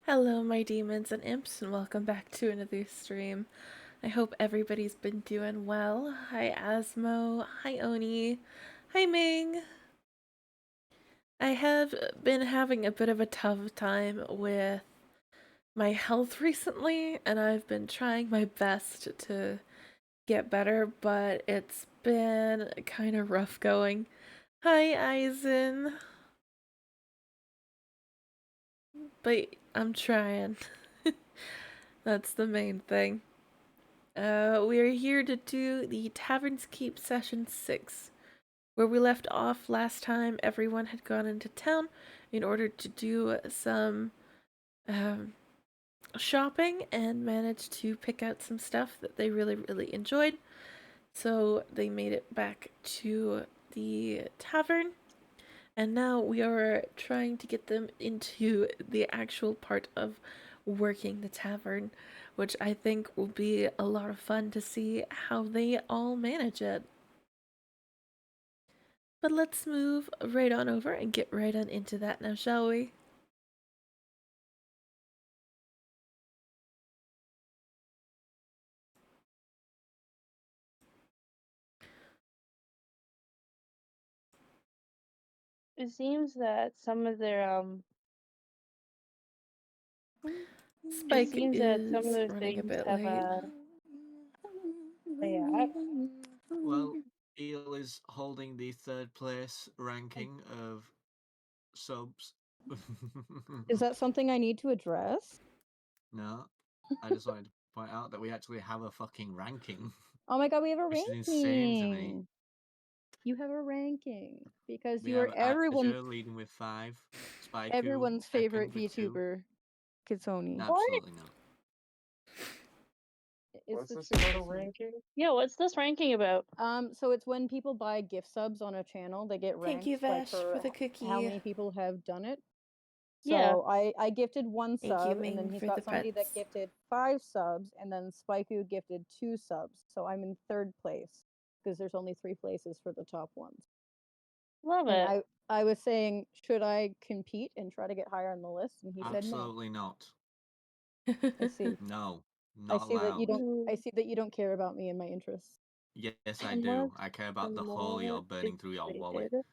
Hello, my demons and imps, and welcome back to another stream. I hope everybody's been doing well. Hi, Asmo. Hi, Oni. Hi, Ming. I have been having a bit of a tough time with my health recently, and I've been trying my best to get better, but it's been kind of rough going. Hi, Aizen. But I'm trying. That's the main thing. We are here to do the Taverns Keep Session 6. Where we left off last time, everyone had gone into town in order to do some um, shopping and managed to pick out some stuff that they really enjoyed. So they made it back to the tavern, and now we are trying to get them into the actual part of working the tavern, which I think will be a lot of fun to see how they all manage it. But let's move right on over and get right on into that now, shall we? It seems that some of their Spike some of is their running a things bit have late. a yeah. Well, Eel is holding the third place ranking of subs. Is that something I need to address? No, I just wanted to point out that we actually have a fucking ranking. Oh my god, we have a Which ranking. is insane to me. You have a ranking because We you are have Azure leading with 5, Spike everyone's favorite second with 2. VTuber, Kitsoni. Absolutely not. What's this about a ranking? Yeah, what's this ranking about? So it's when people buy gift subs on a channel, they get ranked Thank you, Vash, for the how cookie. many people have done it. Yeah. So I gifted 1 Thank sub, you, and then Ming, he's for got the somebody that pets. gifted 5 subs, and then Spikeu gifted 2 subs. So I'm in 3rd place because there's only 3 places for the top ones. Love And it. I was saying, should I compete and try to get higher on the list? And he said no. Absolutely not. I see. No, I not see that you allowed. don't. I see that you don't care about me and my interests. Yes, I And do. what's I care about the the hole you're more burning through your wallet. excited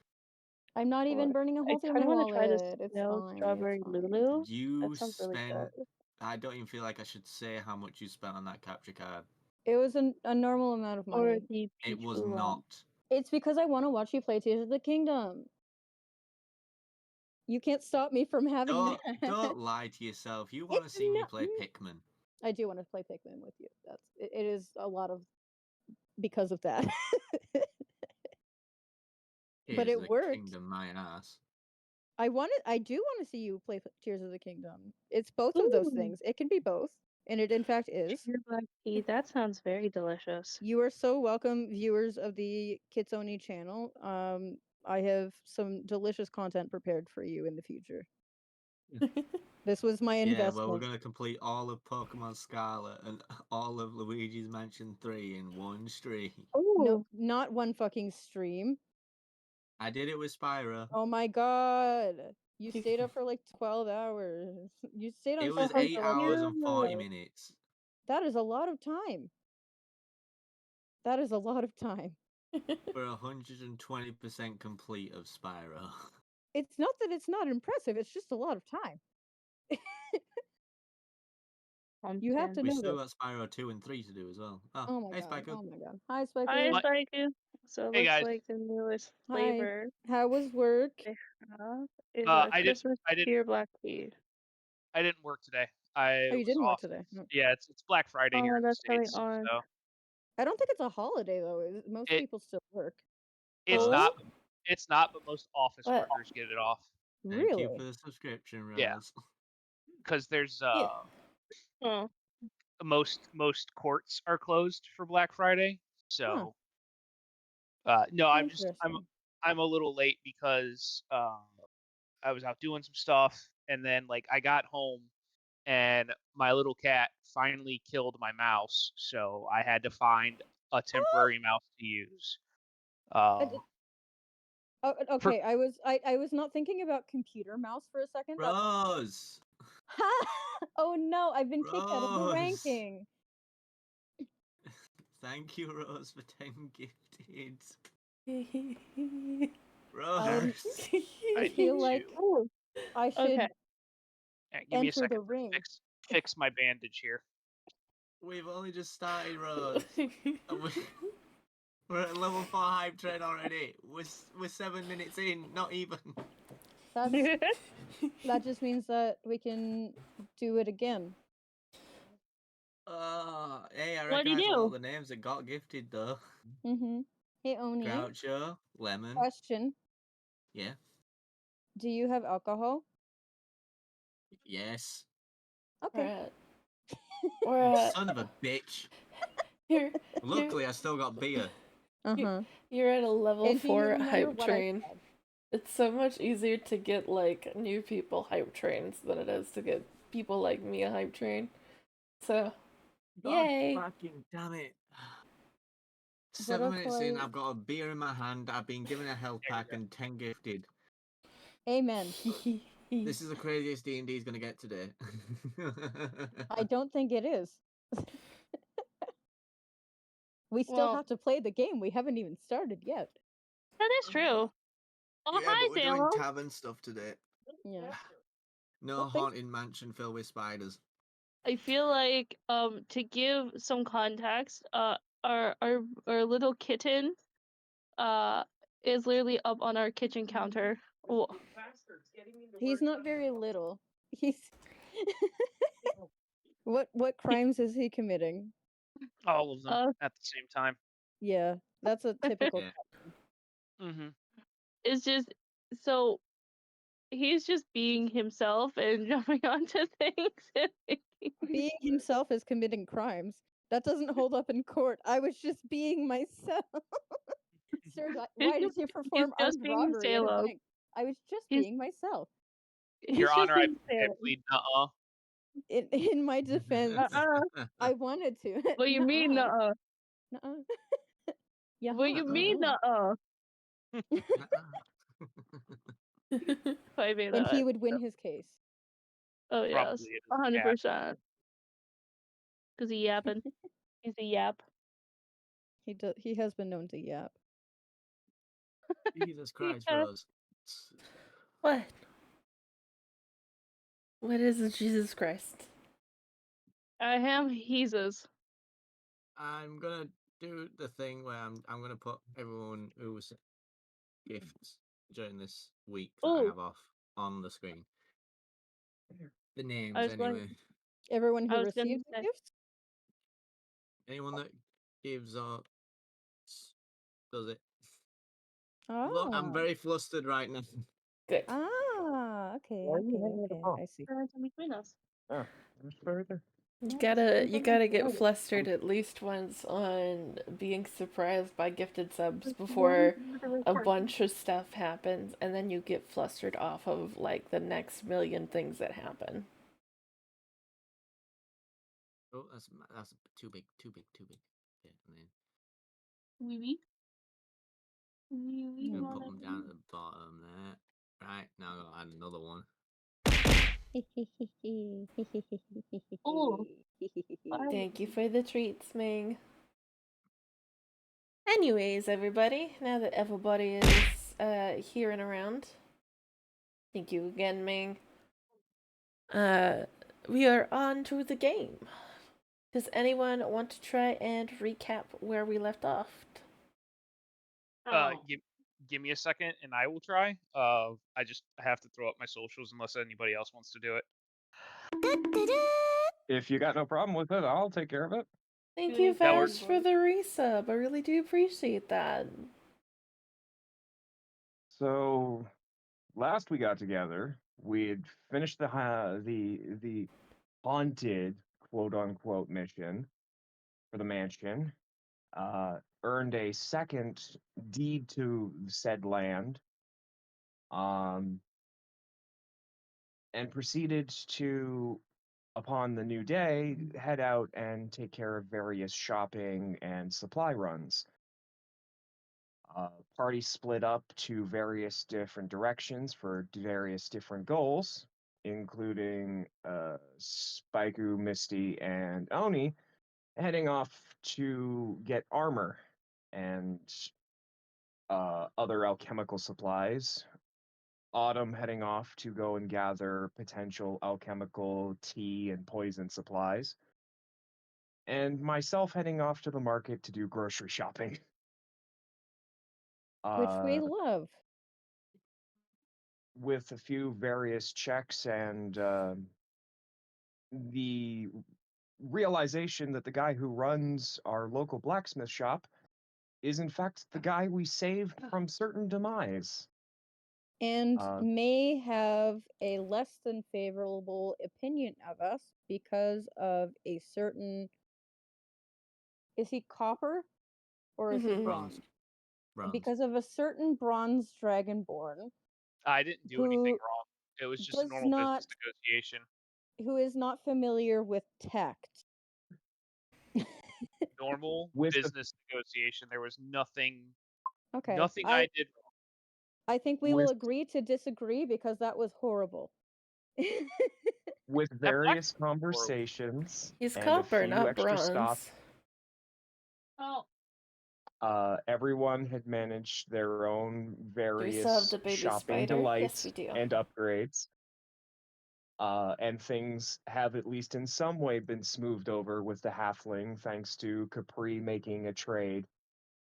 I'm not even for? burning a I hole through kind my of want to try this wallet. It's snow fine. strawberry It's fine. Lulu. You That sounds really spent. good. I don't even feel like I should say how much you spent on that capture card. It was a normal amount of Or money. the It peach was oolong. not. It's because I want to watch you play Tears of the Kingdom. You can't stop me from having that. Don't lie to yourself. You want to It's see me not- play Pikmin. I do want to play Pikmin with you. It is a lot of because of that. But Tears it of the worked. Kingdom, my ass. I do want to see you play Tears of the Kingdom. It's both of those Ooh. things. It can be both, and it in fact is. Pure black tea. That sounds very delicious. You are so welcome, viewers of the Kitsoni channel. I have some delicious content prepared for you in the future. This was my investment. Yeah, well, we're going to complete all of Pokemon Scarlet and all of Luigi's Mansion 3 in one stream. No, not one fucking stream. I did it with Spyro. Oh my god. You stayed up for like 12 hours. You stayed on It was stream 8 for like hours and 40 minutes. That is a lot of time. That is a lot of time. We're 120% complete of Spyro. It's not that it's not impressive, it's just a lot of time. You have to We know still this. got Spyro 2 and 3 to do as well. Oh my hey, god. Spyro. Oh my god. Hi, Spike. Hi, Spikey. So it Hey, looks guys. like the newest Hi. flavor How was work? they have is I Christmas didn't pure black tea. I didn't work today. I Oh, you was didn't work off. today. No. Yeah, it's Black Friday here Oh, in the that's really States. odd. So I don't think it's a holiday though. Most people still work. it's Oh? not, but most office What? workers get it off. Thank Really? you for the subscription, Rose. Yeah. Because there's Oh. most courts are closed for Black Friday. So no, I'm a little late because I was out doing some stuff, and then like I got home and my little cat finally killed my mouse, so I had to find a temporary mouse to use. Okay, I was not thinking about computer mouse for a second. Rose! Oh no, I've been kicked out of the Rose. ranking. Thank you, Rose, for 10 gifted. I'm- Rose. I I feel need like to. Ooh, I should okay. Give me a enter second the to ring. fix my bandage here. We've only just started, Rose. And we're at level 4 hype train already. We're 7 minutes in, not even. That's that just means that we can do it again. Hey, I What'd he recognize a lot of do? the names that got gifted though. Mm-hmm. Hey Oni, Groucho, Lemon. question. Yeah. Do you have alcohol? Yes. Okay. We're at Son of a bitch. you're Luckily, I still got beer. Uh-huh. you're at a level And do you 4 remember hype what I train. said? It's so much easier to get like new people hype trains than it is to get people like me a hype train. So, God yay! fucking damn it. What 7 if minutes in, I... I've got a beer in my hand. I've been given a health There you pack go. and 10 gifted. Amen. This is the craziest D&D's gonna get today. I don't think it is. We still Well, have to play the game. We haven't even started yet. that is true. Oh, Yeah, hi, but we're doing Salem. tavern stuff today. Yeah. No Well, thanks. haunted mansion filled with spiders. I feel like to give some context, our little kitten is literally up on our kitchen counter. Oh, He's not very little. He's what crimes is he committing? All of them uh, at the same time. Yeah, that's a typical. Yeah. Mm-hmm. it's just so he's just being himself and jumping onto things. And Being himself is committing crimes. That doesn't hold up in court. I was just being myself. Sir, why did you perform just armed being robbery at a Salem. bank? I was just He's being myself. he's Your just Honor, being I Salem. plead nuh-uh. In my defense, I wanted to. What you mean, Nuh-uh. nuh-uh? Nuh-uh. Yeah. What you mean, nuh-uh? I mean And he that. would win his case. Oh yes, Probably it is 100%. Cause he yapping. He's a yap. He has been known to yap. Jesus Christ, Yeah. Rose. What? What is Jesus Christ? I am Jesus. I'm gonna do the thing where I'm gonna put everyone who's gifts during this week that I Oh, have off on the screen. The I names was going. anyway. Everyone I who was gonna receives the say. gifts? Anyone that gives up does it. Ah. Look, I'm very flustered right now. Good. Ah, okay, okay, I see. Parents in between us. You gotta get flustered at least once on being surprised by gifted subs before a bunch of stuff happens, and then you get flustered off of like the next million things that happen. Oh, that's too big. Yeah, and then Oui, oui, gonna mon put them down ami. at the bottom there. Right now, I'm gonna add another one. Oh, Thank you for the treats, Ming. Anyways, everybody, now that everybody is here and around, thank you again, Ming. We are on to the game. Does anyone want to try and recap where we left off? Oh. Give me a second and I will try. I have to throw up my socials unless anybody else wants to do it. If you got no problem with it, I'll take care of it. Thank Doing you, That Vash, works. for the resub. I really do appreciate that. So last we got together, we had finished the haunted quote unquote mission for the mansion. Earned a second deed to said land. And proceeded to, upon the new day, head out and take care of various shopping and supply runs. Party split up to various different directions for various different goals. including Spaiku, Misty, and Oni, heading off to get armor and other alchemical supplies. Autumn heading off to go and gather potential alchemical tea and poison supplies. And myself heading off to the market to do grocery shopping. Which we love. With a few various checks and the realization that the guy who runs our local blacksmith shop is in fact the guy we saved from certain demise. And may have a less than favorable opinion of us because of a certain... Is he copper? Or is he bronze? Bronze. Because of a certain bronze dragonborn. I didn't do anything wrong. It was just a normal business negotiation. Who is not familiar with tact. Normal business negotiation. There was nothing. Okay. Nothing I did wrong. I think we will agree to disagree because that was horrible. With various conversations He's and copper, a few not extra bronze. stops, Oh. everyone had managed their own various still have the baby shopping spider? delights Yes, we do. and upgrades. And things have at least in some way been smoothed over with the halfling, thanks to Capri making a trade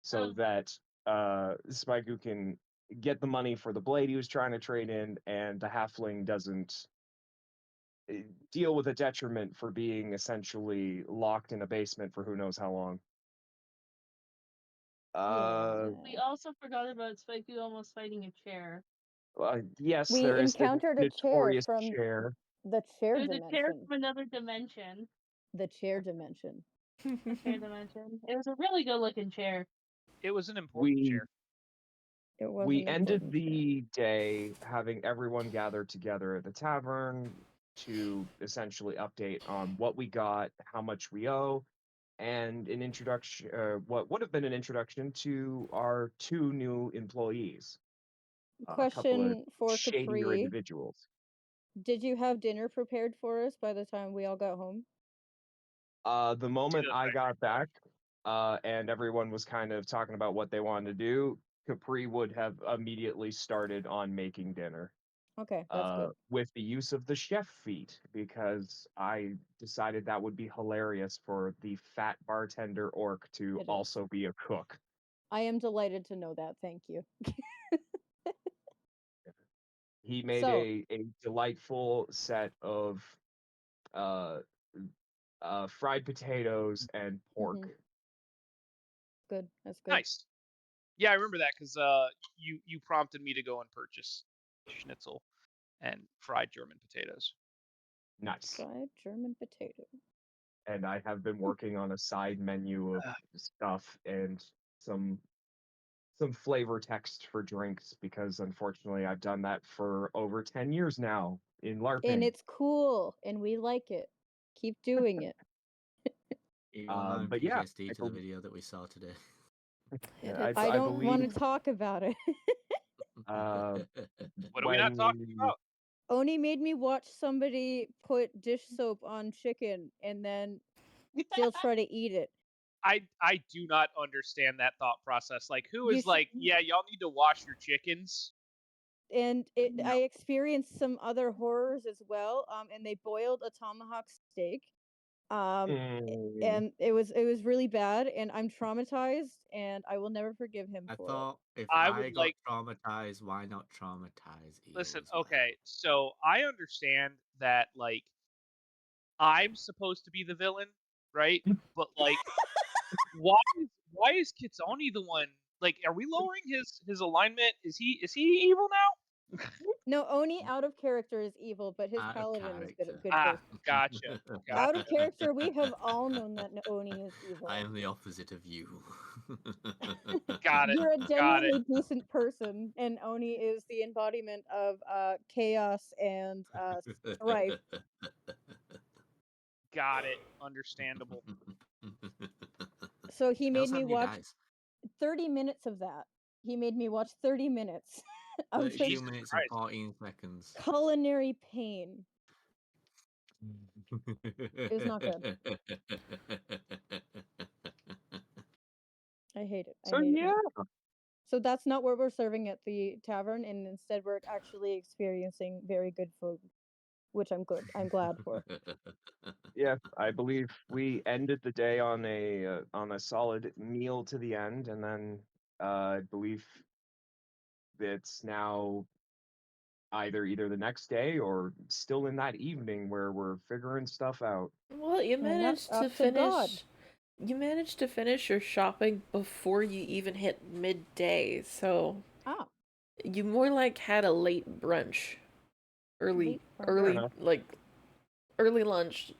so that Spaiku can get the money for the blade he was trying to trade in, and the halfling doesn't deal with a detriment for being essentially locked in a basement for who knows how long. We also forgot about Spaiku almost fighting a chair. Yes, we there is the encountered a chair notorious from chair. the chair There's dimension. a chair from another dimension. The chair dimension. The chair dimension. It was a really good looking chair. It was an important chair. It was We an ended important the day having everyone gathered together at the tavern to essentially update on what we got, how much we owe, and an introduction, what would have been an introduction to our two new employees. A couple of Question for shadier Capri. individuals. Did you have dinner prepared for us by the time we all got home? The moment I got back, and everyone was kind of talking about what they wanted to do, Capri would have immediately started on making dinner. Okay, that's good. With the use of the chef feat, because I decided that would be hilarious for the fat bartender orc to also be a cook. I am delighted to know that. Thank you. He made a delightful set of fried potatoes and pork. Good. That's good. Nice. Yeah, I remember that because you prompted me to go and purchase schnitzel and fried German potatoes. Nice. Fried German potato. And I have been working on a side menu of stuff and some flavor text for drinks, because unfortunately I've done that for over 10 years now in LARPing. And it's cool, and we like it. Keep doing it. But PTSD to the video that we saw today. I don't want to talk about it. What are we not talking about? Oni made me watch somebody put dish soap on chicken and then still try to eat it. I do not understand that thought process. Like, who is like, yeah, y'all need to wash your chickens? And I experienced some other horrors as well. And they boiled a tomahawk steak. And it was really bad, and I'm traumatized, and I will never forgive him for thought it. if I got traumatized, why not traumatize you? Listen, okay, so I understand that, like, I'm supposed to be the villain, right? But like, why is Kitsoni the one? Like, are we lowering his alignment? Is he evil now? No, Oni out of character is evil, but his paladin is good person. Gotcha. Out of character, we have all known that Oni is evil. I am the opposite of you. Got it. You're a genuinely decent person, and Oni is the embodiment of chaos and strife. Got it. Understandable. So he made me watch 30 minutes of that. He made me watch 30 minutes. of 32 just minutes and 14 seconds. culinary pain. It was not good. I hate it. So I hate yeah, it. So that's not what we're serving at the tavern, and instead we're actually experiencing very good food, which I'm glad for. yeah. I believe we ended the day on a solid meal to the end, and then I believe it's now either the next day or still in that evening where we're figuring stuff out. Well, you And that's managed to up to God. finish. You managed to finish your shopping before you even hit midday, so Ah, you more like had a late brunch, late brunch. Fair enough. early lunch.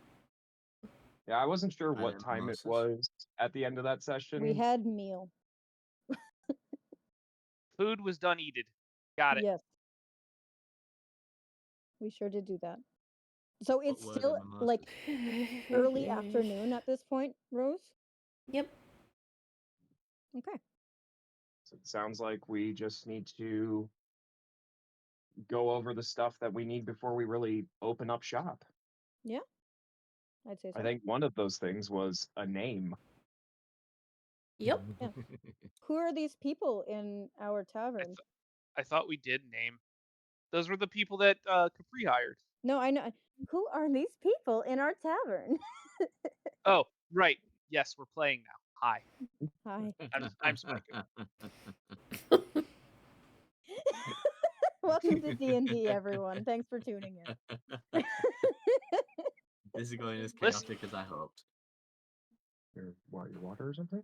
Yeah, I wasn't sure I what didn't time it pronounce this. was at the end of that session. We had meal. Food was done eated. Got it. Yes. We sure did do that. So it's What were still the mimosas? like early afternoon at this point, Rose? Yep. Okay. So it sounds like we just need to go over the stuff that we need before we really open up shop. Yeah. I'd say so. I think one of those things was a name. Yep. Yeah. Who are these people in our tavern? I thought we did name. Those were the people that Capri hired. No, I know. Who are these people in our tavern? Oh, right. Yes, we're playing now. Hi. Hi. I'm Spiker. Welcome to D&D, everyone. Thanks for tuning in. This is going as Listen. chaotic as I hoped. Your water or something?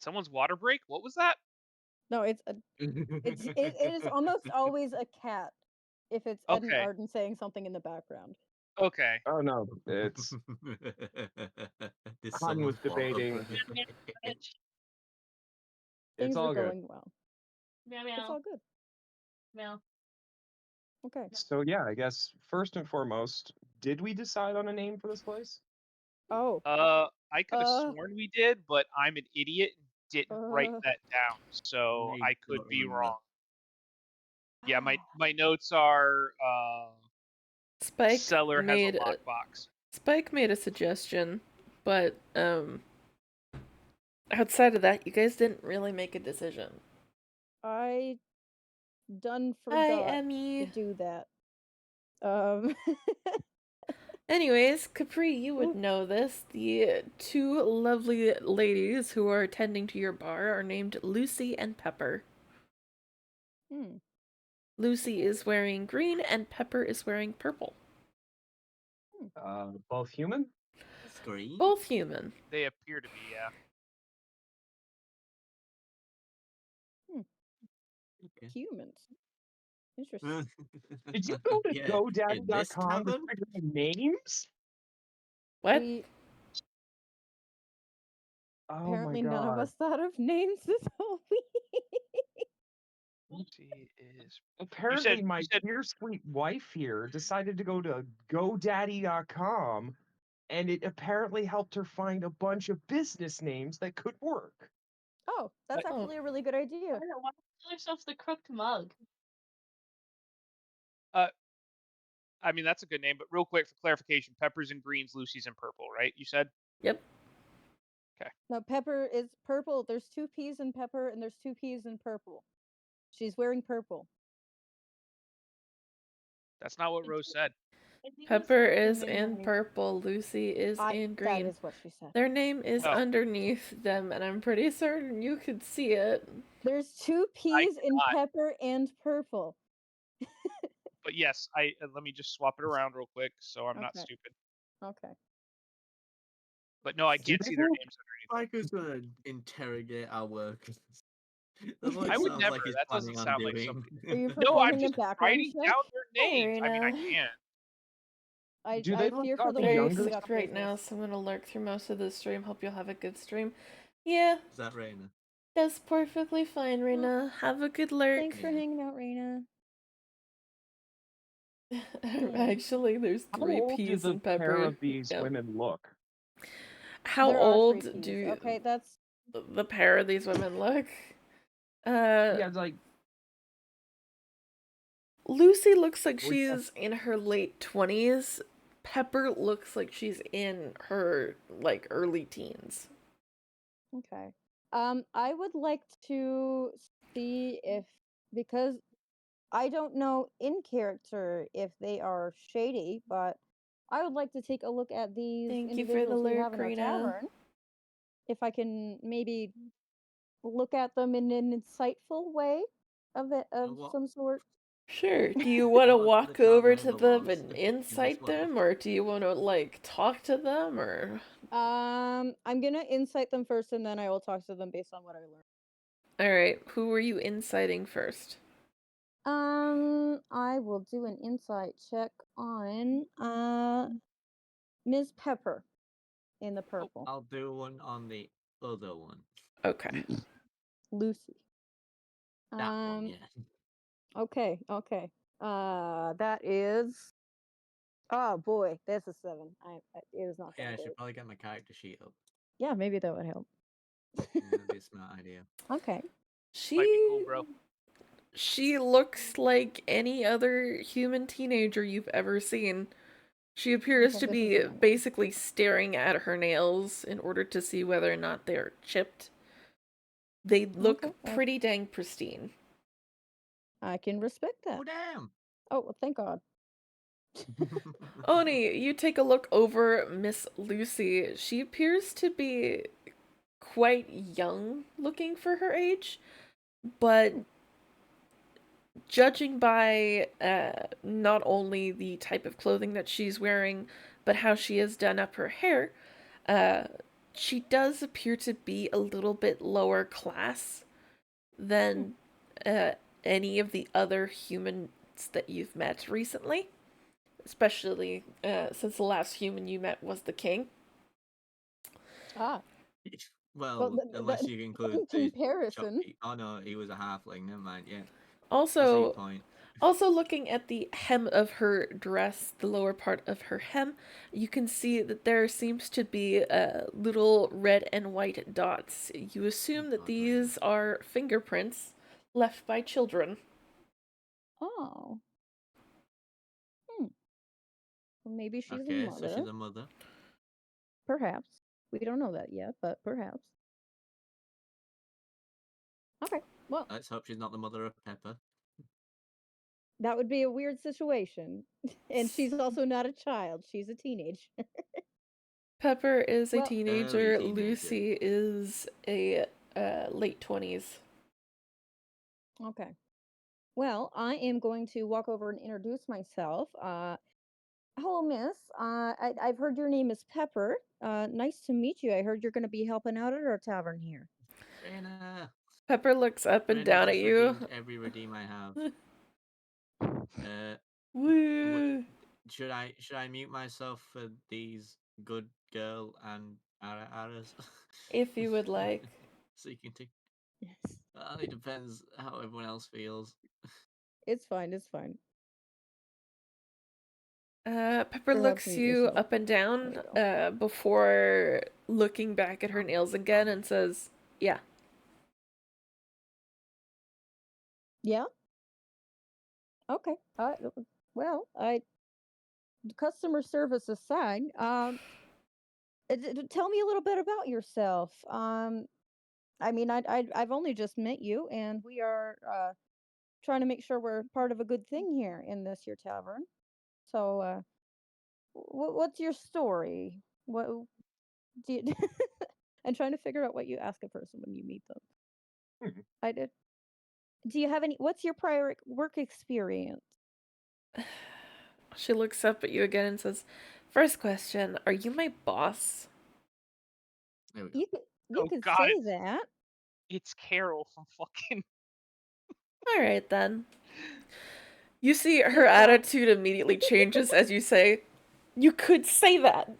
Someone's water break? What was that? No, it is almost always a cat if it's Ed and Okay. Arden saying something in the background. Okay. Oh no, it's This Han was someone's water debating. break. Things all are good. going well. Meow It's meow. all good. Meow. Okay. So yeah, I guess first and foremost, did we decide on a name for this place? Oh. I could have sworn we did, but I'm an idiot and didn't write that down, so I could don't be remember. wrong. Yeah, my notes are Spike cellar has a made lockbox. Spike made a suggestion, but outside of that, you guys didn't really make a decision. I forgot Emmy. to do that. Anyways, Capri, you would know this. The two lovely ladies who are attending to your bar are named Lucy and Pepper. Lucy is wearing green and Pepper is wearing purple. Both human? Green? Both human. They appear to be, yeah. Okay. Humans. Interesting. Did you go to Yeah, GoDaddy.com to figure out names? What? Apparently my none of God. us thought of names this whole week. Apparently my dear sweet wife here decided to go to GoDaddy.com, and it apparently helped her find a bunch of business names that could work. Oh, that's actually a really good idea. Why don't you call yourself the Crooked Mug? I mean, that's a good name, but real quick for clarification, Peppers and greens, Lucy's and purple, right? You said? Yep. Okay. No, Pepper is purple. There's 2 P's in Pepper and there's 2 P's in purple. She's wearing purple. That's not what Rose said. Pepper is in purple, Lucy is in green. That is what she said. Their name is underneath them, and I'm pretty certain you could see it. There's 2 P's in Pepper and purple. But yes, let me just swap it around real quick so I'm not stupid. Okay. But no, I did see their names underneath. Spike's gonna interrogate our workers. That's what I would sounds never. like he's That doesn't planning on sound like doing. something. Are you No, I'm performing a just background writing check? down their names. I mean, I Irina. can. I Do they fear look for the Very younger women's sick right now, so I'm gonna lurk through most of the stream. Hope you'll have a good stream. Yeah. Is that Raina? That's perfectly fine, Reina. Have a good lurk. Thanks for hanging out, Reina. Actually, there's 3 P's in Pepper. How old do the pair of these women look? How There are 3 old Ps. do Okay, that's the pair of these women look? Yeah, it's like Lucy looks like we- she's in her late 20s. Pepper looks like she's in her like early teens. Okay. I would like to see if, because I don't know in character if they are shady, but I would like to take a look at these Thank you for the individuals we have lyric, in our Rena. tavern. If I can maybe look at them in an insightful way of What? some sort. Sure. Do you want to What are the walk over traveling to them laws and in this insight world? them, or do you want to like talk to them, or? I'm gonna insight them first, and then I will talk to them based on what I learned. All right. Who are you inciting first? I will do an insight check on Ms. Pepper in the purple. I'll do one on the other one. Okay. Lucy. That one, yeah. Okay. That is. Oh boy, that's a 7. It is not Yeah, that I great. should probably get my character sheet up. Yeah, maybe that would help. Yeah, that'd be a smart idea. Okay. Might be cool, bro. She looks like any other human teenager you've ever seen. She appears Okay, to this be isn't my one. basically staring at her nails in order to see whether or not they're chipped. They look Okay, pretty dang pristine. I can respect that. Oh, damn! Oh, well, thank God. Oni, you take a look over Miss Lucy. She appears to be quite young looking for her age, but judging by not only the type of clothing that she's wearing, but how she has done up her hair, she does appear to be a little bit lower class than any of the other humans that you've met recently, especially since the last human you met was the king. Ah, Well, unless you include in the comparison. Oh no, he was a halfling. Never mind. Yeah. I see your Also, point. looking at the hem of her dress, the lower part of her hem, you can see that there seems to be little red and white dots. You assume that God, these are fingerprints left by children. Oh. Well, maybe she's a Okay, so mother. she's a mother. Perhaps. We don't know that yet, but perhaps. Okay. Well, Let's hope she's not the mother of Pepper. that would be a weird situation. And she's also not a child. She's a teenage. Pepper is a Well- teenager. Early teenager. Lucy is a late 20s. Okay. Well, I am going to walk over and introduce myself. Hello, miss. I've heard your name is Pepper. Nice to meet you. I heard you're going to be helping out at our tavern here. Rena. Pepper looks up and Rena down at just you. redeemed every redeem I have. Woo! Should I mute myself for these good girl and Aras? If you would like. So you can take. Yes. It depends how everyone else feels. It's fine. It's fine. Pepper Perhaps looks mute you yourself. up and down There you go. before looking back at her nails again and says, "Yeah." Yeah. Okay. Well, customer service aside, tell me a little bit about yourself. I mean, I've only just met you, and we are trying to make sure we're part of a good thing here in this here tavern. So, what's your story? What do you? I'm trying to figure out what you ask a person when you meet them. Mhm. I did. Do you have any? What's your prior work experience? She looks up at you again and says, "First question, are you my boss?" There we go. You Oh, could God, say that. It's Carol from fucking. All right then. You see her This guy- attitude immediately changes as you say, "You could say that."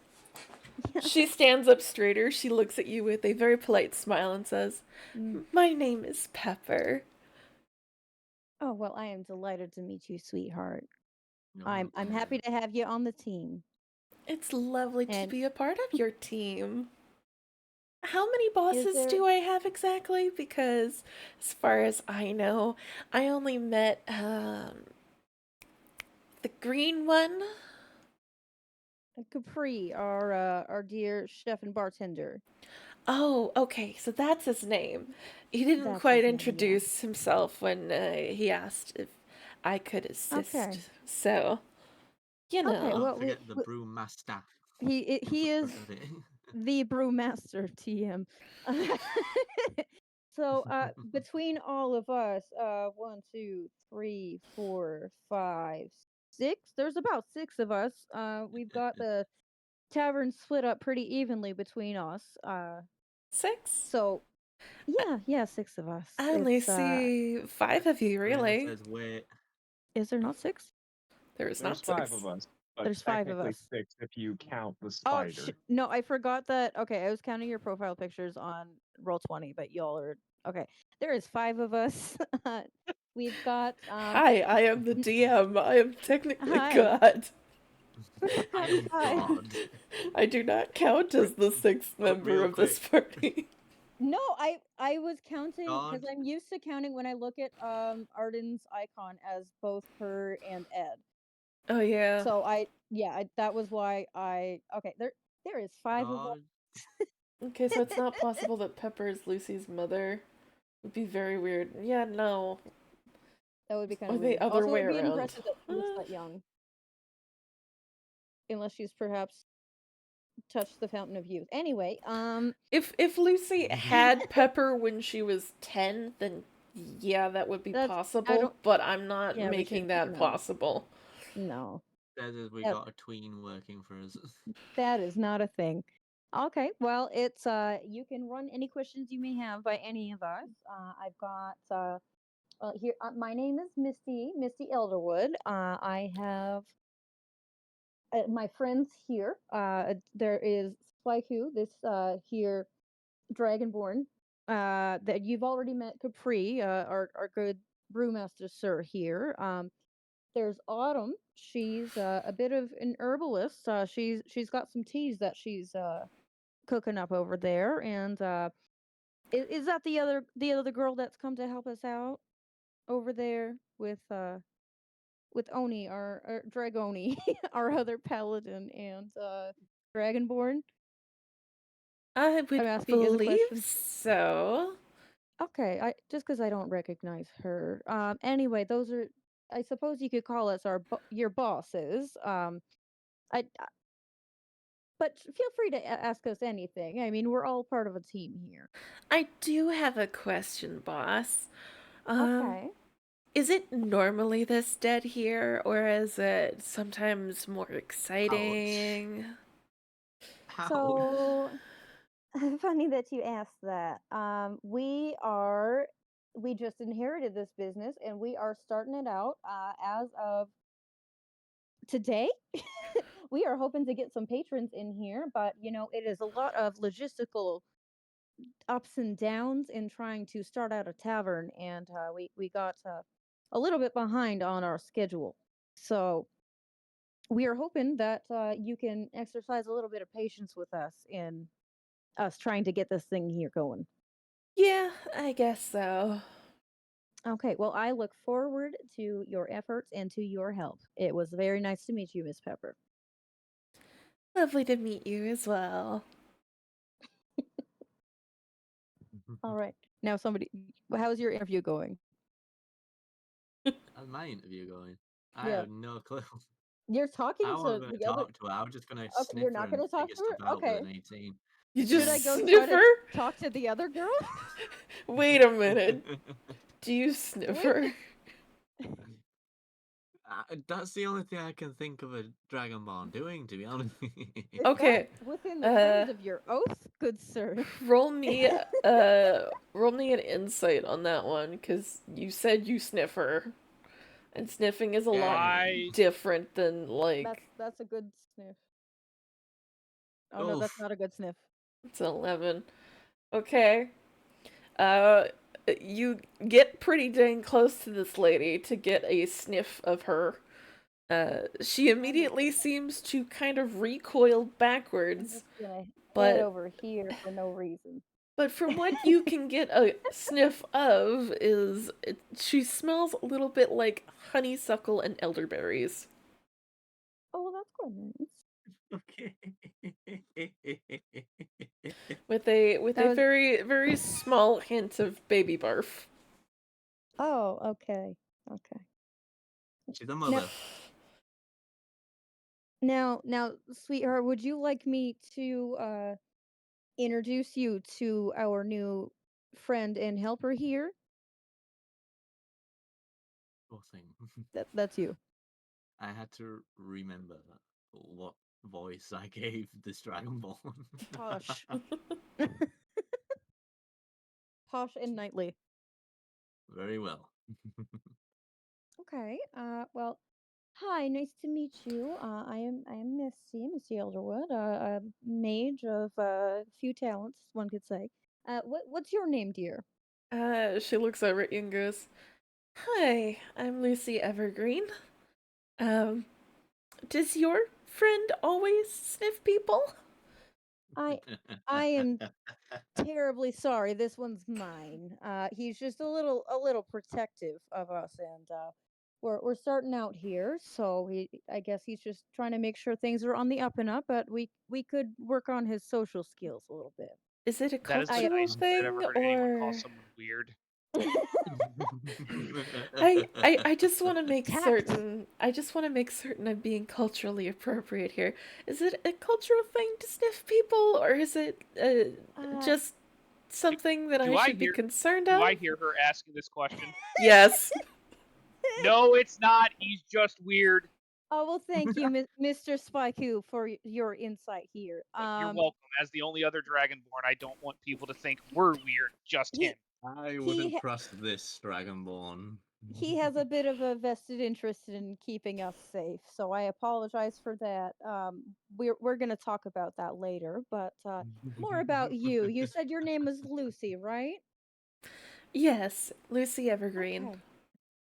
She stands up straighter. She looks at you with a very polite smile and says, Mm. "My name is Pepper." Oh well, I am delighted to meet you, sweetheart. No, I'm happy to have you on the team. It's lovely to And- be a part of your team. How many bosses do I have exactly? Because as far as I know, I only met the green one. Capri, our dear chef and bartender. Oh, okay, so that's his name. He didn't quite introduce himself when he asked if I could assist. Okay. So, you know. Okay, Don't forget the brewmaster. He is the brewmaster, TM. So between all of us, 1, 2, 3, 4, 5, 6. There's about 6 of us. We've got the tavern split up pretty evenly between us. 6? So yeah, 6 of us. I only see 5 of you, really. Says, wait. Is there not 6? There's not 5 of us. But there's 5 of us. 6 if you count the spider. Oh, no, I forgot that. Okay, I was counting your profile pictures on Roll20, but y'all are okay. There is 5 of us. We've got Hi, I am the DM. I am technically Hi. God. I am God. I do not count as the 6th member of this party. No, I was counting because I'm used to counting when I look at Arden's icon as both her and Ed. Oh yeah. So that was why okay, there is 5 of us. Okay, so it's not possible that Pepper is Lucy's mother. It would be very weird. Yeah, no. That would be kind of or weird. the other Also, way it would be around. impressive that she looks that young. Unless she's perhaps touched the fountain of youth. Anyway, if Lucy had Pepper when she was 10, then yeah, that would be possible, but I'm not making that possible. No. Says as we got a tween working for us. That is not a thing. Okay, well, it's you can run any questions you may have by any of us. I've got here. My name is Misty Elderwood. I have my friends here. There is Splyku, this here Dragonborn. That you've already met Capri, our good brewmaster sir here. There's Autumn. She's a bit of an herbalist. She's got some teas that she's cooking up over there. And is that the other girl that's come to help us out over there with Oni, our Dragoni, our other paladin and Dragonborn? I would I'm asking as a believe question. so. Okay, I just because I don't recognize her. Anyway, those are, I suppose you could call us your bosses. But feel free to ask us anything. I mean, we're all part of a team here. I do have a question, boss. Okay. Is it normally this dead here, or is it sometimes more exciting? Ouch. So funny that you asked that. We just inherited this business and we are starting it out as of today. We are hoping to get some patrons in here, but it is a lot of logistical ups and downs in trying to start out a tavern, and we got a little bit behind on our schedule. So we are hoping that you can exercise a little bit of patience with us in us trying to get this thing here going. Yeah, I guess so. Okay, well, I look forward to your efforts and to your help. It was very nice to meet you, Miss Pepper. Lovely to meet you as well. All right. Now how's your interview going? How's my interview going? I have no clue. You're talking I to wasn't going to the other. talk to her. I was just going to Okay, sniff you're her not and going to talk figure to stuff her. out Okay. with an 18. You just Should I go sniff try her? to talk to the other girl? Wait a minute. Do you sniff her? That's the only thing I can think of a Dragonborn doing, to be honest. Okay. Within the terms of your oath, good sir. Roll me an insight on that one, because you said you sniff her. And sniffing is a lot different than That's a good sniff. Oh no, that's not a good sniff. It's 11. Okay. You get pretty dang close to this lady to get a sniff of her. She immediately seems to kind of recoil I'm backwards, just gonna head but over here for no reason. but from what you can get a sniff of she smells a little bit like honeysuckle and elderberries. Oh, well, that's quite nice. Okay. With a That was... very very small hint of baby barf. Oh, okay. Okay. She's a mother. Now, sweetheart, would you like me to introduce you to our new friend and helper here? Poor thing. That's you. I had to remember what voice I gave this Dragonborn. Posh. Posh and knightly. Very well. Okay. Well, hi, nice to meet you. I am Missy Elderwood, a mage of a few talents, one could say. What's your name, dear? She looks over at you and goes, "Hi, I'm Lucy Evergreen. Um, does your friend always sniff people?" I am terribly sorry. This one's mine. He's just a little protective of us, and we're starting out here, so I guess he's just trying to make sure things are on the up and up. But we could work on his social skills a little bit. Is it a That is the cultural nicest I've thing ever heard anyone call or someone weird. I just want to make Tact. certain I'm being culturally appropriate here. Is it a cultural thing to sniff people or is it just something that I should be concerned Do of? I hear her asking this question? Yes. No, it's not. He's just weird. Oh well, thank you, Mr. Spyku, for your insight here. You're welcome. As the only other Dragonborn, I don't want people to think we're weird. Just him. I wouldn't trust this Dragonborn. He has a bit of a vested interest in keeping us safe, so I apologize for that. We're gonna talk about that later, but more about you. You said your name is Lucy, right? Yes, Lucy Evergreen. Okay.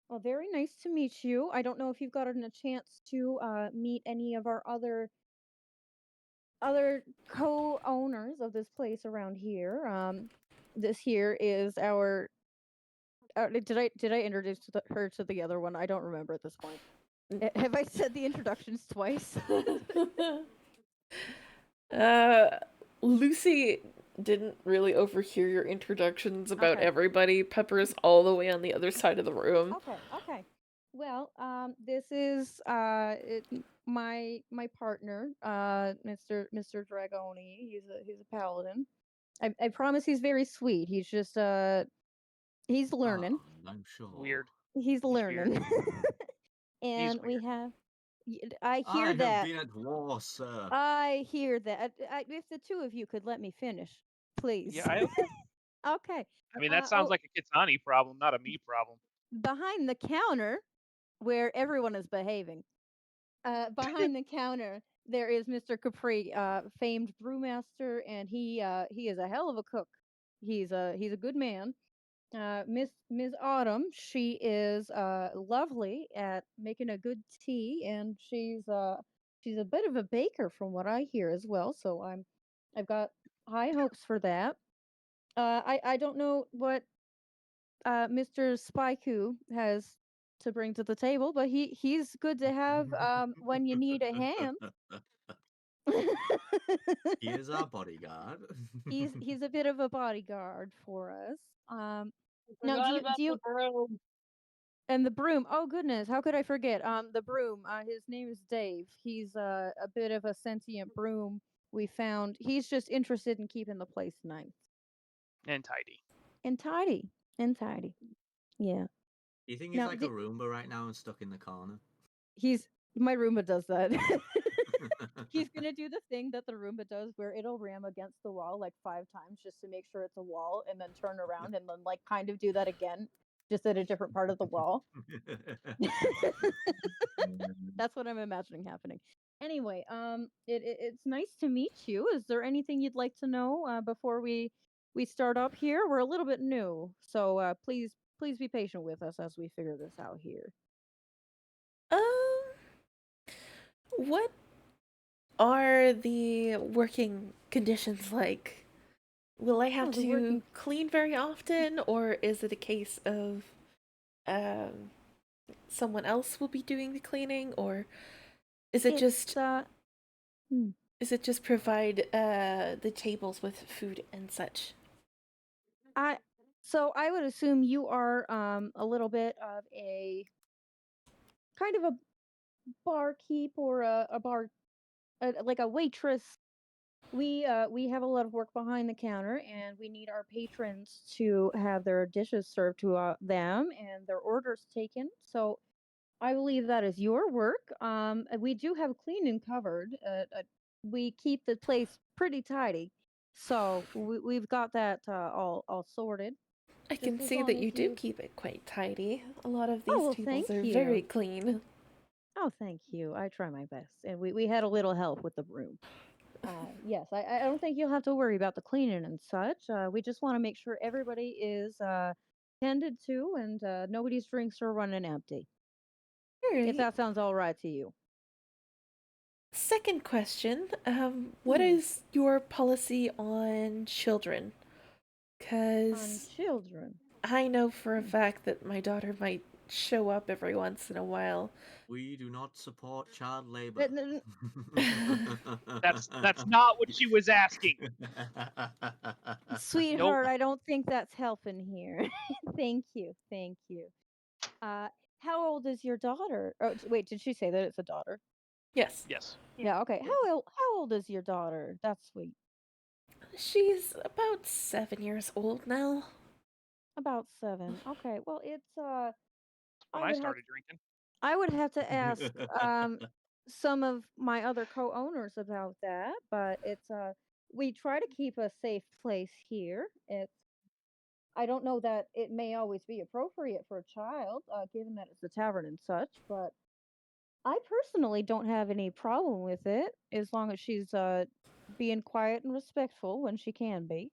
Well, very nice to meet you. I don't know if you've gotten a chance to meet any of our other co-owners of this place around here. This here is our. Did I introduce her to the other one? I don't remember at this point. Have I said the introductions twice? Lucy didn't really overhear your introductions about Okay. everybody. Pepper's all the way on the other side of the room. Okay. Well, this is my partner, Mr. Dragoni. He's a paladin. I promise he's very sweet. He's just he's learning. I'm sure. Weird. He's learning. Weird. And we have I I hear that. have been at war, sir. I hear that. If the two of you could let me finish, please. Yeah, okay. Okay. I mean, that sounds like a Kitani problem, not a me problem. Behind the counter, where everyone is behaving, behind the counter, there is Mr. Capri, famed brewmaster, and he is a hell of a cook. He's a good man. Ms. Autumn, she is lovely at making a good tea, and she's a bit of a baker from what I hear as well. So I've got high hopes for that. I don't know what Mr. Spyku has to bring to the table, but he's good to have when you need a hand. He is our bodyguard. He's a bit of a bodyguard for us. Now Forgot about do you the broom. and the broom? Oh goodness, how could I forget? The broom. His name is Dave. He's a bit of a sentient broom we found. He's just interested in keeping the place nice And tidy. and tidy and tidy. Yeah. Do you think he's like a Roomba right now and stuck in the corner? My Roomba does that. He's gonna do the thing that the Roomba does where it'll ram against the wall like 5 times just to make sure it's a wall and then turn around and then like kind of do that again just at a different part of the wall. That's what I'm imagining happening. Anyway, it's nice to meet you. Is there anything you'd like to know before we start up here? We're a little bit new, so please be patient with us as we figure this out here. Um, What are the working conditions like? Will I have to clean very often, or is it a case of um, someone else will be doing the cleaning, or is it just is it just provide the tables with food and such? So I would assume you are a little bit of a kind of a barkeep or a bar like a waitress. We have a lot of work behind the counter, and we need our patrons to have their dishes served to them and their orders taken. So I believe that is your work. We do have cleaning covered. We keep the place pretty tidy, so we've got that all sorted. I Just can as see long that as you do you. keep it quite tidy. A lot of Oh these well, tables thank are very you. clean. Oh, thank you. I try my best, and we had a little help with the broom. Yes, I don't think you'll have to worry about the cleaning and such. We just want to make sure everybody is tended to and nobody's drinks are running empty. All If right. that sounds all right to you. Second question, what is your policy on children? On Because children. I know for a fact that my daughter might show up every once in a while. We do not support child labor. That's not what she was asking. Sweetheart, I don't think that's helping here. Thank you. Thank you. How old is your daughter? Oh, wait, did she say that it's a daughter? Yes. Yes. Yeah, okay. How old is your daughter? That's sweet. She's about 7 years old now. About 7. Okay. Well, it's When I started drinking. I would have to ask some of my other co-owners about that, but it's we try to keep a safe place here. It's I don't know that it may always be appropriate for a child, given that it's a tavern and such, but I personally don't have any problem with it as long as she's being quiet and respectful when she can be.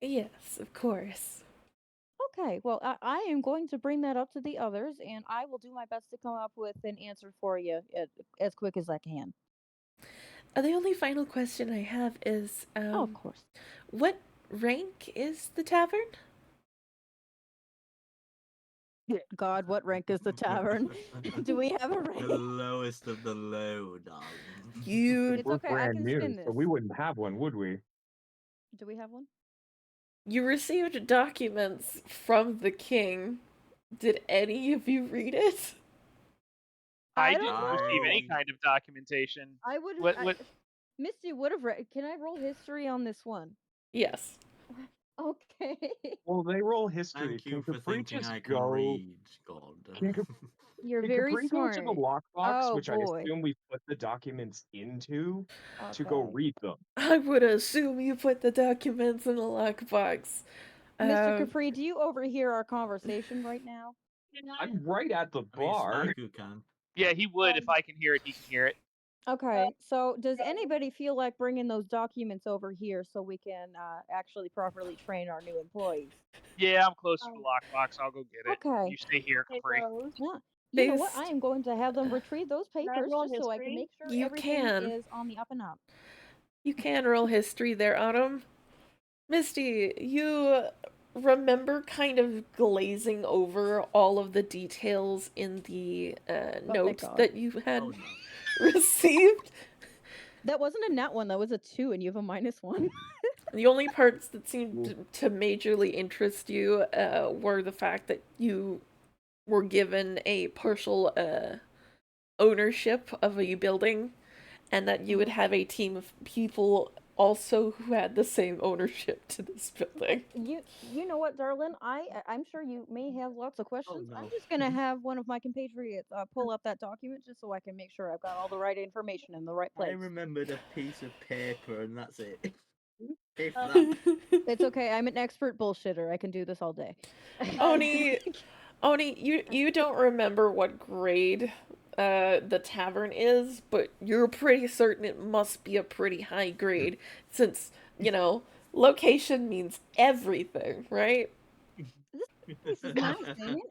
Yes, of course. Okay, well, I am going to bring that up to the others, and I will do my best to come up with an answer for you as quick as I can. The only final question I have is, Oh, of course. what rank is the tavern? God, what rank is the tavern? Do we have a rank? The lowest of the low, darling. You. It's okay. I brand can new, spin so this. we wouldn't have one, would we? Do we have one? You received documents from the king. Did any of you read it? I didn't receive any kind of documentation. I would. What? Misty would have read. Can I roll history on this one? Yes. Okay. Well, they roll history. Thank you Can for Capri thinking just I can go? read, God. You're Can very Capri go to the smart. lockbox, Oh which I boy. assume we put the documents into, to go Okay. read them? I would assume you put the documents in the lockbox. Mr. Capri, do you overhear our conversation right now? I'm right at the I mean, bar. Sniku can. Yeah, he would. If I can hear it, he can hear it. Okay, so does anybody feel like bringing those documents over here so we can actually properly train our new employees? Yeah, I'm close to the lockbox. I'll go get it. Okay. You stay here, Capri. Yeah. You know what? I am going to have them retrieve those papers roll just so I can make sure You everything can. is on the up and up. You can roll history there, Autumn. Misty, you remember kind of glazing over all of the details in the note that you had received. That wasn't a nat one, that was a 2, and you have a -1. The only parts that seemed to majorly interest you were the fact that you were given a partial ownership of a building, and that you would have a team of people also who had the same ownership to this building. You know what, darling? I'm sure you may have lots of questions. no. I'm just gonna have one of my compatriots pull up that document just so I can make sure I've got all the right information in the right I place. remembered a piece of paper and that's it. If Um, that. It's okay. I'm an expert bullshitter. I can do this all day. Oni, you don't remember what grade the tavern is, but you're pretty certain it must be a pretty high grade since, you know, location means everything, right? This place is nice, ain't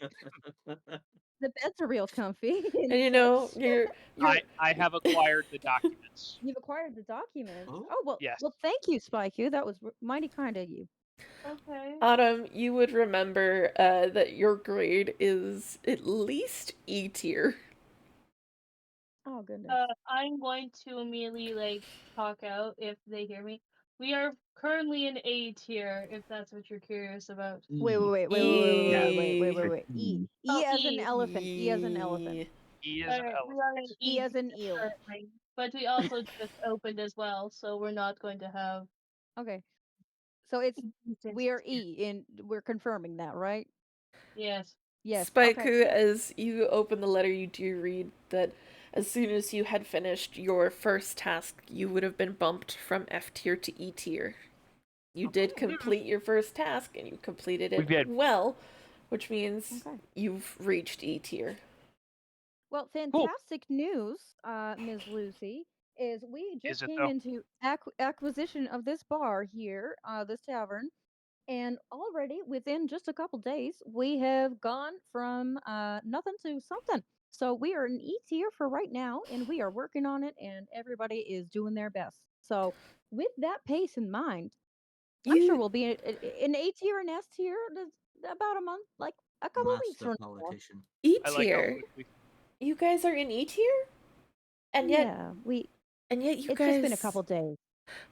it? The beds are real comfy. And you know, you're I have acquired the documents. You've acquired the documents. Oh. Oh well. Yes. Well, thank you, Spike. That was mighty kind of you. Okay. Autumn, you would remember that your grade is at least E tier. Oh goodness. I'm going to immediately talk out if they hear me. We are currently in A tier, if that's what you're curious about. Wait. E. Oh, As an E. elephant. E as an elephant. E is an We elephant. are in E E as an tier eel. currently, but we also just opened as well, so we're not going to have. Okay. So it's we are tier. E, and we're confirming that, right? Yes. Yes. Spike, Okay. Yeah. as you open the letter, you do read that as soon as you had finished your first task, you would have been bumped from F tier to E tier. You did complete your first task, and you completed it well, which means you've reached E tier. Well, fantastic news, Ms. Lucy, is we just came into acquisition of this bar here, this tavern, and already within just a couple days, we have gone from nothing to something. So we are in E tier for right now, and we are working on it, and everybody is doing their best. So with that pace in mind, I'm sure we'll be in A tier and S tier about a month, like a couple of weeks Master from now. politician. E I like how tier. quickly. You guys are in E tier? And yet Yeah, you it's guys just been a couple days.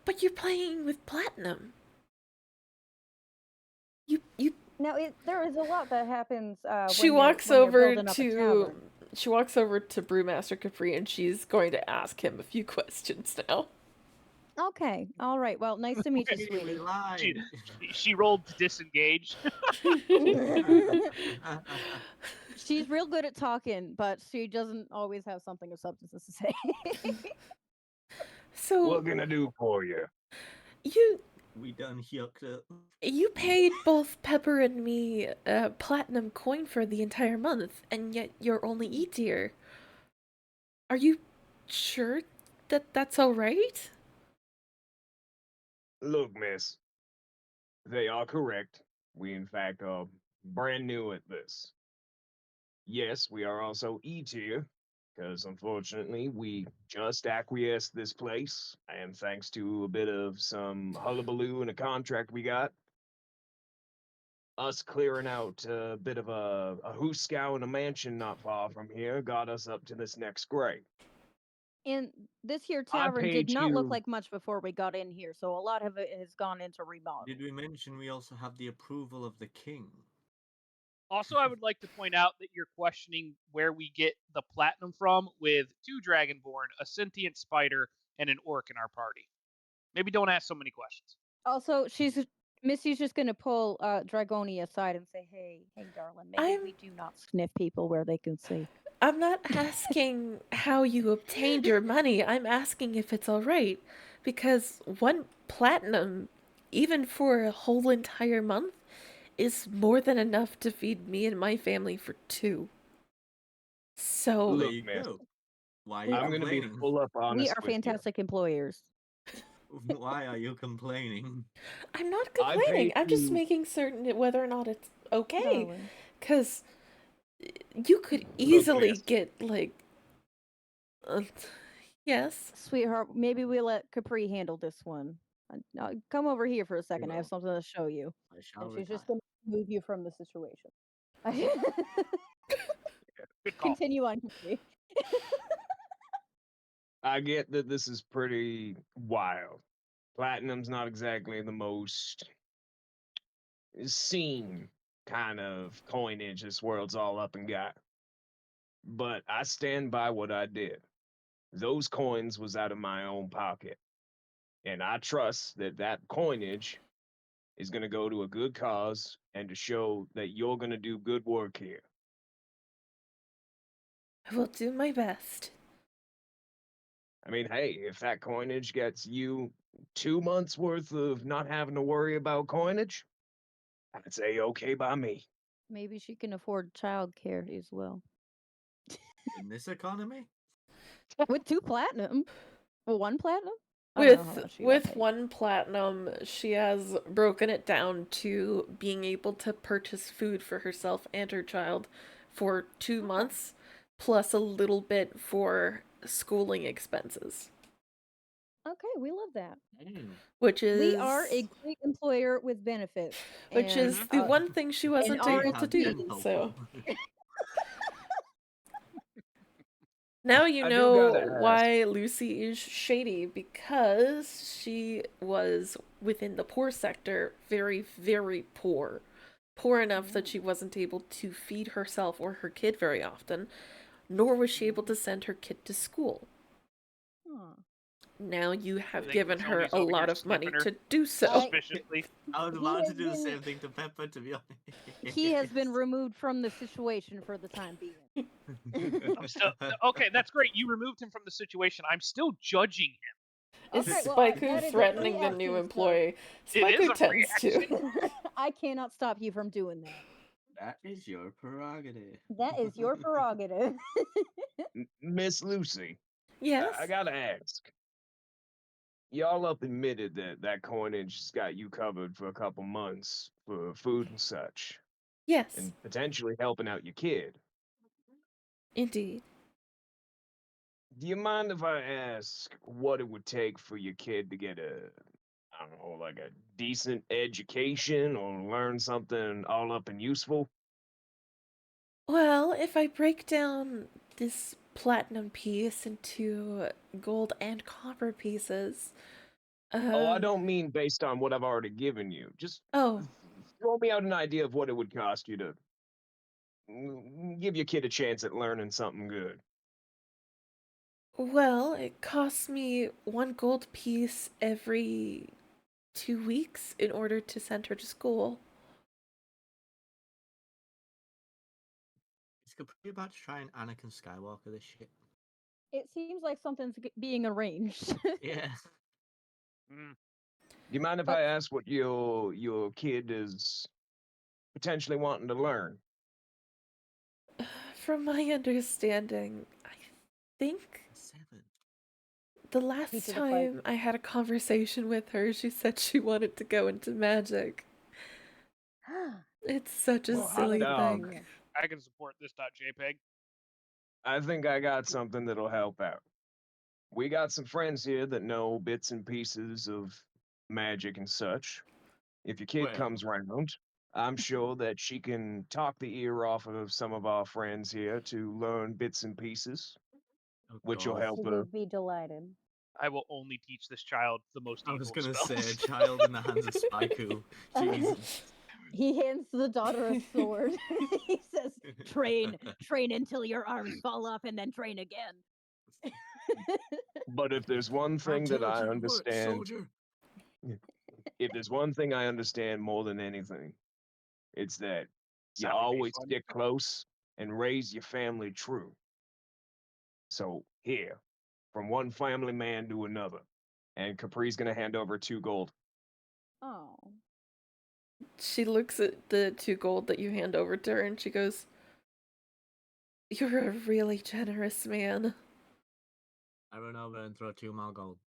But you're playing with platinum. You Now there is a lot that happens She when walks you're over building up a to tavern. Brewmaster Capri, and she's going to ask him a few questions now. Okay, all right. Well, nice to meet you, We sweetie. lied. She rolled to disengage. She's real good at talking, but she doesn't always have something of substance to say. So What can I do for you? We done yucked up. You paid both Pepper and me a platinum coin for the entire month, and yet you're only E tier. Are you sure that that's all right? Look, miss, they are correct. We, in fact, are brand new at this. Yes, we are also E tier, because unfortunately we just acquiesced this place, and thanks to a bit of some hullabaloo and a contract we got, us clearing out a bit of a hoosegow in a mansion not far from here got us up to this next grade. And this here tavern did paid not look you- like much before we got in here, so a lot of it has gone into remodeling. Did we mention we also have the approval of the king? Also, I would like to point out that you're questioning where we get the platinum from with 2 dragonborn, a sentient spider, and an orc in our party. Maybe don't ask so many questions. Also, Missy's just gonna pull Dragonia aside and say, "Hey, darling, maybe we do not sniff people where they can see." I'm not asking how you obtained your money. I'm asking if it's all right, because 1 platinum, even for a whole entire month, is more than enough to feed me and my family for 2. So Well, Look, there you miss, go. Why are you I'm going to be complaining? full up honest We are with you. fantastic employers. Why are you complaining? I'm not I complaining. paid I'm just you- making certain whether or not it's okay. Darling. Because you could easily miss. get, like... yes. Sweetheart, maybe we let Capri handle this one. Come over here for a second. I have will. something to show you. I shall And she's retire. just going to move you from the situation. Good call. Continue on, Capri. I get that this is pretty wild. Platinum's not exactly the most seen kind of coinage this world's all up and got. But I stand by what I did. Those coins was out of my own pocket. And I trust that that coinage is going to go to a good cause and to show that you're going to do good work here. I will do my best. I mean, hey, if that coinage gets you 2 months worth of not having to worry about coinage, I'd say okay by me. Maybe she can afford childcare as well. In this economy? With 2 platinum? Well, 1 platinum? I don't know how much she got With paid. 1 platinum, she has broken it down to being able to purchase food for herself and her child for 2 months, plus a little bit for schooling expenses. Okay, we love that. Which is We are a great employer with benefits. Which is the one thing she wasn't able to do. So now you know why Lucy is shady, because she was within the poor sector, very, very poor. Poor enough that she wasn't able to feed herself or her kid very often, nor was she able to send her kid to school. Now you have given her a lot of money to do so. Suspiciously. I was about to do the same thing to Pepper, to be honest. He has been removed from the situation for the time being. I'm still okay. That's great. You removed him from the situation. I'm still judging him. Is Spiku threatening the new employee? Spiku tends to. I cannot stop you from doing that. That is your prerogative. That is your prerogative. Miss Lucy. Yes? I gotta ask. Y'all up admitted that coinage has got you covered for a couple months for food and such. Yes. And potentially helping out your kid. Indeed. Do you mind if I ask what it would take for your kid to get I don't know, like a decent education or learn something all up and useful? Well, if I break down this platinum piece into gold and copper pieces. I don't mean based on what I've already given you. Just throw me out an idea of what it would cost you to give your kid a chance at learning something good. Well, it costs me 1 gold piece every 2 weeks in order to send her to school. Is Capri about to try and Anakin Skywalker this shit? It seems like something's being arranged. Yeah. Do you mind if I ask what your kid is potentially wanting to learn? From my understanding, I think 7. the last time I had a conversation with her, she said she wanted to go into magic. It's such a silly thing. I can support this .jpg. I think I got something that'll help out. We got some friends here that know bits and pieces of magic and such. If your kid comes round, I'm sure that she can talk the ear off of some of our friends here to learn bits and pieces, which will help her. She would be delighted. I will only teach this child the most evil I was gonna spells. say, a child in the hands of Spiku. Jesus. He hands the daughter a sword. He says, train until your arms fall off and then train again. But if there's one thing that I understand, if there's one thing I understand more than anything, it's that you always stick close and raise your family true. So here, from one family man to another, and Capri's gonna hand over 2 gold. Oh. She looks at the 2 gold that you hand over to her and she goes, "You're a really generous man." I run over and throw 2 more gold.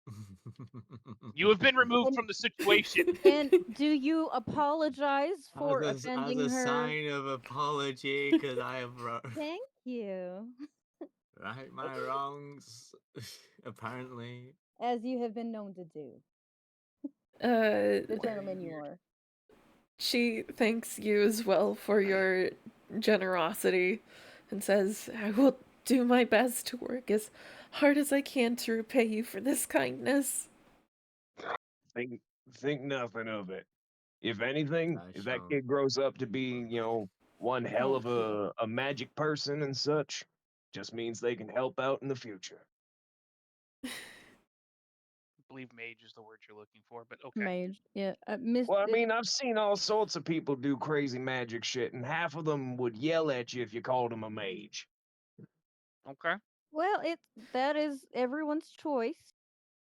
You have been removed from the situation. And do you apologize for offending as a her? sign of apology, because I have Thank you. right my wrongs, apparently. As you have been known to do. The gentleman you are. She thanks you as well for your generosity and says, "I will do my best to work as hard as I can to repay you for this kindness." Think nothing of it. If anything, if that kid grows up to be, one hell of a magic person and such, just means they can help out in the future. I believe mage is the word you're looking for, but okay. Mage, yeah. Well, I mean, I've seen all sorts of people do crazy magic shit, and half of them would yell at you if you called them a mage. Okay. Well, that is everyone's choice.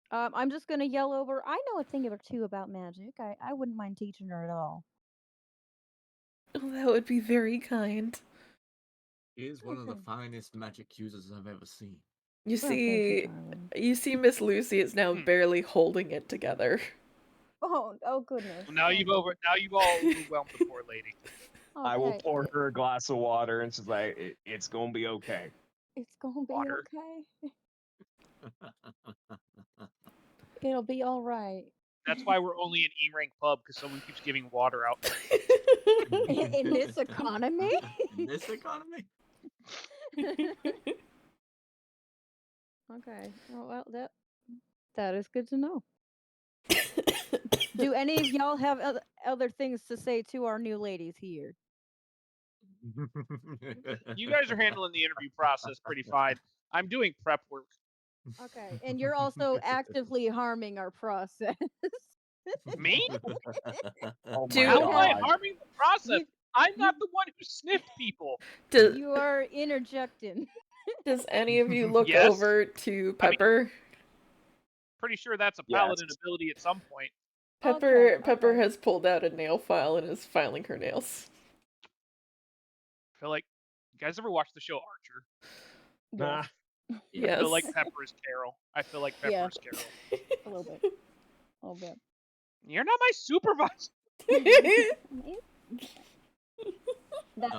I'm just gonna yell over. I know a thing or two about magic. I wouldn't mind teaching her at all. Oh, that would be very kind. He is one of the finest magic users I've ever seen. You see Miss Lucy is now barely holding it together. Oh goodness. Now you've all overwhelmed the poor lady. I will pour her a glass of water, and she's like, "It's gonna be okay." It's gonna be Water. okay. It'll be all right. That's why we're only an E-rank pub, because someone keeps giving water out. In this economy? In this economy? Okay. Oh, well, that is good to know. Do any of y'all have other things to say to our new ladies here? You guys are handling the interview process pretty fine. I'm doing prep work. Okay, and you're also actively harming our process. Me? Oh Dude. my How am I god! harming the process? I'm not you- the one who sniffed people. You are interjecting. Does any of you look Yes. over to Pepper? Pretty sure that's a Yes. paladin ability at some point. Pepper has pulled out a nail file and is filing her nails. I feel like, you guys ever watch the show Archer? Nah. Yes. I feel like Pepper is Carol. I feel like Pepper is Carol. A little bit. A little bit. You're not my supervisor. That's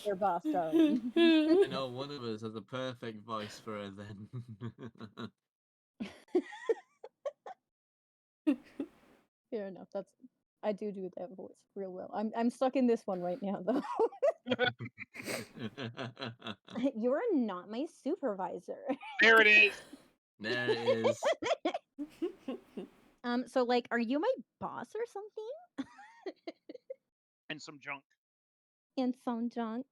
their boss, darling. I know one of us has a perfect voice for her then. Fair enough. I do that voice real well. I'm stuck in this one right now though. You're not my supervisor. There it is. There it is. So like, are you my boss or something? And some junk. And some junk.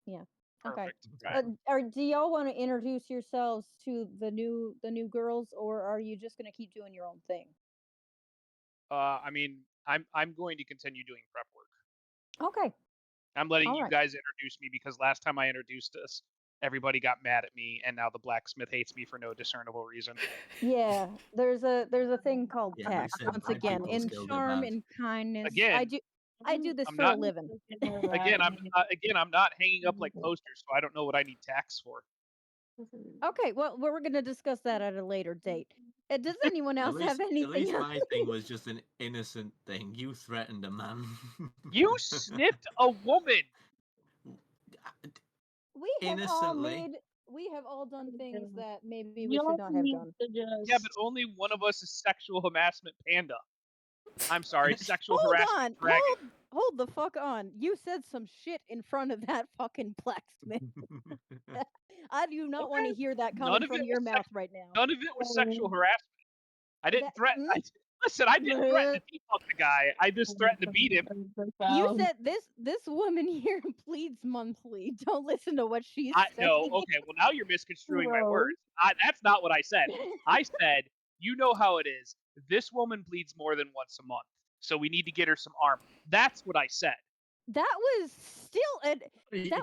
Yeah. Perfect. Okay. Or do y'all want to introduce yourselves to the new girls, or are you just gonna keep doing your own thing? I mean, I'm going to continue doing prep work. Okay. I'm letting All you right. guys introduce me because last time I introduced us, everybody got mad at me, and now the blacksmith hates me for no discernible reason. Yeah, there's a thing called Yeah, they tact. said Once black again, people in skill, they're charm bad. and kindness. Again, I do this I'm for not- a living. I'm not hanging up like posters, so I don't know what I need tax for. Okay, well, we're going to discuss that at a later date. Does anyone else have anything? At least else? my thing was just an innocent thing. You threatened a man. You sniffed a woman. We have all done things that maybe we should not have done. Yeah, but only one of us is sexual harassment panda. I'm sorry, sexual Hold harassment on, dragon. hold the fuck on. You said some shit in front of that fucking blacksmith. I do not want to hear that coming from your mouth right now. None of it was sexual harassment. I didn't threaten. Listen, I didn't threaten to defuck the guy. I just threatened to beat him. You said this woman here pleads monthly. Don't listen to what she's saying. No, okay. Well, now you're misconstruing my words. That's not what I said. I said, you know how it is. This woman bleeds more than once a month, so we need to get her some armor. That's what I said. That was still that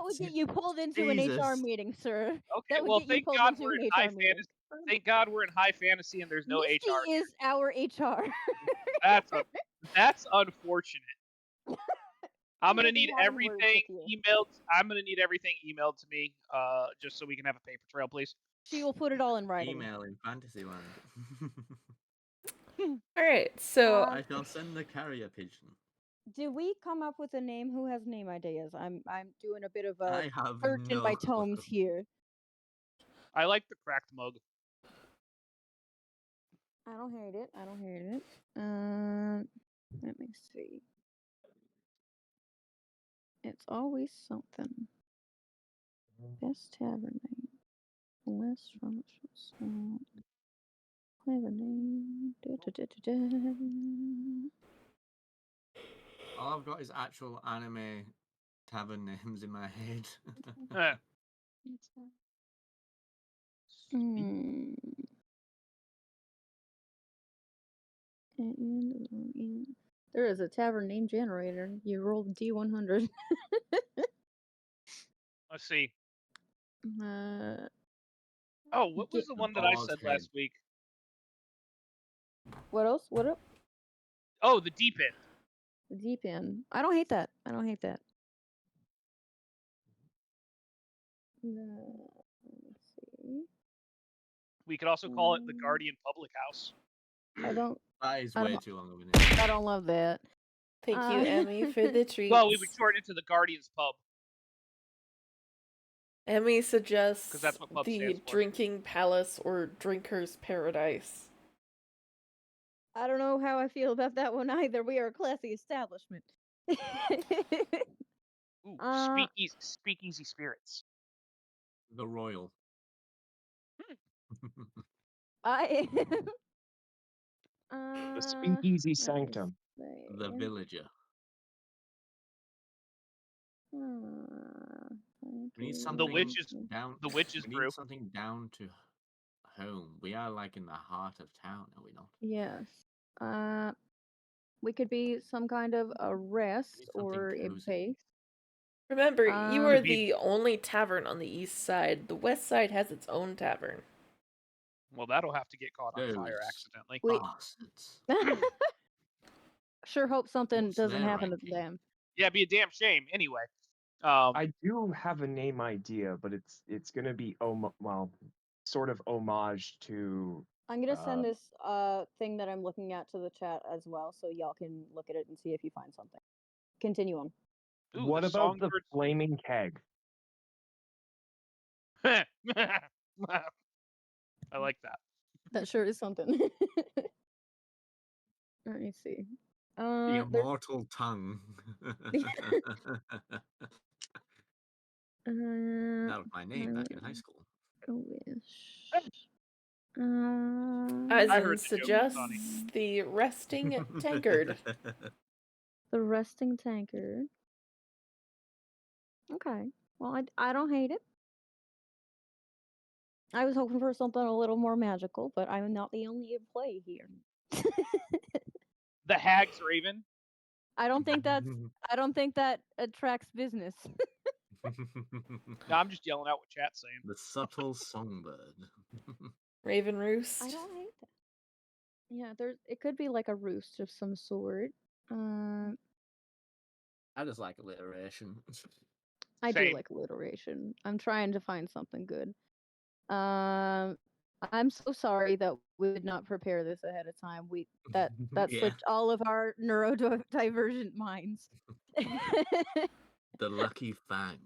would get you pulled into an HR meeting, sir. Okay, well, thank God we're in high fantasy. Thank God we're in high fantasy and there's no Misty HR. is our HR. That's unfortunate. I'm gonna need everything emailed. I'm gonna need everything emailed to me, just so we can have a paper trail, please. She will put it all in writing. Email in Fantasyland. All right, so I shall send the carrier pigeon. Did we come up with a name? Who has name ideas? I'm doing a bit of a I have search in my tomes here. I like the cracked mug. I don't hate it. Let me see. It's always something. Best tavern name. Less from clever name. All I've got is actual anime tavern names in my head. There is a tavern name generator. You roll D100. Let's see. What was the one that I said last week? What else? What up? Oh, the deep end. The deep end. I don't hate that. Let's see. We could also call it the Guardian Public House. I don't. That is way too long of a name. I don't love that. Thank you, Emmy, for the treats. Well, we would shorten it to the Guardians Pub. Emmy suggests that's what pub the stands for. Drinking Palace or Drinker's Paradise. I don't know how I feel about that one either. We are a classy establishment. Ooh, speakeasy spirits. The Royal. I The Speakeasy Sanctum. The Villager. We need something The down. Witch's we Brew. need something down to home. We are like in the heart of town, are we not? Yes. We could be some kind of a rest or a cozy. base. Remember, you are the only tavern on the east side. The west side has its own tavern. Well, that'll have to get caught on fire accidentally. Bastards. Sure hope something doesn't happen to them. Yeah, it'd be a damn shame. Anyway. I do have a name idea, but it's gonna be sort of homage to. I'm gonna send this thing that I'm looking at to the chat as well, so y'all can look at it and see if you find something. Continue on. Ooh, what about the flaming keg? I like that. That sure is something. Let me see. The immortal tongue. That was my name back in high school. Eisen suggests the resting tankard. The resting tankard. Okay. Well, I don't hate it. I was hoping for something a little more magical, but I'm not the only in play here. The Hag's Raven. I don't think that attracts business. No, I'm just yelling out what chat's saying. The subtle songbird. Raven roost. I don't hate that. Yeah, it could be like a roost of some sort. I just like alliteration. I do like alliteration. I'm trying to find something good. I'm so sorry that we did not prepare this ahead of time. That slipped all of our neurodivergent minds. The Lucky Fang.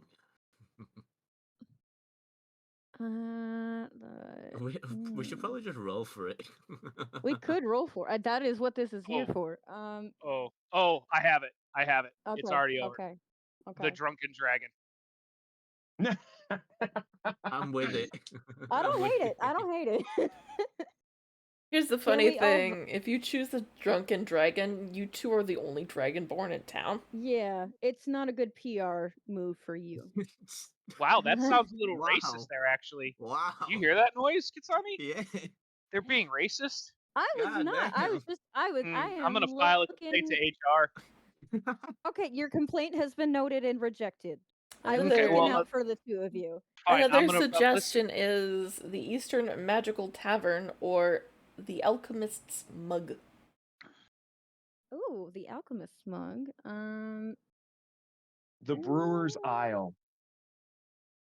We should probably just roll for it. We could roll for it. That is what this is here for. I have it. Okay, it's already over. Okay. The Drunken Dragon. I'm with it. I don't hate it. Here's the funny thing. If you choose the Drunken Dragon, you two are the only dragonborn in town. Yeah, it's not a good PR move for you. Wow, that sounds a little racist there, actually. Wow. Did you hear that noise, Kitsani? Yeah. They're being racist? I was not. Damn. I'm going to file a complaint to HR. Okay, your complaint has been noted and rejected. I was Another- looking out for the two of you. Fine, Another suggestion is the Eastern Magical Tavern or the Alchemist's Mug. Ooh, the Alchemist's Mug. The Brewer's Isle.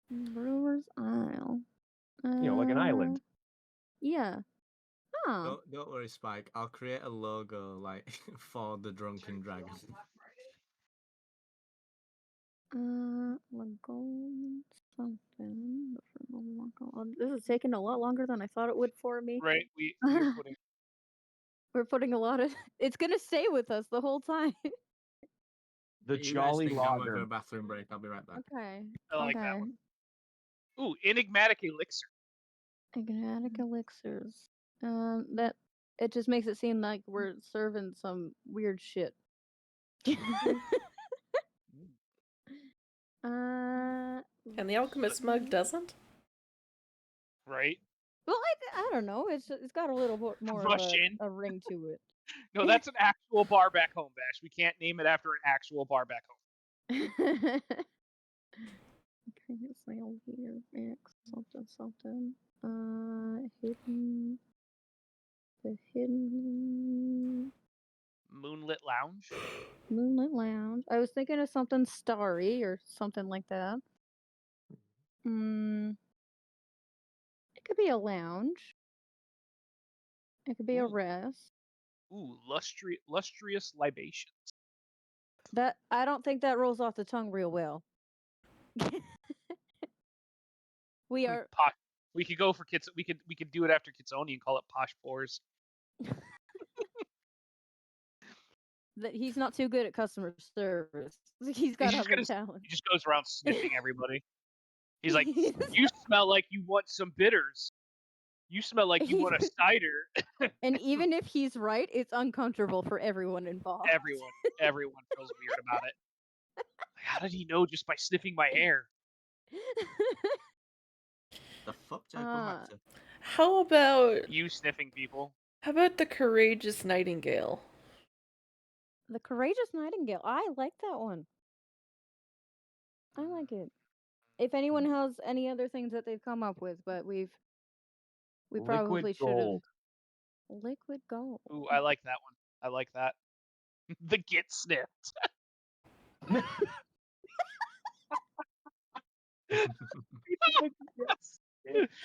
Brewer's Isle. Like an island. Yeah. Huh. Don't worry, Spike. I'll create a logo for the Drunken Dragon. Lagoon something. This is taking a lot longer than I thought it would for me. Right, we're putting a lot of. It's gonna stay with us the whole time. The Jolly Lager. I'm Lager. for a bathroom break. I'll be right back. Okay. I like that one. Ooh, Enigmatic Elixir. Enigmatic elixirs. That it just makes it seem like we're serving some weird shit. And the Alchemist's Mug doesn't? Right. Well, I don't know. It's got a little bit more of a ring to it. No, that's an actual bar back home, Bash. We can't name it after an actual bar back home. Okay, it's here. X something. Hidden. The hidden. Moonlit Lounge. Moonlit Lounge. I was thinking of something starry or something like that. It could be a lounge. It could be a rest. Ooh, lustrous libations. That I don't think that rolls off the tongue real well. We are. We could go for kids. We could do it after Kitsoni and call it posh pores. That he's not too good at customer service. He's got other talent. He just goes around sniffing everybody. He's like, "You smell like you want some bitters. You smell like you want a cider." And even if he's right, it's uncomfortable for everyone involved. Everyone feels weird about it. How did he know just by sniffing my hair? The fuck did I come back to? How about you sniffing people? How about the Courageous Nightingale? The Courageous Nightingale. I like that one. I like it. If anyone has any other things that they've come up with, but we probably should have. Liquid gold. Ooh, I like that one. I like that. The get sniffed.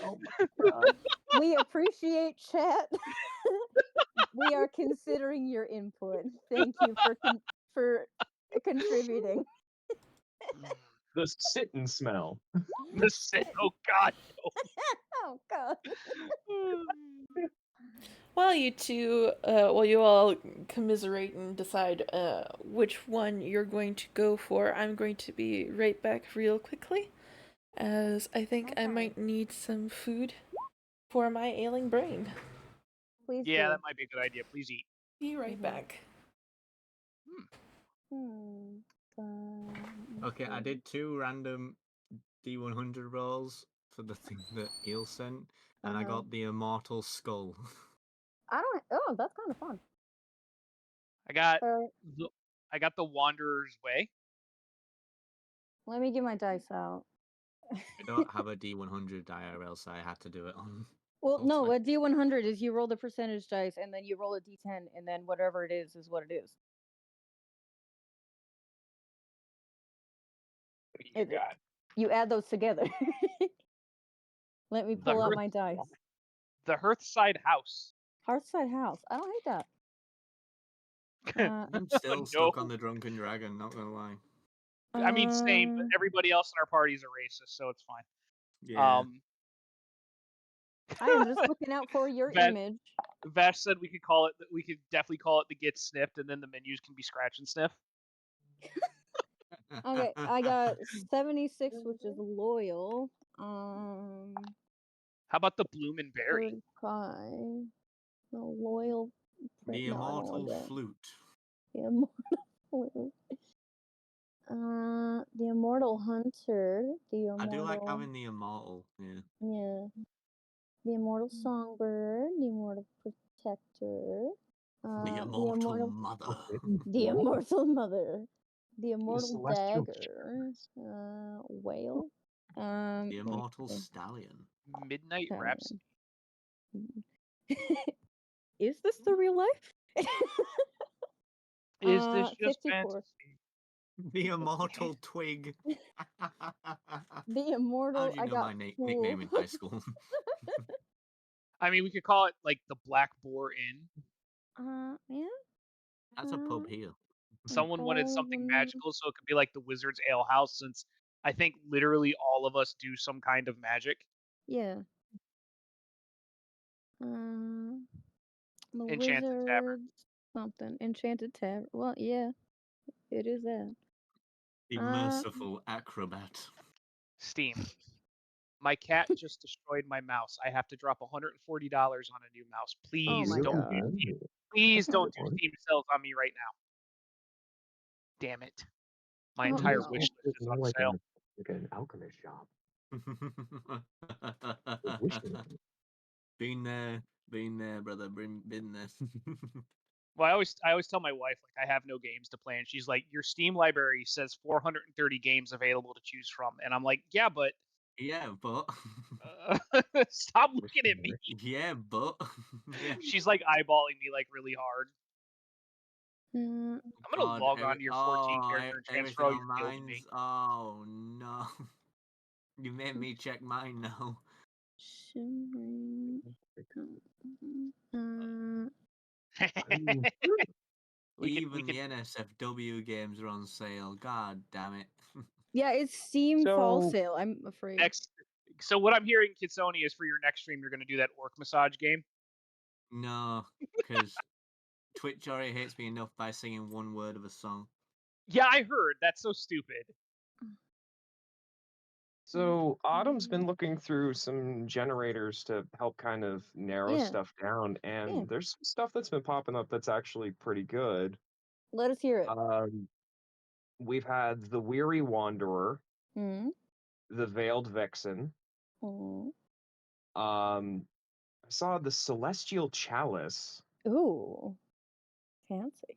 Oh my god. We appreciate chat. We are considering your input. Thank you for contributing. The sit-and smell. The sit. Oh god. Oh god. While you all commiserate and decide which one you're going to go for, I'm going to be right back real quickly, as I think I might need some food for my ailing brain. Please yeah, do. that might be a good idea. Please eat. Be right back. Okay, I did 2 random D100 rolls for the thing that Eel sent, and I got the Immortal Skull. Oh, that's kind of fun. I got the Wanderer's Way. Let me get my dice out. I don't have a D100 IRL, so I had to do it on. Well, no, a D100 is you roll the percentage dice and then you roll a D10 and then whatever it is what it is. You add those together. Let me pull out my dice. The Hearthside House. Hearthside House. I don't hate that. I'm still stuck on the Drunken Dragon, not gonna lie. I mean, same, but everybody else in our parties are racist, so it's fine. Yeah. I am just looking out for your image. Vash said we could definitely call it the Get Sniffed, and then the menus can be Scratch and Sniff. Okay, I got 76, which is loyal. How about the Bloom and Berry? 35. No, loyal. The Immortal Flute. The Immortal Flute. The Immortal Hunter. I do like having the Immortal, yeah. Yeah. The Immortal Songbird. The Immortal Protector. The Immortal Mother. The Immortal Mother. The Immortal Dagger. Whale. The Immortal Stallion. Midnight Rhapsody. Is this the real life? Is this just 54. fantasy? The Immortal Twig. The Immortal. How do you know my nickname in high school? I mean, we could call it like the Black Boar Inn. Yeah. That's a pub here. Someone wanted something magical, so it could be like the Wizard's Ale House, since I think literally all of us do some kind of magic. Yeah. The Enchanted Wizard Tavern. Something. Enchanted Tavern. Well, yeah. It is that. The Merciful Acrobat. Steam. My cat just destroyed my mouse. I have to drop $140 on a new mouse. Please don't do Steam. Please don't do Steam sales on me right now. Damn it. My entire wish list is on sale. Like an alchemist shop. Been there, brother. Been there. Well, I always tell my wife, like, I have no games to play, and she's like, your Steam library says 430 games available to choose from, and I'm like, yeah, but stop looking at me. Yeah, but yeah. She's like eyeballing me like really hard. I'm gonna log on to your 14 character and transfer all your guild to me. Oh no. You made me check mine now. Even the NSFW games are on sale. God damn it. Yeah, it's Steam fall sale, I'm afraid. So what I'm hearing, Kitsoni, is for your next stream, you're going to do that orc massage game? No, because Twitch already hates me enough by singing one word of a song. Yeah, I heard. That's so stupid. So Autumn's been looking through some generators to help kind of narrow stuff down, and there's some stuff that's been popping up that's actually pretty good. Let us hear it. We've had the Weary Wanderer, Mm. the Veiled Vixen. Mm. I saw the Celestial Chalice. Ooh, fancy.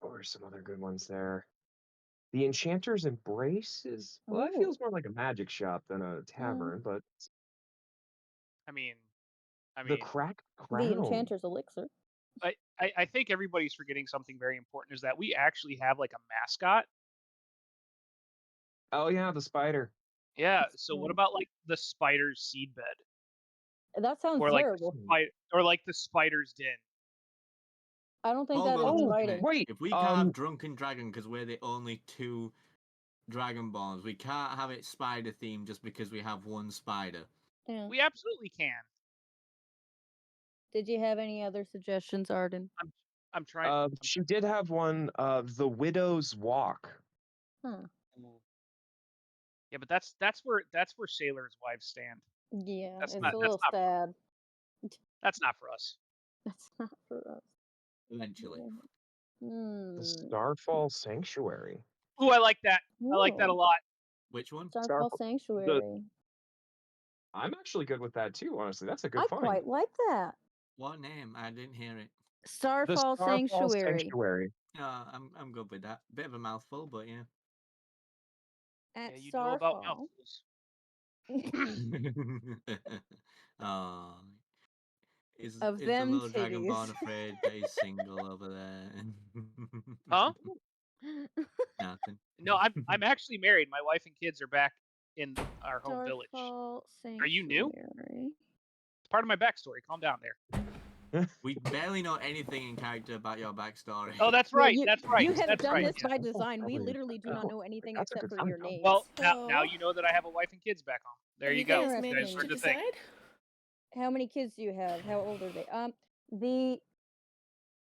What were some other good ones there? The Enchanter's Embrace is, well, that feels more like a magic shop than a tavern, but I mean, the Cracked Crown. The Enchanter's Elixir. I think everybody's forgetting something very important, is that we actually have like a mascot. Oh yeah, the spider. Yeah, so what about like the spider's seedbed? That sounds or terrible. Or like the spider's den. I don't think Hold that on, is inviting. Wait, if we can't have Drunken Dragon because we're the only two Dragonborns, we can't have it spider themed just because we have one spider. Yeah. We absolutely can. Did you have any other suggestions, Arden? I'm trying. She did have one of the Widow's Walk. Huh. Yeah, but that's where sailors' wives stand. Yeah, that's it's not, a little sad. That's not for us. That's not for us. Eventually. The Starfall Sanctuary. Ooh, I like that. I like that a lot. Which one? Starfall Sanctuary. I'm actually good with that too, honestly. That's a good I find. quite like that. What name? I didn't hear it. Starfall Sanctuary. I'm good with that. Bit of a mouthful, but yeah. At you know about Starfall. Oh, is Of the them little titties. Dragonborn afraid that he's single over there? Huh? Nothing. No, I'm actually married. My wife and kids are back in our home village. Are you new? It's part of my backstory. Calm down there. We barely know anything in character about your backstory. Oh, that's right. Well, that's right. You have that's done right. this by design. We literally do not know anything except for your names. Well, now you know that I have a wife and kids back home. There you go. Guys managed to decide? How many kids do you have? How old are they? The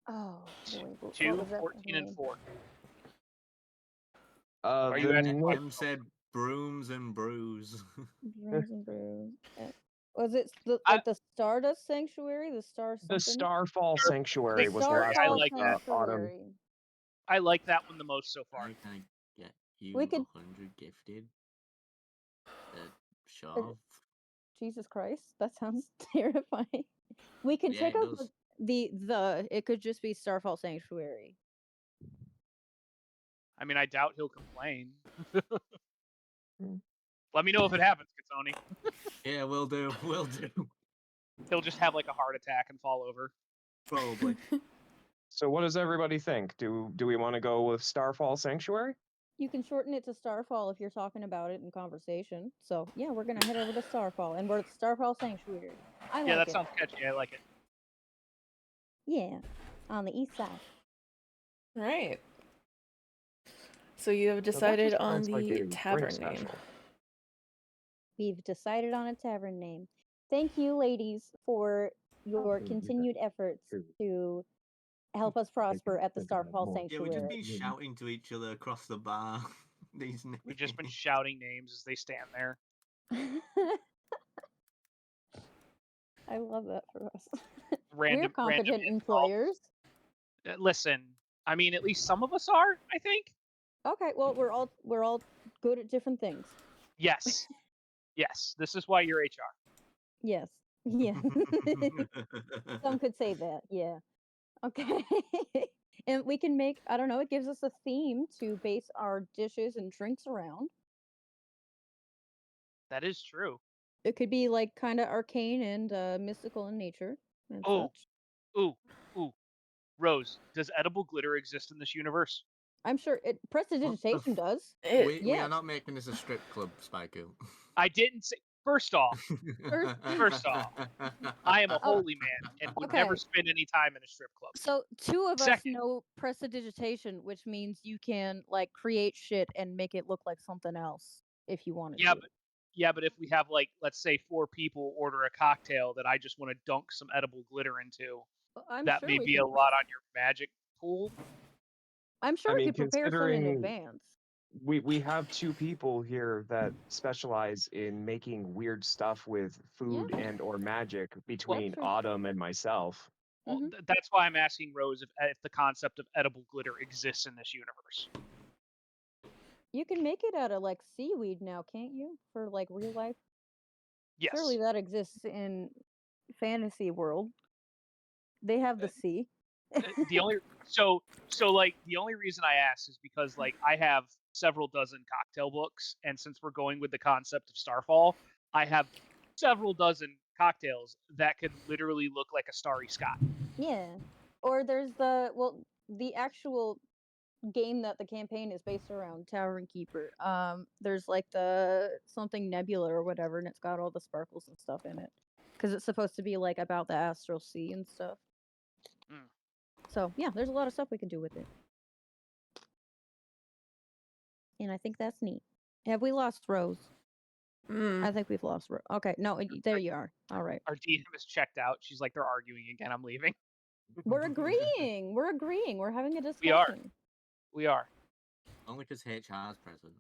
boy, 2, 14, and 4. Are you Tim said brooms and brews. Brooms and brews. Was it the Stardust Sanctuary? The Star something? The Starfall Sanctuary was the last I one. like that. Autumn. I like that one the most so far. Can I get you We could- 100 gifted? Sure. Jesus Christ, that sounds terrifying. We can check out it could just be Starfall Sanctuary. I mean, I doubt he'll complain. Let me know if it happens, Kitsoni. Yeah, we'll do. We'll do. He'll just have like a heart attack and fall over. Probably. So what does everybody think? Do we want to go with Starfall Sanctuary? You can shorten it to Starfall if you're talking about it in conversation. So yeah, we're gonna head over to Starfall, and we're at Starfall Sanctuary. Yeah, that sounds catchy. I like it. Yeah, on the east side. Right. So you have decided on the tavern name. We've decided on a tavern name. Thank you, ladies, for your continued efforts to help us prosper at the Starfall Sanctuary. Yeah, we've just been shouting to each other across the bar. These names. We've just been shouting names as they stand there. I love that for us. We're competent employers. Listen, I mean, at least some of us are, I think. Okay, well, we're all good at different things. Yes. Yes, this is why you're HR. Yes. Yeah. Some could say that. Yeah. Okay. And we can make, I don't know, it gives us a theme to base our dishes and drinks around. That is true. It could be like kind of arcane and mystical in nature. And such. Ooh. Rose, does edible glitter exist in this universe? I'm sure prestidigitation does. We are not making this a strip club, Spyku. I didn't say. First off, I am a holy man and would never spend any time in a strip club. So 2 of us know prestidigitation, which means you can like create shit and make it look like something else if you wanted to. But if we have like, let's say 4 people order a cocktail that I just want to dunk some edible glitter into, that may be a lot on your magic pool. I'm sure we could prepare some in advance. We have 2 people here that specialize in making weird stuff with food and or magic between Autumn and myself. Well, that's why I'm asking Rose if the concept of edible glitter exists in this universe. You can make it out of like seaweed now, can't you? For like real life? Yes. Surely that exists in fantasy world. They have the sea. The only reason I asked is because like I have several dozen cocktail books, and since we're going with the concept of Starfall, I have several dozen cocktails that could literally look like a starry sky. Yeah. Or there's the actual game that the campaign is based around, Tavern Keeper. There's like the something nebula or whatever, and it's got all the sparkles and stuff in it. Because it's supposed to be like about the astral sea and stuff. So yeah, there's a lot of stuff we can do with it. And I think that's neat. Have we lost Rose? I think we've lost Rose. Okay, no, there you are. All right. Our DM is checked out. She's like, they're arguing again. I'm leaving. We're agreeing. We're agreeing. We're having a discussion. We are. Only because HR is present.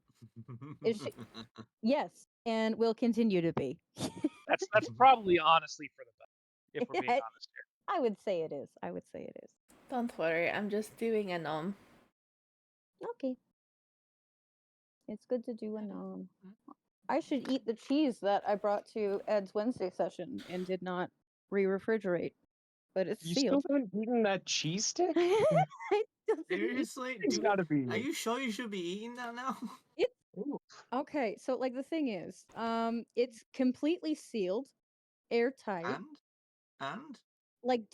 Is she? Yes, and will continue to be. That's probably honestly for the best, if we're being honest here. I would say it is. Don't worry, I'm just doing a nom. Okay. It's good to do a nom. I should eat the cheese that I brought to Ed's Wednesday session and did not re-refrigerate. But it's sealed. You still haven't eaten that cheese stick? Seriously? It's gotta be. Are you sure you should be eating that now? Okay, so like the thing is, it's completely sealed, airtight. And? Like,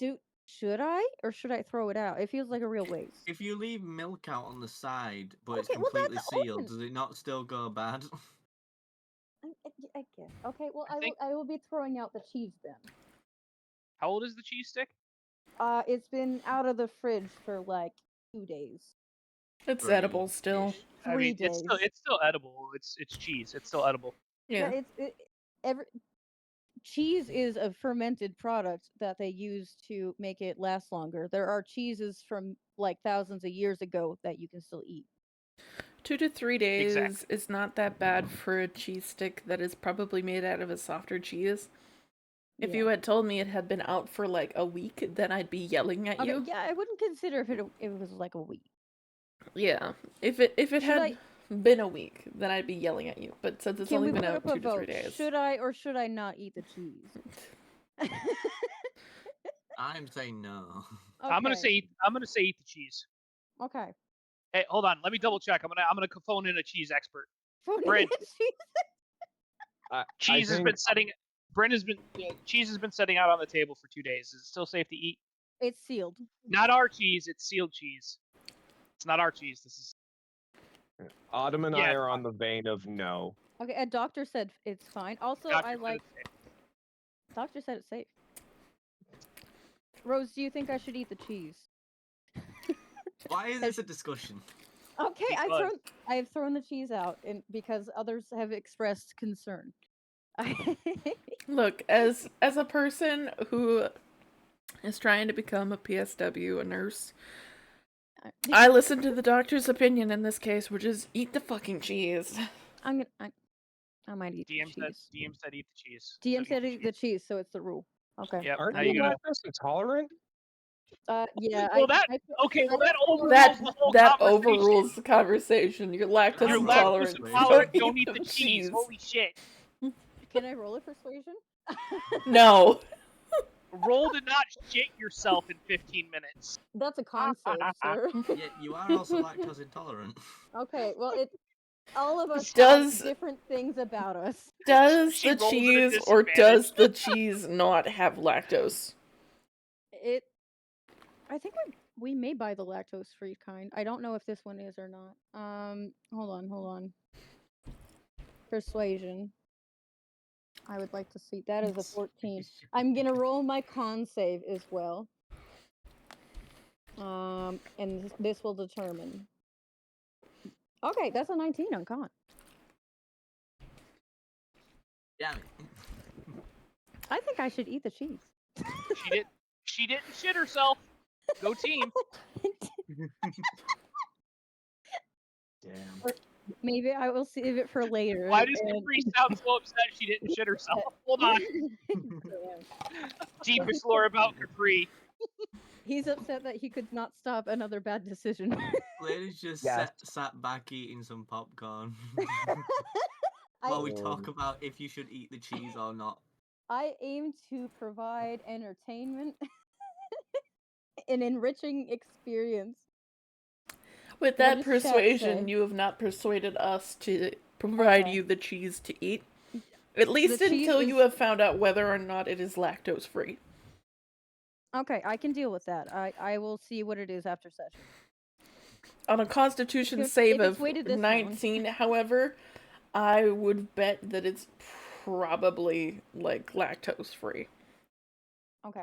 should I or should I throw it out? It feels like a real waste. If you leave milk out on the side, but it's completely sealed, does it not still go bad? I guess. Okay, well, I will be throwing out the cheese then. How old is the cheese stick? It's been out of the fridge for like 2 days. It's edible still. 3 days. It's still edible. It's cheese. It's still edible. Yeah. Cheese is a fermented product that they use to make it last longer. There are cheeses from like thousands of years ago that you can still eat. 2 to 3 days is not that bad for a cheese stick that is probably made out of a softer cheese. If you had told me it had been out for like a week, then I'd be yelling at you. Yeah, I wouldn't consider if it was like a week. Yeah, if it had been a week, then I'd be yelling at you. But since it's only been out 2 to 3 days, should I or should I not eat the cheese? I'm saying no. Okay. I'm gonna say eat the cheese. Okay. Hey, hold on. Let me double check. I'm gonna phone in a cheese expert. Brent. Cheese has been setting. Brent has been. Cheese has been setting out on the table for 2 days. Is it still safe to eat? It's sealed. Not our cheese. It's sealed cheese. It's not our cheese. This is. Autumn and I are on the vein of no. Okay, a doctor said it's fine. Also, Doctor said it's safe. Rose, do you think I should eat the cheese? Why is this a discussion? Okay, I have thrown the cheese out because others have expressed concern. Look, as a person who is trying to become a PSW, a nurse, I listen to the doctor's opinion in this case, which is eat the fucking cheese. I might eat the cheese. DM said eat the cheese. DM said eat the cheese, so it's the rule. Okay. Yep. Aren't you lactose intolerant? Yeah. Well, that overrules the conversation. You're lactose intolerant. Don't eat the cheese. Holy shit. Can I roll a persuasion? No. Roll to not shit yourself in 15 minutes. That's a con save, sir. Yeah, you are also lactose intolerant. Okay, well, all of us have different things about us. Does the cheese or does the cheese not have lactose? I think we may buy the lactose-free kind. I don't know if this one is or not. Hold on. Persuasion. I would like to see. That is a 14. I'm gonna roll my con save as well. And this will determine. Okay, that's a 19 on con. Yeah. I think I should eat the cheese. She didn't shit herself. Go team. Damn. Maybe I will save it for later. Why does Capri sound so upset she didn't shit herself? Hold on. Deepest lore about Capri. He's upset that he could not stop another bad decision. Ladies just sat back eating some popcorn while we talk about if you should eat the cheese or not. I aim to provide entertainment, an enriching experience. With that persuasion, you have not persuaded us to provide you the cheese to eat. At least until you have found out whether or not it is lactose free. Okay, I can deal with that. I will see what it is after session. On a Constitution save of 19, however, I would bet that it's probably like lactose free. Okay.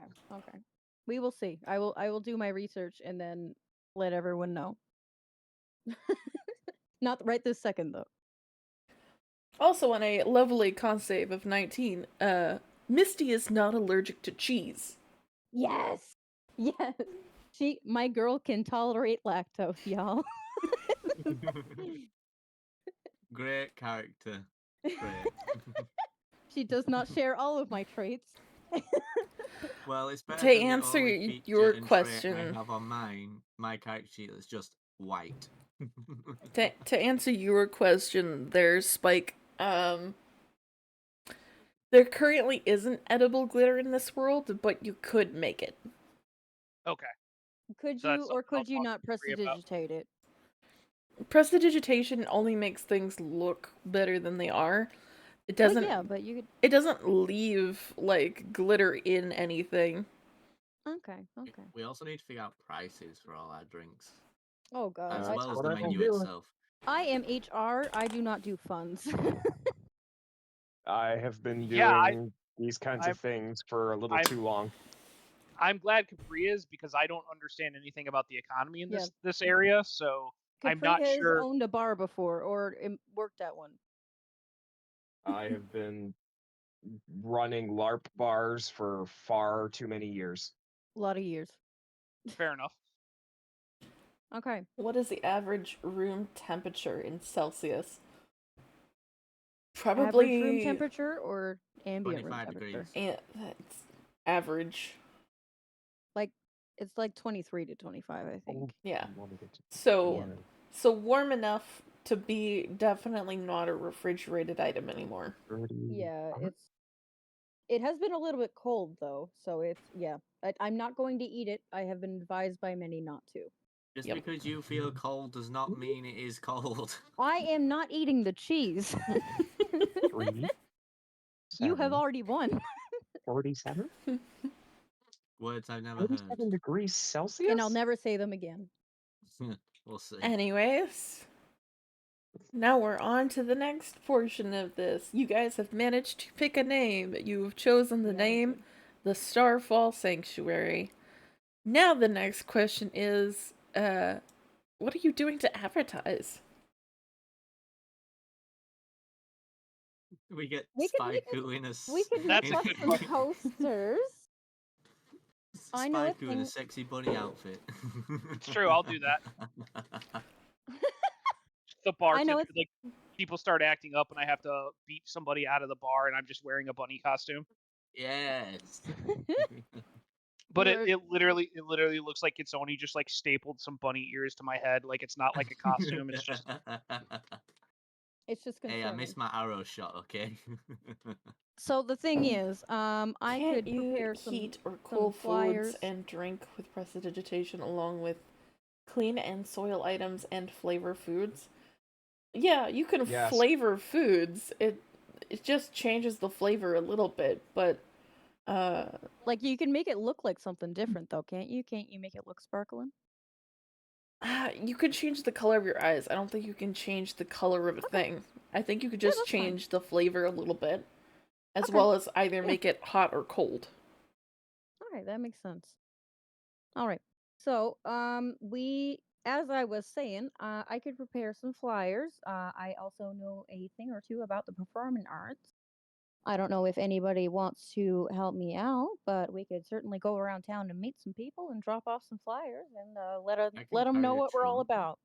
We will see. I will do my research and then let everyone know. Not right this second though. Also on a lovely con save of 19, Misty is not allergic to cheese. Yes. My girl can tolerate lactose, y'all. Great character. Great. She does not share all of my traits. Well, it's better to than answer the only your and question. I have on my character sheet is just white. To answer your question there, Spike, there currently isn't edible glitter in this world, but you could make it. Okay. Could you or could you not prestidigitate it? Prestidigitation only makes things look better than they are. It doesn't. Well, yeah, but you could. It doesn't leave like glitter in anything. Okay. We also need to figure out prices for all our drinks. Oh god. As well as the menu itself. I am HR. I do not do funds. I have been doing these kinds of things for a little too long. I'm glad Capri is, because I don't understand anything about the economy in this area, so I'm not Capri has sure. owned a bar before or worked at one. I have been running LARP bars for far too many years. A lot of years. Fair enough. Okay. What is the average room temperature in Celsius? Probably average room temperature or ambient room temperature? That's average. Like it's like 23 to 25, I think. Yeah. So warm enough to be definitely not a refrigerated item anymore. Yeah, it has been a little bit cold though, so I'm not going to eat it. I have been advised by many not to. Just because you feel cold does not mean it is cold. I am not eating the cheese. 3, you have already won. 47? Words I've never heard. 47 degrees Celsius? And I'll never say them again. We'll see. Anyways, now we're on to the next portion of this. You guys have managed to pick a name. You've chosen the name, the Starfall Sanctuary. Now the next question is, what are you doing to advertise? We get Spike-Gu in a... We could make up some posters. Spike-Gu in a sexy bunny outfit. It's true, I'll do that. The bartender, like, people start acting up and I have to beat somebody out of the bar and I'm just wearing a bunny costume. Yes. But it literally looks like it's only just like stapled some bunny ears to my head. Like it's not like a costume. It's just. It's just concerning. Hey, I missed my arrow shot. Okay. So the thing is, I could prepare some heat or cool flyers foods and drink with prestidigitation along with clean and soil items and flavor foods. Yeah, you can flavor foods. It just changes the flavor a little bit, but like you can make it look like something different though, can't you? Can't you make it look sparkling? You can change the color of your eyes. I don't think you can change the color of a thing. I think you could just change the flavor a little bit. as Okay. well as either make it hot or cold. All right, that makes sense. All right. So, as I was saying, I could prepare some flyers. I also know a thing or two about the performing arts. I don't know if anybody wants to help me out, but we could certainly go around town and meet some people and drop off some flyers and let them know what we're all about.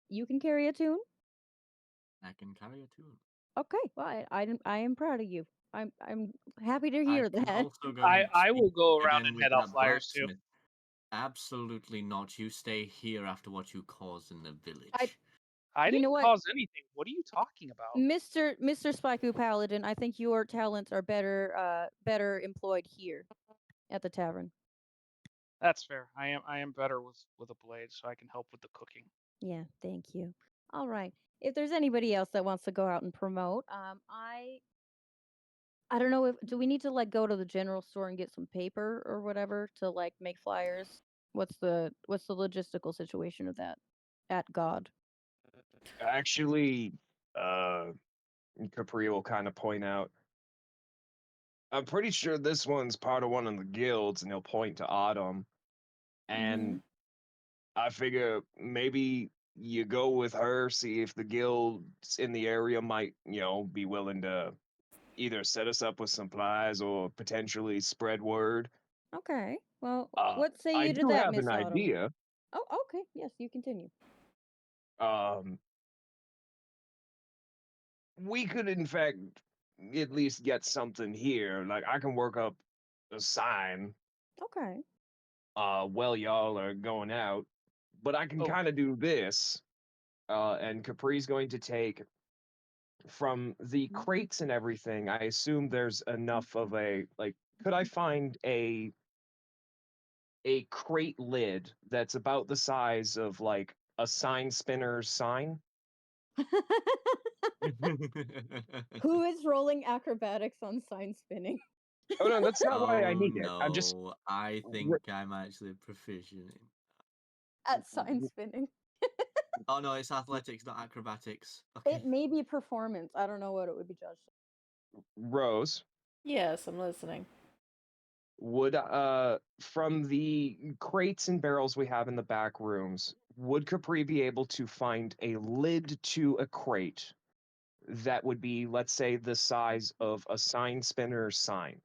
You can carry a tune? I can carry a tune. Okay, well, I am proud of you. I'm happy to hear I can that. also go I will go around again and with head out that flyers too. blacksmith. Absolutely not. You stay here after what you caused in the village. I You know didn't what? cause anything. What are you talking about? Mr. Spyku Paladin, I think your talents are better employed here at the tavern. That's fair. I am better with a blade, so I can help with the cooking. Yeah, thank you. All right. If there's anybody else that wants to go out and promote, I don't know if do we need to like go to the general store and get some paper or whatever to like make flyers? What's the logistical situation of that at God? Actually, Capri will kind of point out. I'm pretty sure this one's part of one of the guilds, and he'll point to Autumn. And I figure maybe you go with her, see if the guilds in the area might, be willing to either set us up with supplies or potentially spread word. Okay. Well, Uh, what say I you to do that, have an Miss Autumn? idea. Oh, okay. Yes, you continue. We could, in fact, at least get something here. Like, I can work up a sign Okay. while y'all are going out, but I can Oh. kind of do this. And Capri's going to take from the crates and everything. I assume there's enough of a like. Could I find a crate lid that's about the size of like a sign spinner's sign? Who is rolling acrobatics on sign spinning? Oh no, that's not why I Oh need it. I'm just no, I think I'm actually proficient in. At sign spinning. Oh no, it's athletics, not acrobatics. Okay. It may be performance. I don't know what it would be judged. Rose. Yes, I'm listening. Would from the crates and barrels we have in the back rooms, would Capri be able to find a lid to a crate that would be, let's say, the size of a sign spinner sign,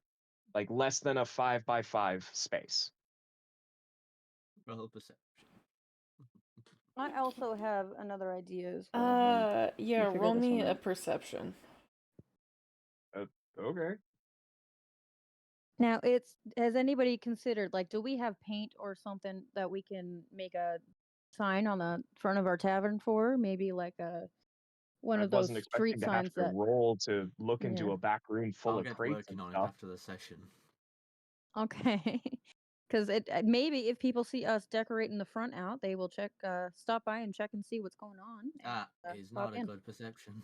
like less than a 5x5 space? Roll perception. I also have another idea as well. Yeah, figure roll this me one a out. perception. Okay. Now, has anybody considered like, do we have paint or something that we can make a sign on the front of our tavern for? Maybe like one I of those wasn't street expecting to have signs to that. roll to look into Yeah. a back room full I'll of get crates and working on it stuff. after the session. Okay. Because maybe if people see us decorating the front out, they will stop by and check and see what's going on. That And, is pop not a in. good perception.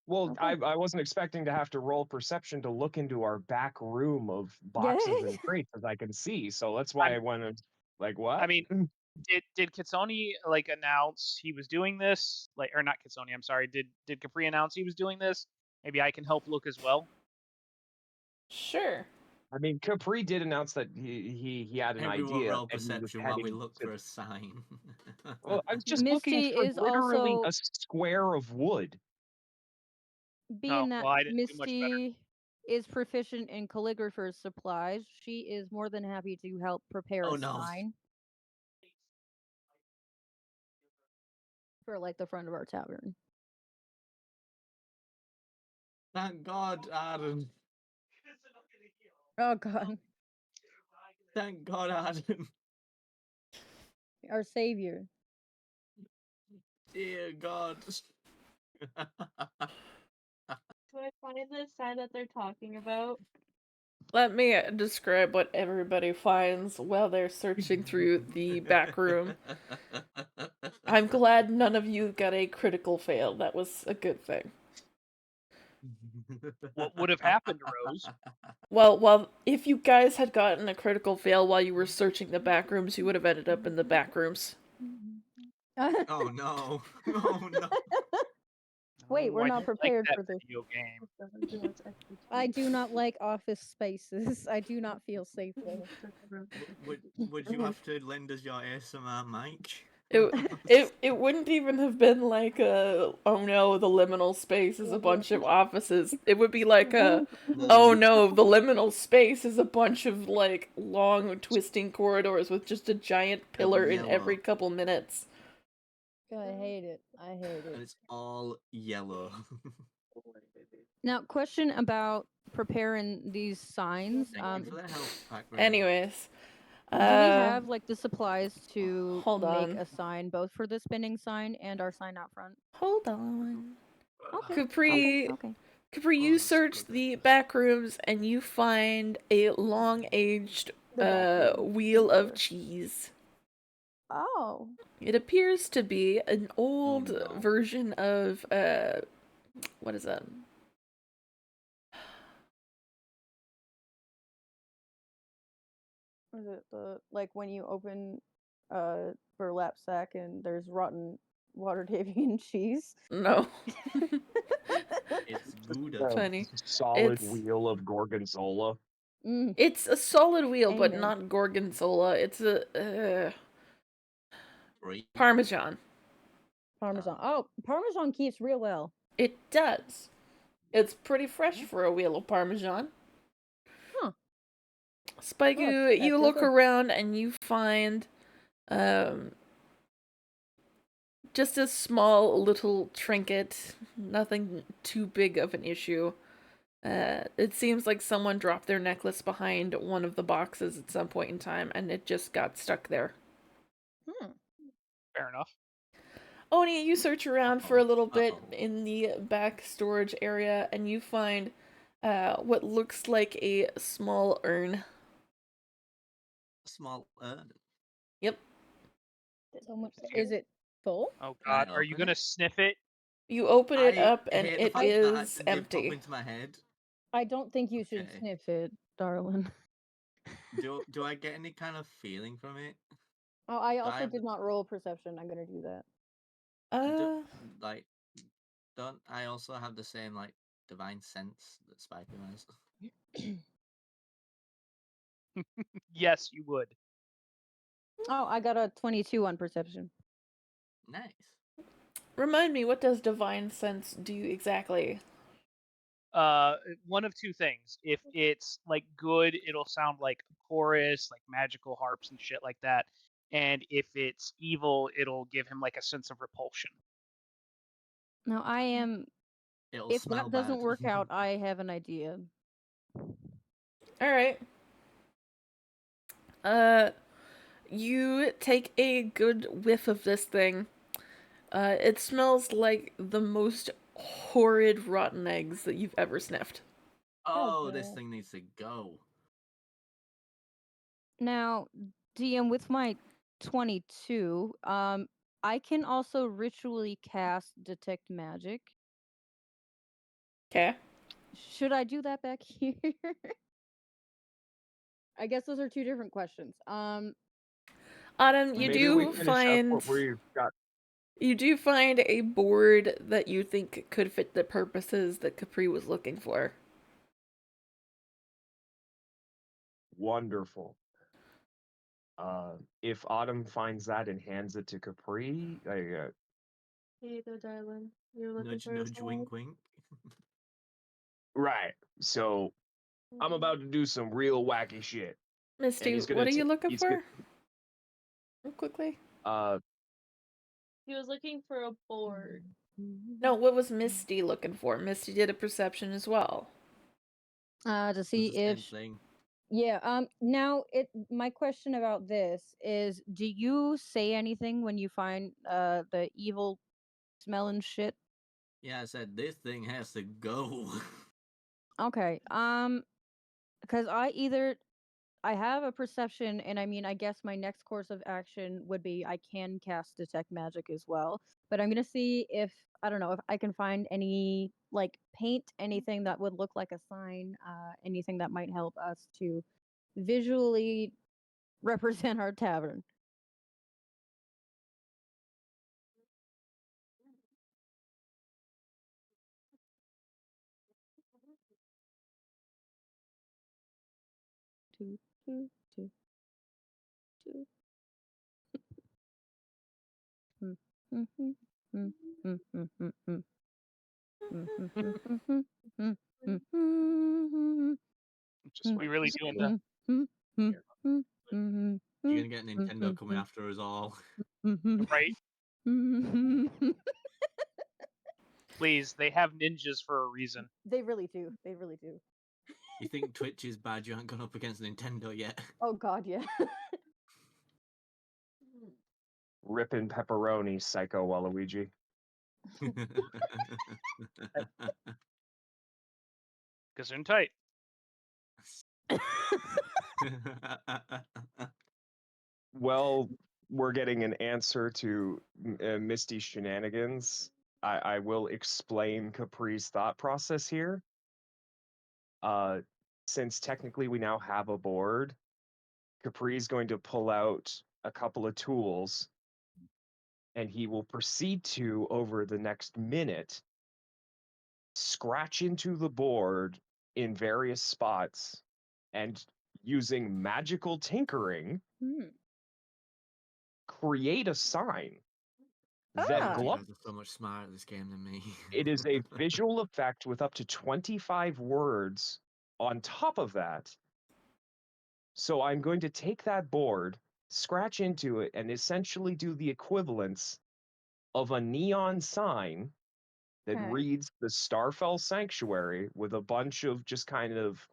Well, Okay. I wasn't expecting to have to roll perception to look into our back room of Yeah. boxes and crates as I can see. So that's why I went like, what? I mean, did Kitsoni like announce he was doing this? Like, or not Kitsoni? I'm sorry. Did Capri announce he was doing this? Maybe I can help look as well. Sure. I mean, Capri did announce that he had an Everyone idea roll and he was perception while we heading look to. for a sign. Well, I was just looking Misty for is literally also a square of wood. being Oh, that well, I didn't do much better. Misty is proficient in calligrapher's supplies. She is more than happy to help prepare Oh a no. sign for like the front of our tavern. Thank God, Adam. Oh God, Thank God, Adam. our savior. Dear God. Do I find the sign that they're talking about? Let me describe what everybody finds while they're searching through the back room. I'm glad none of you got a critical fail. That was a good thing. What would have happened, Rose? Well, if you guys had gotten a critical fail while you were searching the back rooms, you would have ended up in the back rooms. Oh no. Oh no. Wait, we're I not don't like prepared that for this. video game. I do not like office spaces. I do not feel safe there. Would you have to lend us your ASMR mic? It wouldn't even have been like a, oh no, the liminal space is a bunch of offices. It would be like a, oh no, the liminal space is a bunch of like long twisting corridors with just a giant pillar in every couple minutes. I hate it. I hate it. And it's all yellow. Now, question about preparing these signs. Thank you for the help, Pac. Anyways, do we have like the supplies to hold make on. a sign both for the spinning sign and our sign out front? Hold on. Okay. Capri, Okay. Capri, you search the back rooms and you find a long-aged wheel of cheese. Oh. It appears to be an old version of what is that? Is it the like when you open burlap sack and there's rotten Waterdavian cheese? No. It's Buddha. Funny. Solid It's wheel of gorgonzola. it's a solid wheel, but Amen. not gorgonzola. It's a Right. Parmesan. Parmesan. Oh, Parmesan keeps real well. It does. It's pretty fresh for a wheel of Parmesan. Huh. Spike, Oh, you look good. around and you find just a small little trinket, nothing too big of an issue. It seems like someone dropped their necklace behind one of the boxes at some point in time, and it just got stuck there. Fair enough. Oni, you search around for a little bit in the back storage area, and you find what looks like a small urn. Small urn. Yep. So much. Is it full? Oh God, are you gonna sniff it? You open it I up, and hate the it fact that is did pop empty. into my head. I don't think you should sniff it, darling. Do I get any kind of feeling from it? Oh, I also did not roll perception. I'm gonna do that. Don't I also have the same like divine sense that Spiker has? Yes, you would. Oh, I got a 22 on perception. Nice. Remind me, what does divine sense do exactly? One of two things. If it's like good, it'll sound like a chorus, like magical harps and shit like that. And if it's evil, it'll give him like a sense of repulsion. Now I am. It'll if smell that doesn't bad. work out, I have an idea. All right. You take a good whiff of this thing. It smells like the most horrid rotten eggs that you've ever sniffed. Oh, this thing needs to go. Now, DM, with my 22, I can also ritually cast detect magic. Okay. Should I do that back here? I guess those are two different questions. Autumn, you Maybe we do finish find up what we've got. you do find a board that you think could fit the purposes that Capri was looking for. Wonderful. If Autumn finds that and hands it to Capri, Here you go, darling. You're looking Nudge, for a nudge, sign? wink, wink. right. So I'm about to do some real wacky shit. Misty, what are you looking for? Real quickly. He was looking for a board. No, what was Misty looking for? Misty did a perception as well. To see if. Yeah. Now, my question about this is: do you say anything when you find the evil smelling shit? Yeah, I said this thing has to go. Okay. Because I have a perception, and I mean, I guess my next course of action would be I can cast detect magic as well. But I'm gonna see if I don't know if I can find any like paint, anything that would look like a sign, anything that might help us to visually represent our tavern. Just we really doing the You're gonna get Nintendo coming after us all. right? Please, they have ninjas for a reason. They really do. They really do. You think Twitch is bad? You haven't gone up against Nintendo yet. Oh God, yeah. Rippin' pepperoni, Psycho Waluigi. Gesundheit. Well, we're getting an answer to Misty's shenanigans. I will explain Capri's thought process here. Since technically we now have a board, Capri's going to pull out a couple of tools, and he will proceed to, over the next minute, scratch into the board in various spots, and using magical tinkering, create a sign that You glows. guys are so much smarter at this game than me. It is a visual effect with up to 25 words on top of that. So I'm going to take that board, scratch into it, and essentially do the equivalence of a neon sign that reads the Starfell Sanctuary with a bunch of just kind of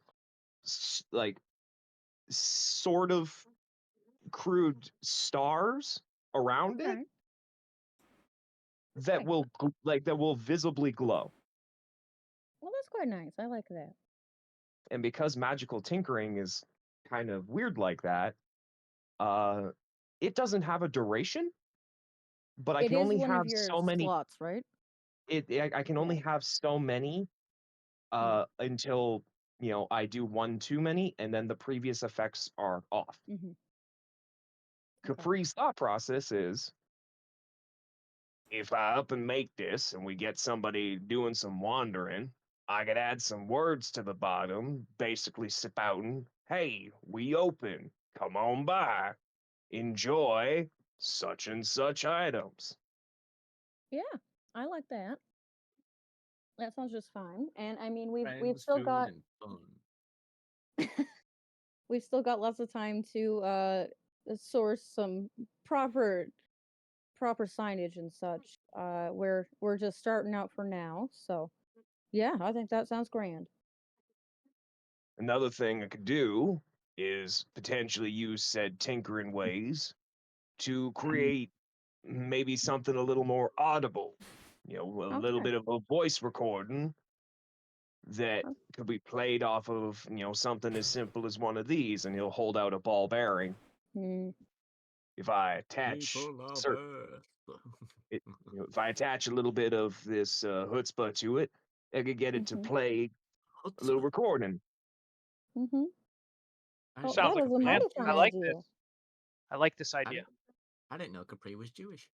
like sort of crude stars around it that will that will visibly glow. Well, that's quite nice. I like that. And because magical tinkering is kind of weird like that, it doesn't have a duration, but I It can is only one of have your so many. slots, right? I can only have so many until I do one too many, and then the previous effects are off. Capri's thought process is, if I up and make this and we get somebody doing some wandering, I could add some words to the bottom, basically spouting, hey, we open, come on by, enjoy such and such items. Yeah, I like that. That sounds just fine. And I mean, we've still got we've still got lots of time to source some proper signage and such. We're just starting out for now, so yeah, I think that sounds grand. Another thing I could do is potentially use said tinkering ways to create maybe something a little more audible, a little bit of a voice recording that could be played off of, something as simple as one of these, and he'll hold out a ball bearing. If I attach if I attach a little bit of this chutzpah to it, I could get it to play a little recording. Oh, Sounds that like is a a plan. mighty fine I like idea. this. I like this idea. I didn't know Capri was Jewish.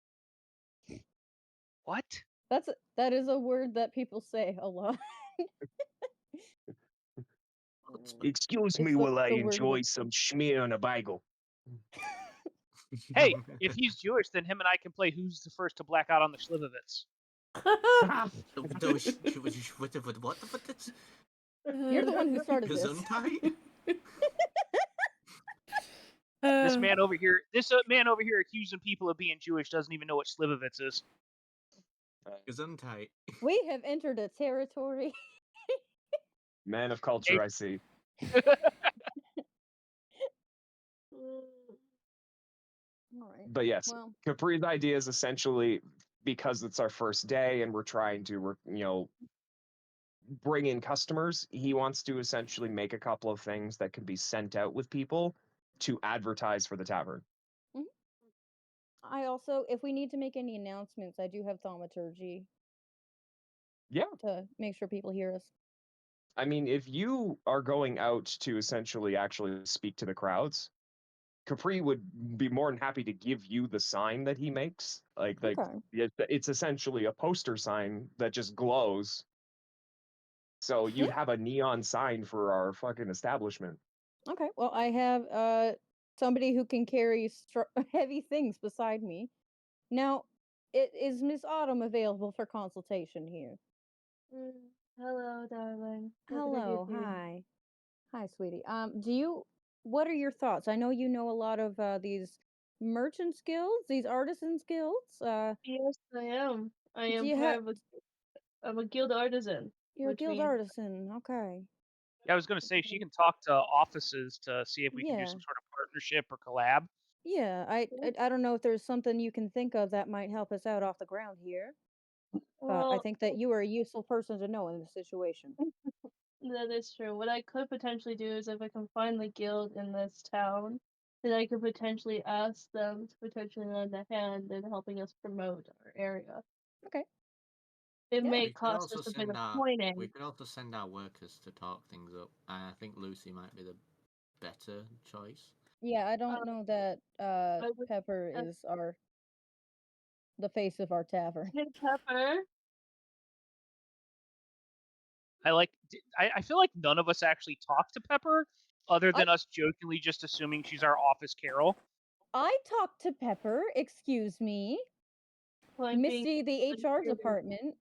What? That is a word that people say a lot. Excuse me while I enjoy some schmear on a bagel. Hey, if he's Jewish, then him and I can play Who's the First to Black Out on the Slivovitz. You're the one who started this. This man over here accusing people of being Jewish doesn't even know what Slivovitz is. Gesundheit. We have entered a territory. Man of culture, I see. All right. But yes, well, Capri's idea is essentially, because it's our first day and we're trying to, bring in customers, he wants to essentially make a couple of things that can be sent out with people to advertise for the tavern. I also, if we need to make any announcements, I do have thaumaturgy. Yeah. To make sure people hear us. I mean, if you are going out to essentially actually speak to the crowds, Capri would be more than happy to give you the sign that he makes. It's essentially a poster sign that just glows. So you'd have a neon sign for our fucking establishment. Okay, well, I have somebody who can carry heavy things beside me. Now, is Miss Autumn available for consultation here? Hello, darling. What can I do Hello, for you? hi. Hi, sweetie. What are your thoughts? I know you know a lot of these merchants guilds, these artisans guilds. Yes, I am. I Do am you have, I'm a guild artisan, you're a which guild means artisan, okay. Yeah, I was gonna say she can talk to offices to see if we can do Yeah. some sort of partnership or collab. Yeah, I don't know if there's something you can think of that might help us out off the ground here, but I well, think that you are a useful person to know in this situation. that is true. What I could potentially do is if I can find the guild in this town, then I could potentially ask them to potentially lend a hand in helping us promote our area. Okay. It Yeah. may We could cost also us a bit send of our coining. workers to talk things up. And I think Lucy might be the better choice. Yeah, I don't Um, know that I would Pepper is the face of our tavern. Hey, Pepper. I feel like none of us actually talk to Pepper, other I than us jokingly just assuming she's our office Carol. I talked to Pepper, excuse me. Point being, Misty, the HR department.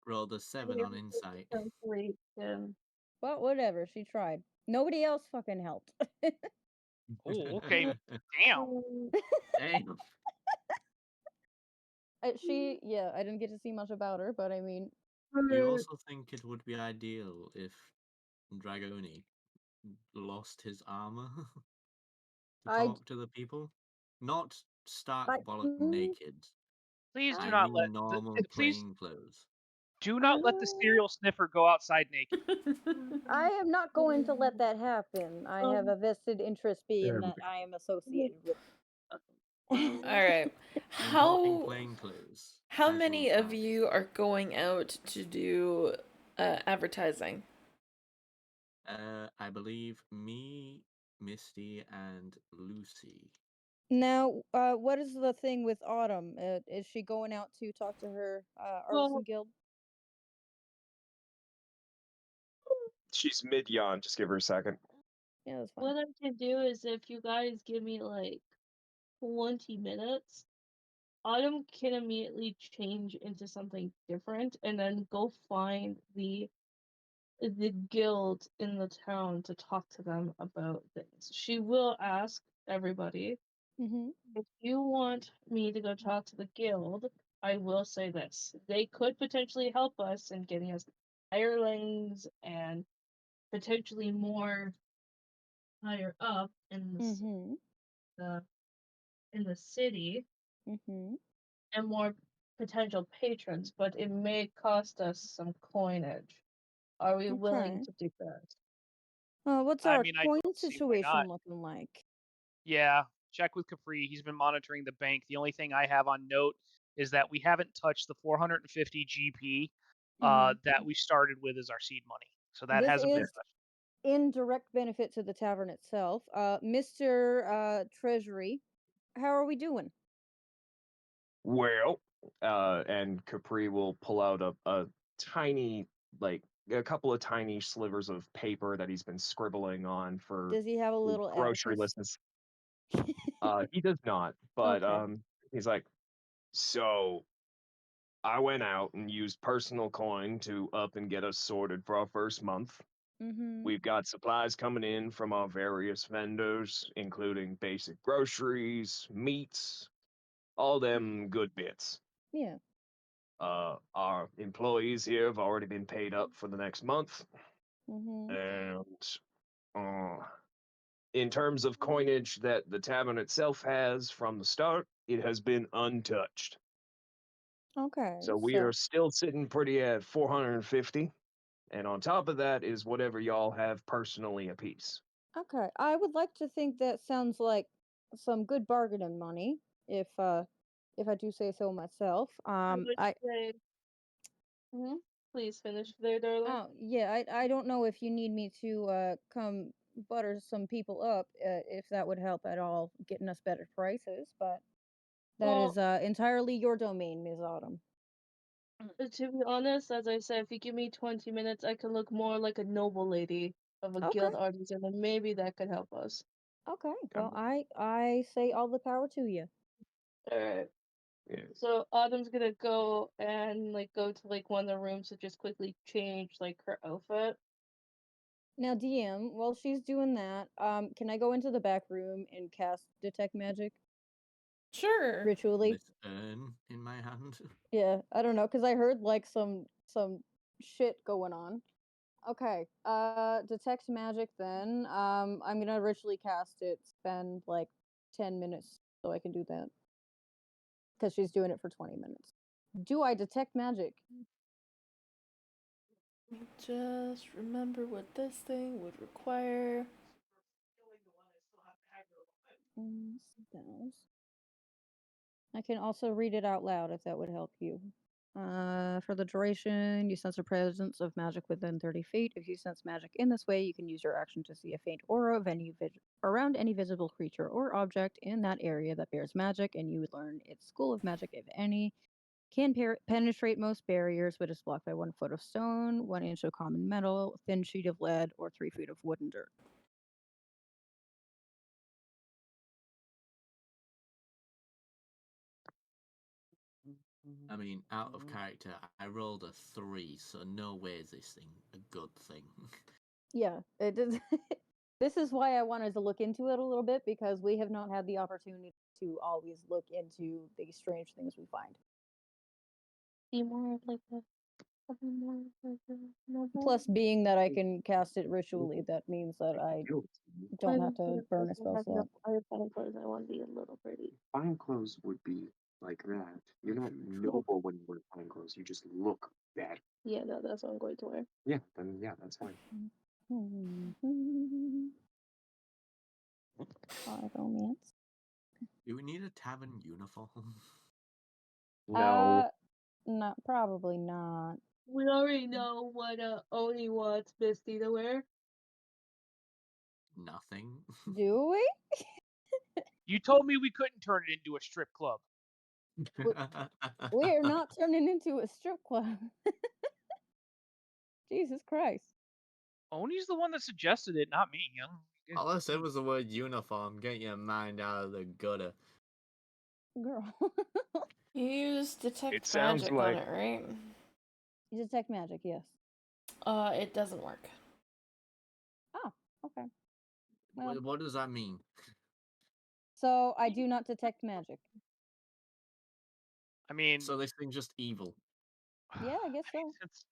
Rolled a 7 on insight. Well, whatever, she tried. Nobody else fucking helped. Oh, okay. Damn. Damn. Yeah, I didn't get to see much about her, but I mean, Do you also think it would be ideal if Dragoni lost his armor to I, talk to the people? Not stark I, bollock mm, naked. Please do I not mean normal please plain clothes. do uh, not let the serial sniffer go outside naked. I am not going to let that happen. I have a vested interest being There we that go. I am associated with. All right. I'm talking How plain clothes. how Casual many of attire. you are going out to do advertising? I believe me, Misty, and Lucy. Now, what is the thing with Autumn? Is she going out to talk to her artisan Well, guild? She's mid yawn. Just give her a second. Yeah, that's fine. what I can do is if you guys give me like 20 minutes, Autumn can immediately change into something different and then go find the guild in the town to talk to them about things. She will ask everybody, Mm-hmm. if you want me to go talk to the guild, I will say this. They could potentially help us in getting us hirelings and potentially more higher up Mm-hmm. the in the city Mm-hmm. and more potential patrons, but it may cost us some coinage. Are we willing Okay. to do that? What's I our mean, I coin don't see why situation not. looking like? Yeah, check with Capri. He's been monitoring the bank. The only thing I have on note is that we haven't touched the 450 GP Mm-hmm. that we started with as our seed money. So that This hasn't been is touched. in direct benefit to the tavern itself. Mr. Treasury, how are we doing? Well, and Capri will pull out a tiny, like a couple of tiny slivers of paper that he's been scribbling on for Does he have a the little grocery abacus? listings. He does not, but Okay. he's like, so I went out and used personal coin to up and get us sorted for our first month. Mm-hmm. We've got supplies coming in from our various vendors, including basic groceries, meats, all them good bits. Yeah. Our employees here have already been paid up for the next month, Mm-hmm. and uh, in terms of coinage that the tavern itself has from the start, it has been untouched. Okay. So we are So, still sitting pretty at 450, and on top of that is whatever y'all have personally apiece. okay. I would like to think that sounds like some good bargaining money, if I do say so myself. I would say, please finish there, darling. Oh yeah, I don't know if you need me to come butter some people up, if that would help at all getting us better prices, but that is Well, entirely your domain, Ms. Autumn. to be honest, as I said, if you give me 20 minutes, I can look more like a noble lady of a guild artisan, and maybe that could help us. Okay. Well, I say all the power to you. All right. Yeah. So Autumn's gonna go and go to one of the rooms to just quickly change her outfit. Now, DM, while she's doing that, can I go into the back room and cast detect magic Sure. ritually? With urn in my hand. Yeah, I don't know, cause I heard some shit going on. Okay, detect magic then. I'm gonna ritually cast it. Spend 10 minutes so I can do that, cause she's doing it for 20 minutes. Do I detect magic? Just remember what this thing would require. Spells. I can also read it out loud if that would help you. For the duration, you sense a presence of magic within 30 feet. If you sense magic in this way, you can use your action to see a faint aura of around any visible creature or object in that area that bears magic, and you would learn its school of magic, if any. Can penetrate most barriers, but is blocked by 1 foot of stone, 1 inch of common metal, thin sheet of lead, or 3 feet of wood and dirt. I mean, out of character, I rolled a 3, so no way is this thing a good thing. Yeah, it does. This is why I wanted to look into it a little bit, because we have not had the opportunity to always look into the strange things we find. Be more Plus, being that I can cast it ritually, that means that I don't have to burn a spell slot. I have fine clothes. I want to be a little pretty. Fine clothes would be like that. You're not noble when you wear fine clothes. You just look bad. Yeah, no, that's what I'm going to wear. Yeah, then yeah, that's fine. Romance. Do we need a tavern uniform? No. Not probably not. We already know what Oni wants Misty to wear. Nothing. Do we? You told me we couldn't turn it into a strip club. We are not turning into a strip club. Jesus Christ. Oni's the one that suggested it, not me. All I said was the word uniform. Get your mind out of the gutter. Girl. You use detect It sounds magic like- on it, right? You detect magic, yes. It doesn't work. Oh, okay. Well, What does that mean? so I do not detect magic. I mean, So this thing's just evil. Yeah, I guess so. It's,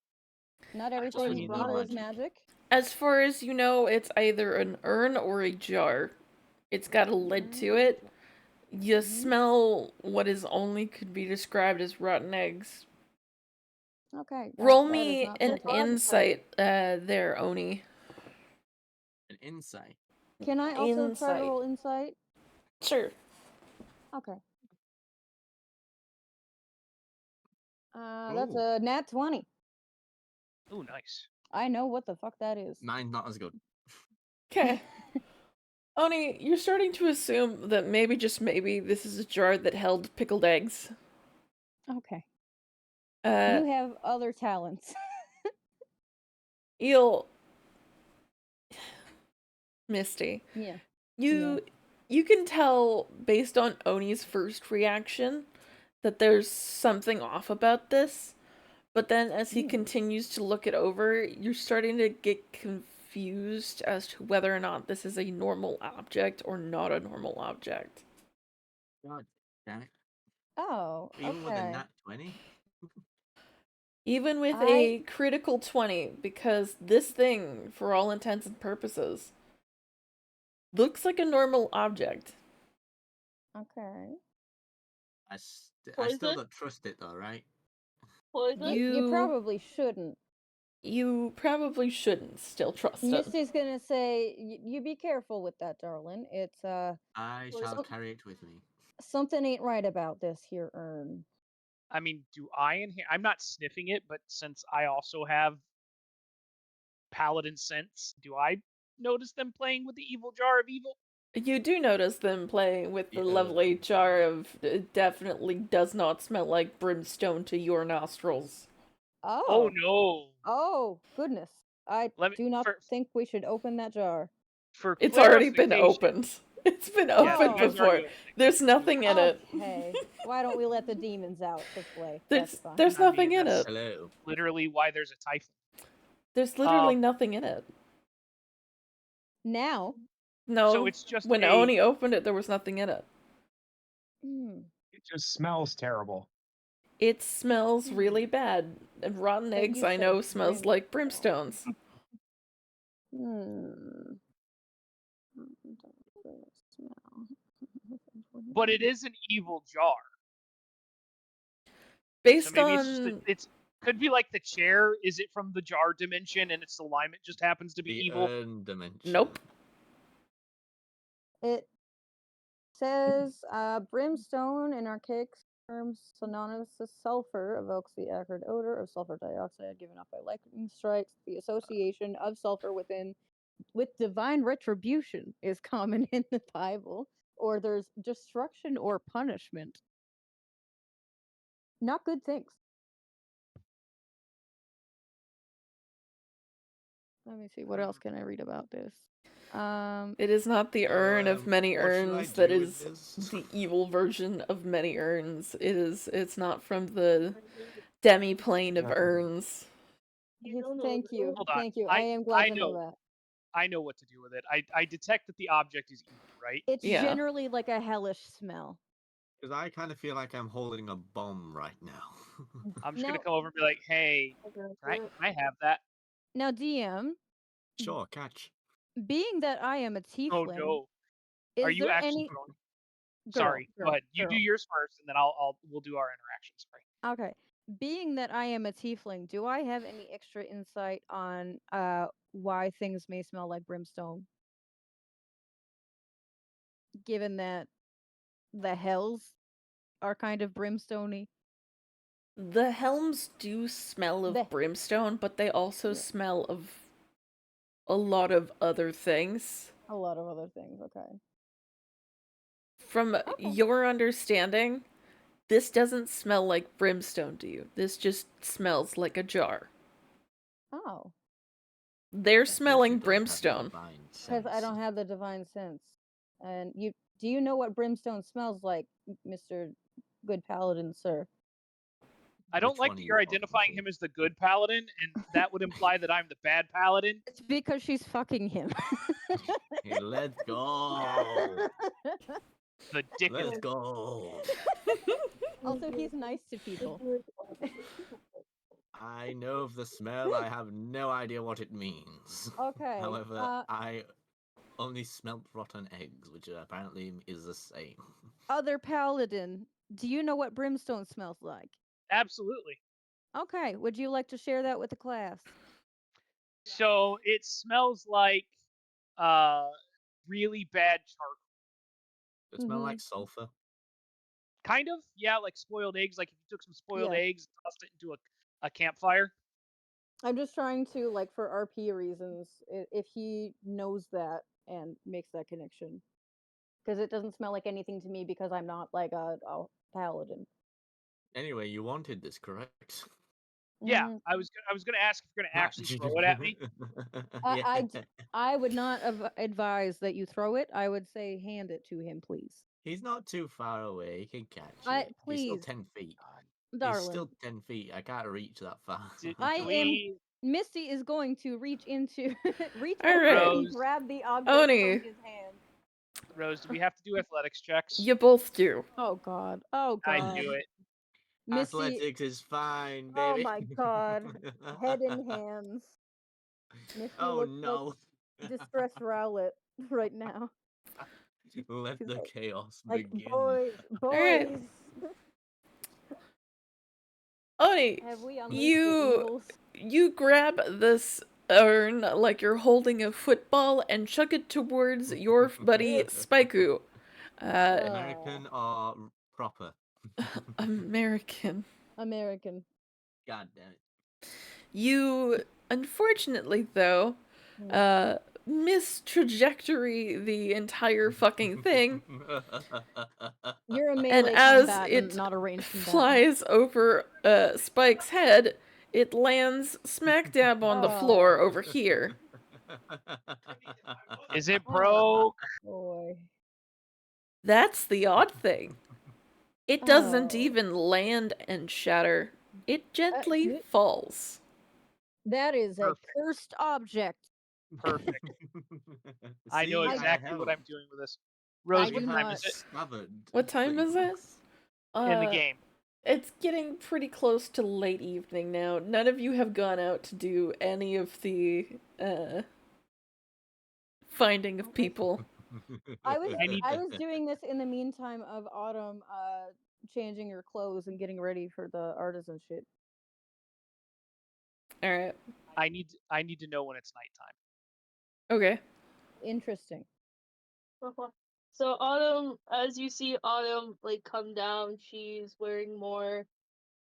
Not I everything just you mean no bottle is magic. magic. As far as you know, it's either an urn or a jar. It's got a lid to it. You smell what is only could be described as rotten eggs. Okay. Roll that me is not an fantastic. insight there, Oni. An insight. Can I also try to Insight. roll insight? Sure. Okay. That's a nat 20. ooh, nice. I know what the fuck that is. Mine's not as good. Okay. Oni, you're starting to assume that maybe, just maybe, this is a jar that held pickled eggs. Okay. Uh, You have other talents. Eel. Misty. Yeah. You can tell based on Oni's first reaction that there's something off about this, but then as he continues to look it over, you're starting to get confused as to whether or not this is a normal object or not a normal object. God damn it. Oh, Even with a okay. nat 20? Even with a critical 20, because this thing, for all intents and purposes, looks like a normal object. Okay. I still don't trust it though, right? You probably shouldn't. You probably shouldn't still trust it. Misty's gonna say, you be careful with that, darling. It's, I shall carry it with me. something ain't right about this here urn. I mean, I'm not sniffing it, but since I also have paladin sense, do I notice them playing with the evil jar of evil? You do notice them playing with the lovely jar of definitely does not smell like brimstone to your nostrils. Oh. Oh no. Oh, goodness. I do not think we should open that jar. It's already been opened. It's been opened Oh. before. There's nothing in it. Okay. Why don't we let the demons out to play? There's That's fine. there's nothing in that's it. Hello. literally why there's a typhoon. There's literally nothing in it. Now? No. So it's just when Oni opened it, there was nothing in it. It just smells terrible. It smells really bad. And rotten But eggs, you I said know, smells like brimstones. But it is an evil jar. Based so maybe on it's could be like the chair. Is it from the jar dimension and its alignment just happens to be The evil? urn dimension. Nope. It says brimstone in archaic terms synonymous to sulfur evokes the acrid odor of sulfur dioxide given off by lightning strikes. The association of sulfur with divine retribution is common in the Bible, or there's destruction or punishment. Not good things. Let me see. What else can I read about this? It is not the urn of many what should I urns that do with is this? the evil version of many urns. It's not from the demi-plane of urns. Thank you. Hold on. Thank you. I am glad to know that. I know what to do with it. I detect that the object is evil, right? It's generally like a hellish smell. Because I kind of feel like I'm holding a bomb right now. I'm just gonna come over and be like, "Hey, can I have that?" Now, DM. Sure, catch. Being that I am a tiefling. Oh no. Are you there actually any... going? Sorry. Go ahead. You do yours first, and then we'll do our interaction. Sorry. Okay. Being that I am a tiefling, do I have any extra insight on why things may smell like brimstone? Given that the hells are kind of brimstoney. The helms do smell of brimstone, but they also smell of a lot of other things. A lot of other things, okay. From your understanding, this doesn't smell like brimstone to you. This just smells like a jar. Oh. They're smelling brimstone. Because I don't have the divine sense. And do you know what brimstone smells like, Mr. Good Paladin, sir? I don't like that you're identifying him as the good paladin, and that would imply that I'm the bad paladin. It's because she's fucking him. Hey, let's go. The dick. Let's go. Also, he's nice to people. I know of the smell. I have no idea what it means. Okay. However, I only smelt rotten eggs, which apparently is the same. Other paladin, do you know what brimstone smells like? Absolutely. Okay. Would you like to share that with the class? So it smells like really bad charcoal. Does it smell like sulfur? Kind of, yeah, like spoiled eggs. Like if you took some spoiled eggs and tossed it into a campfire. I'm just trying to, like, for RP reasons, if he knows that and makes that connection. Because it doesn't smell like anything to me because I'm not, like, a paladin. Anyway, you wanted this, correct? Yeah, I was gonna ask if you're gonna actually throw it at me. I would not advise that you throw it. I would say hand it to him, please. He's not too far away. He can catch it. Please. He's still 10 feet. Darling. He's still 10 feet. I can't reach that far. Misty is going to reach over Alright. and grab the object Oni. from his hand. Rose, do we have to do athletics checks? You both do. Oh god. Oh god. I do it. Misty... Athletics is fine, baby. Oh my god. Head in hands. Misty looks no. like distressed Rowlet right now. Let the chaos like, begin. Boys. Alright. Oni, Have we unleashed the evils? you grab this urn like you're holding a football and chuck it towards your buddy Spaiku. American or proper? American. God damn it. You, unfortunately though, mistrajectory the entire fucking thing. You're a melee and as combat, it not a ranged flies over Spike's head, It lands smack dab on the floor over here. Is it broke? Boy. That's the odd thing. It doesn't even land and shatter. It gently falls. That is Perfect. a cursed object. Perfect. I know exactly what I'm doing with this. Rose, what time is it? What time is it? In the game. It's getting pretty close to late evening now. None of you have gone out to do any of the finding of people. I was doing this in the meantime of Autumn changing her clothes and getting ready for the artisan shit. All right. I need to know when it's nighttime. Okay. Interesting. So Autumn, as you see Autumn like come down, she's wearing more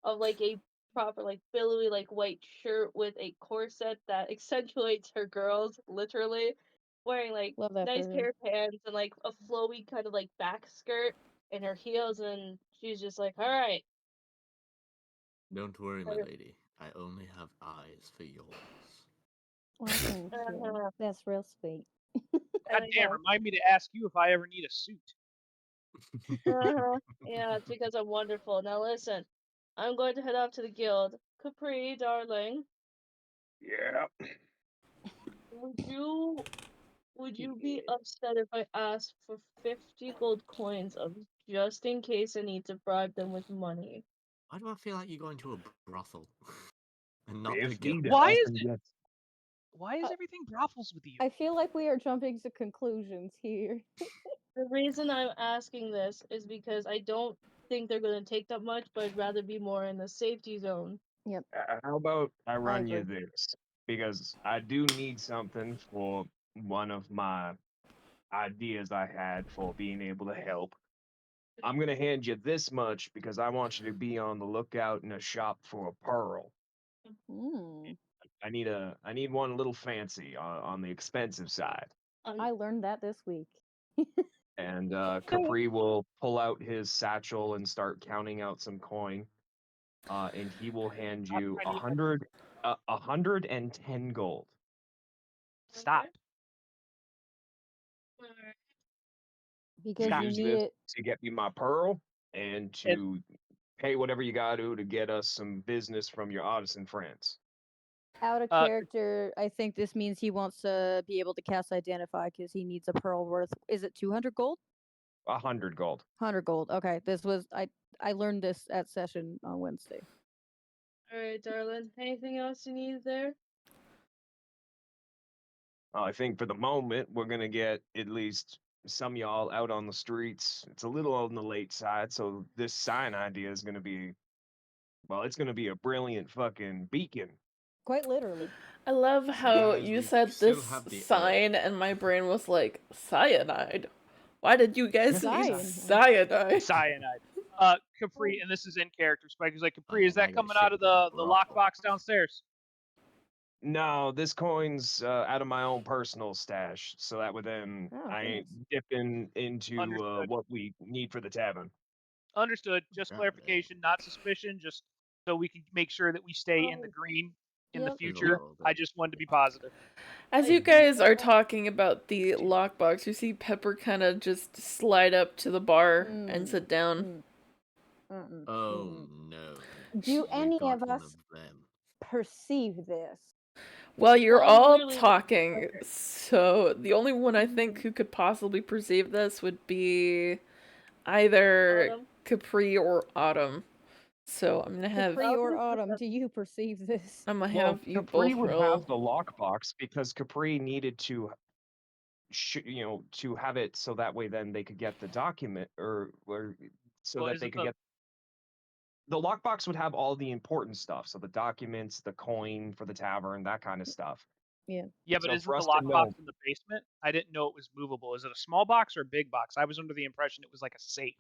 of like a proper like billowy like white shirt with a corset that accentuates her girls, literally. Wearing like nice pair of pants and like a flowy kind of like back skirt and her heels, and she's just like, all right. Don't worry, my lady. I only have eyes for yours. Well, thank you. That's real sweet. God damn, remind me to ask you if I ever need a suit. Yeah, it's because I'm wonderful. Now listen, I'm going to head off to the guild. Capri, darling. Yeah. Would you be upset if I asked for 50 gold coins of just in case I need to bribe them with money? Why do I feel like you're going to a brothel and not the 50 guild? Why is it? Why is everything brothels with you? I feel like we are jumping to conclusions here. The reason I'm asking this is because I don't think they're going to take that much, but I'd rather be more in the safety zone. Yep. How about I run you this? Because I do need something for one of my ideas I had for being able to help. I'm going to hand you this much because I want you to be on the lookout in a shop for a pearl. I need one a little fancy on the expensive side. I learned that this week. And Capri will pull out his satchel and start counting out some coin. And he will hand you 110 gold. Stop. Because you need it to get me my pearl and to pay whatever you got to get us some business from your artisan friends. Out of character, I think this means he wants to be able to cast Identify because he needs a pearl worth. Is it 200 gold? 100 gold. 100 gold. Okay, this was I learned this at session on Wednesday. All right, darling. Anything else you need there? I think for the moment we're gonna get at least some y'all out on the streets. It's a little on the late side, so this sign idea is gonna be, well, it's gonna be a brilliant fucking beacon. Quite literally. I love how you said this sign, and my brain was like, cyanide. Why did you guys need cyanide? Cyanide. Capri, and this is in character. Spike is like, Capri, is that coming out of the lockbox downstairs? No, this coin's out of my own personal stash, so that would then I ain't dipping into what we need for the tavern. Understood. Just clarification, not suspicion. Just so we can make sure that we stay in the green in the future. I just wanted to be positive. As you guys are talking about the lockbox, you see Pepper kind of just slide up to the bar and sit down. Oh no. Do any of us perceive this? Well, you're all talking, so the only one I think who could possibly perceive this would be either Capri or Autumn. So I'm gonna have Capri or Autumn. Do you perceive this? I'm gonna have you Capri both would roll. have the lockbox because Capri needed to, to have it so that way then they could get the document or so that they could get. The lockbox would have all the important stuff, so the documents, the coin for the tavern, that kind of stuff. Yeah. Yeah, but isn't the lockbox in the basement? I didn't know it was movable. Is it a small box or a big box? I was under the impression it was like a safe.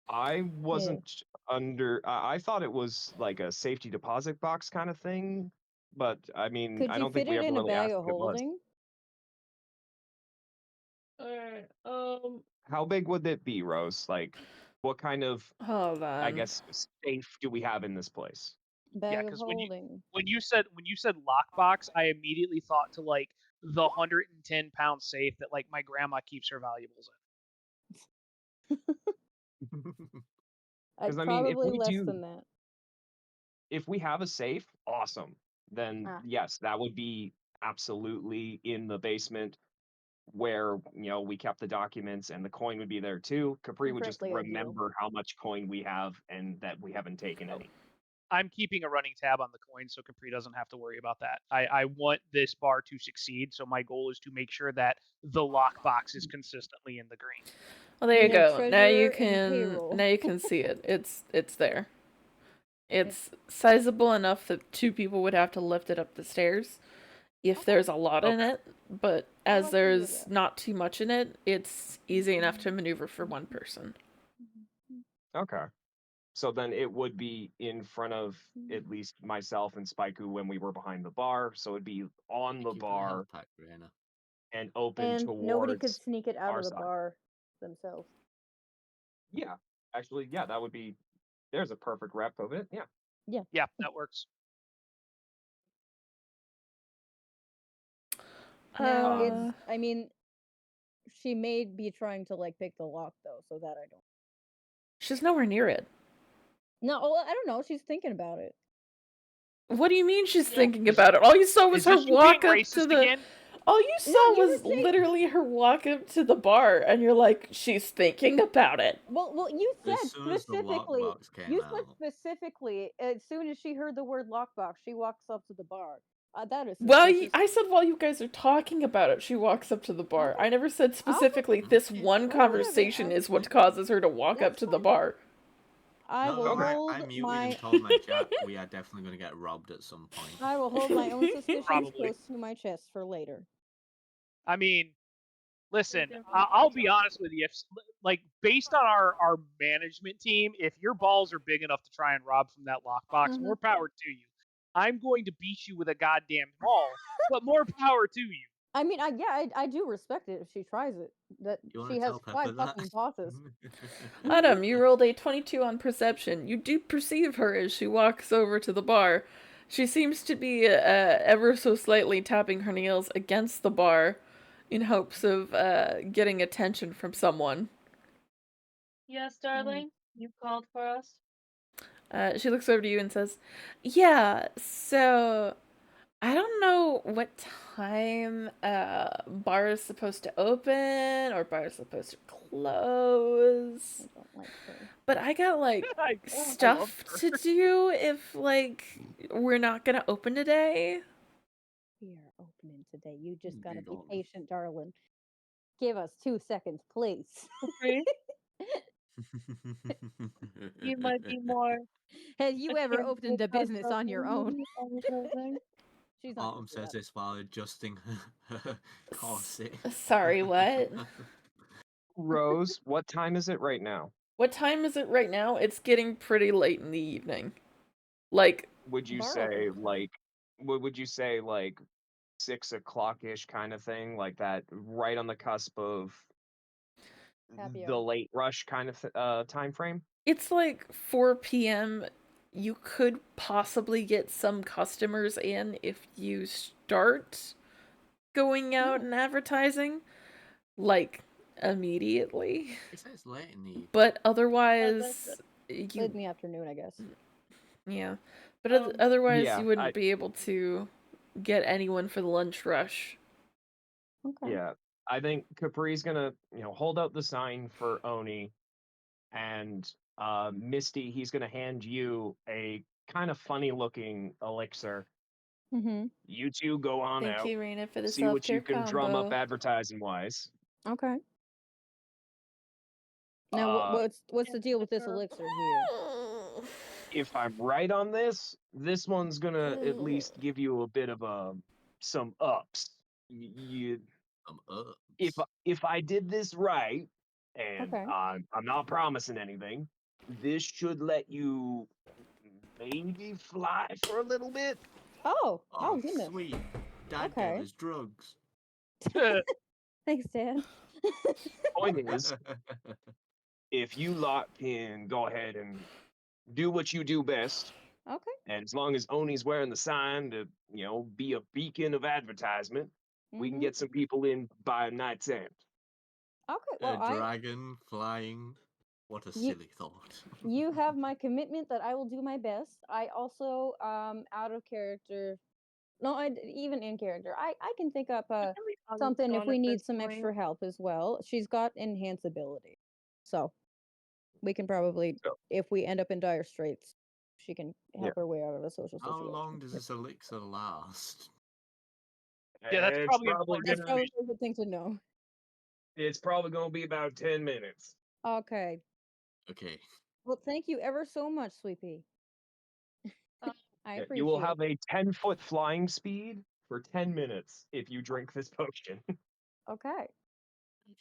I wasn't under. I thought it was like a safety deposit box kind of thing, but I mean, I don't think we ever in a really bag asked of what it was. holding? Alright, How big would it be, Rose? Like, what kind of, Hold on. I guess, safe do we have in this place? Bag of holding. When you said lockbox, I immediately thought to like the 110-pound safe that like my grandma keeps her valuables in. Because I mean, Probably less than that. If we have a safe, awesome. Then yes, that would be absolutely in the basement where we kept the documents, and the coin would be there too. Capri would just remember how much coin we have and that we haven't taken any. I'm keeping a running tab on the coin so Capri doesn't have to worry about that. I want this bar to succeed, so my goal is to make sure that the lockbox is consistently in the green. Well, there you go. Now you can see it. It's there. It's sizable enough that 2 people would have to lift it up the stairs if there's a lot in it, but as there's not too much in it, it's easy enough to maneuver for 1 person. Okay. So then it would be in front of at least myself and Spikey when we were behind the bar. So it'd be on the bar and open towards nobody could sneak it out of the side. bar themselves. Yeah. Actually, yeah, that would be... There's a perfect rep of it. Yeah. Yeah, that works. Now, I mean, she may be trying to like pick the lock though, so that I don't. She's nowhere near it. No, I don't know. She's thinking about it. What do you mean she's thinking about it? All you saw was her walk up to the... Again? All you saw was literally her walk up to the bar, and you're like, she's thinking about it. Well, you said specifically. You said specifically, as soon as she heard the word lockbox, she walks up to the bar. That is. Well, I said while you guys are talking about it, she walks up to the bar. I never said specifically this one conversation is what causes her to walk up to the bar. I muted and told my chat we are definitely going to get robbed at some point. I will hold my own suspicions close to my chest for later. I mean, listen, I'll be honest with you. If, like, based on our management team, if your balls are big enough to try and rob from that lockbox, more power to you. I'm going to beat you with a goddamn ball, but more power to you. I mean, I do respect it if she tries it. That she has 5 fucking bosses. Adam, you rolled a 22 on perception. You do perceive her as she walks over to the bar. She seems to be ever so slightly tapping her nails against the bar in hopes of getting attention from someone. Yes, darling? You called for us? She looks over to you and says, yeah, so... I don't know what time bar is supposed to open or bar is supposed to close. But I got like stuff to do if like we're not gonna open today. We are opening today. You just gotta be patient, darling. Give us 2 seconds, please. You might be more. Have you ever opened a business on your own? Autumn says this while adjusting her corset. Sorry, what? Rose, what time is it right now? What time is it right now? It's getting pretty late in the evening. Like, would you say like 6 o'clock-ish kind of thing, like that, right on the cusp of the late rush kind of time frame? It's like 4 p.m. You could possibly get some customers in if you start going out and advertising, like, immediately. It says late in the evening. But otherwise... late in the afternoon, I guess. Yeah. But otherwise you wouldn't be able to get anyone for the lunch rush. Okay. Yeah. I think Capri's gonna, hold out the sign for Oni, and Misty, he's gonna hand you a kind of funny-looking elixir. Mm-hmm. You two go on out. Thank you, Raina, for the see what you can combo. drum up advertising-wise. Okay. Now, what's the deal with this elixir here? If I'm right on this one's gonna at least give you a bit of some ups. If I did this right, and I'm not promising anything, this should let you maybe fly for a little bit. Oh goodness. Sweet. Dad gave us drugs. Thanks, Dad. Point is, if you lot can go ahead and do what you do best, Okay. And as long as Oni's wearing the sign to, be a beacon of advertisement, we can get some people in by night's end. Okay. A dragon flying. What a silly thought. You have my commitment that I will do my best. I also, out of character, even in character, I can think up something if we need some extra help as well. She's got enhance ability, so we can probably, if we end up in dire straits, she can help her way out of a social How situation. long does this elixir last? Yeah, that's It's probably probably That's gonna probably a good thing to know. It's probably gonna be about 10 minutes. Okay. Okay. Well, thank you ever so much, Sweet Pea. I appreciate You will it. have a 10-foot flying speed for 10 minutes if you drink this potion. Okay.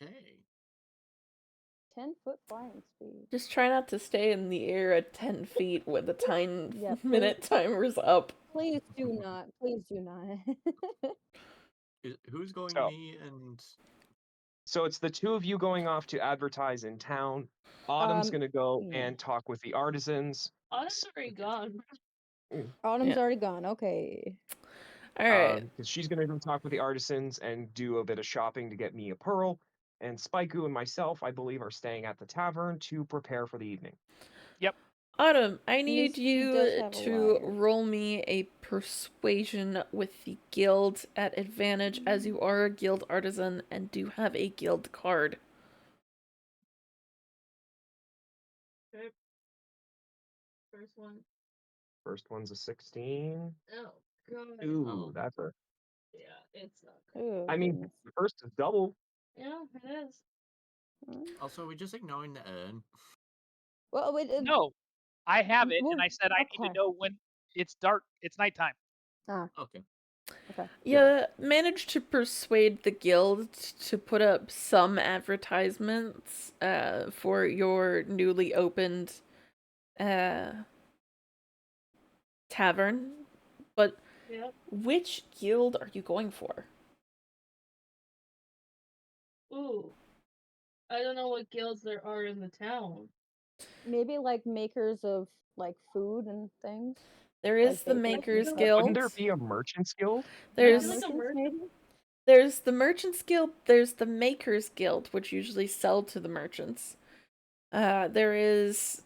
Okay. 10-foot flying speed. Just try not to stay in the air at 10 feet when the 10 Yeah, minute timer's up. Please do not. Please do not. Who's going So- me and... So it's the two of you going off to advertise in town. Autumn's gonna go and talk with the artisans. Autumn's already gone. Autumn's already gone. Okay. All right. Because she's gonna go talk with the artisans and do a bit of shopping to get me a pearl. And Spaiku and myself, I believe, are staying at the tavern to prepare for the evening. Yep. Autumn, I need He does you have a to liar. roll me a persuasion with the guild at advantage, as you are a guild artisan and do have a guild card. Okay. First one. First one's a 16. Oh, God. Ooh, that's a... Yeah, it's not. Oh, I mean, goodness. the first is double. Yeah, it is. Also, we're just ignoring the urn. Well, wait, No, I have it, well, and I said I need to know when it's dark. It's nighttime. Okay. You managed to persuade the guild to put up some advertisements for your newly opened tavern, but which guild are you going for? Ooh. I don't know what guilds there are in the town. Maybe like makers of like food and things. There is the Makers Guild. Wouldn't there be a Merchants Guild? There's maybe? There's the Merchants Guild, there's the Makers Guild, which usually sell to the merchants. There is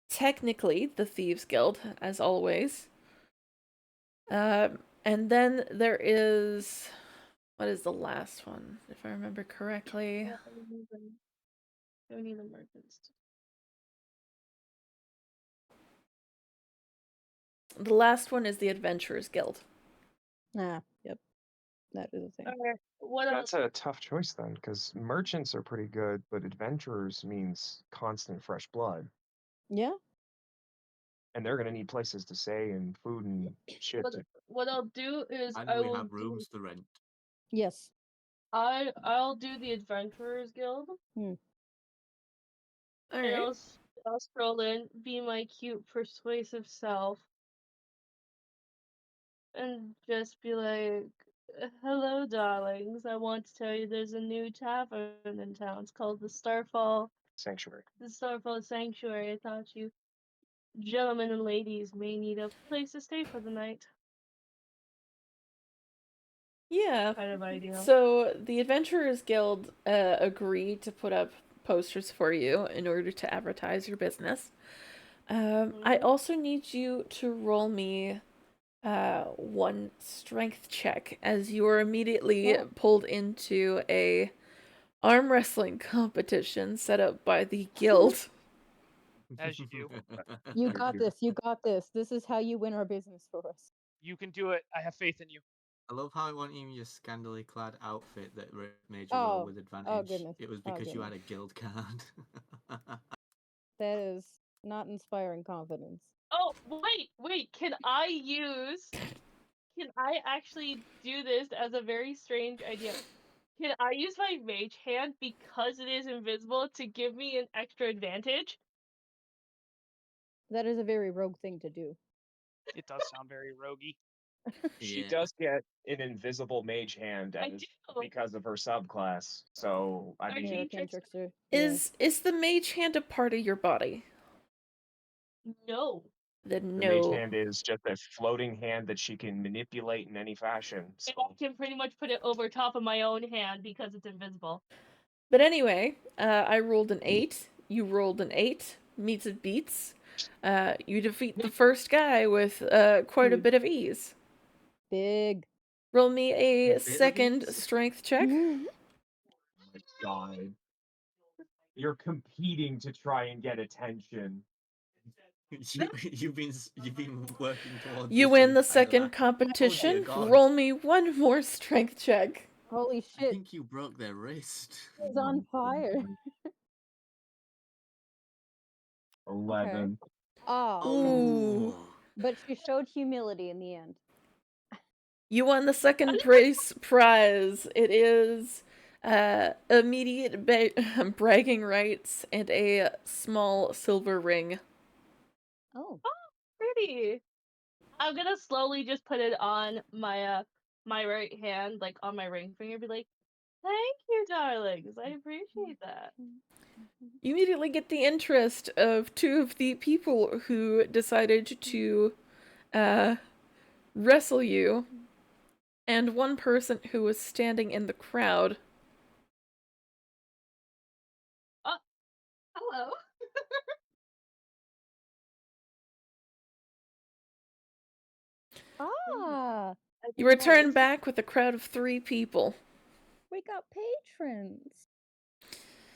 technically the Thieves Guild, as always. And then there is... What is the last one, if I remember correctly? Don't need the merchants. The last one is the Adventurers Guild. Yep. That is a thing. Okay. That's a tough choice then, because merchants are pretty good, but adventurers means constant fresh blood. Yeah. And they're gonna need places to stay and food and shit. What I'll do is And we have rooms to rent. Yes. I'll do the Adventurers Guild. Alright. I'll scroll in, be my cute, persuasive self, and just be like, "Hello, darlings. I want to tell you there's a new tavern in town. It's called the Starfall Sanctuary. The Starfall Sanctuary. I thought you gentlemen and ladies may need a place to stay for the night." Yeah. Kind of ideal. So the Adventurers Guild agreed to put up posters for you in order to advertise your business. I also need you to roll me one strength check, as you are immediately pulled into a arm wrestling competition set up by the guild. As you do. You got this. You got this. This is how you win our business for us. You can do it. I have faith in you. I love how it wasn't even your scantily clad outfit that made you roll with advantage. Oh, goodness. It was because you had a guild card. That is not inspiring confidence. Oh, wait, can I actually do this as a very strange idea? Can I use my mage hand because it is invisible to give me an extra advantage? That is a very rogue thing to do. It does sound very roguey. She does get an invisible mage hand because of her subclass. So I mean, American trickster. Is the mage hand a part of your body? No. Then The mage no. hand is just a floating hand that she can manipulate in any fashion. So. I can pretty much put it over top of my own hand because it's invisible. But anyway, I rolled an 8. You rolled an 8. Meets and beats. You defeat the first guy with quite a bit of ease. Big. Roll me a Bit of second ease? strength check. Oh my god. You're competing to try and get attention. You've been working towards. You this win the entire second life. competition. Oh, dear God. Roll me one more strength check. Holy I shit, think you broke their wrist. he's on fire. 11. Ah, Ooh. but she showed humility in the end. You won the second prize. It is immediate bragging rights and a small silver ring. Oh. Pretty. I'm gonna slowly just put it on my my right hand, like on my ring finger, be like, "Thank you, darlings. I appreciate that." You immediately get the interest of two of the people who decided to wrestle you, and one person who was standing in the crowd. Hello. Ah, You return back with a crowd of 3 people. we got patrons.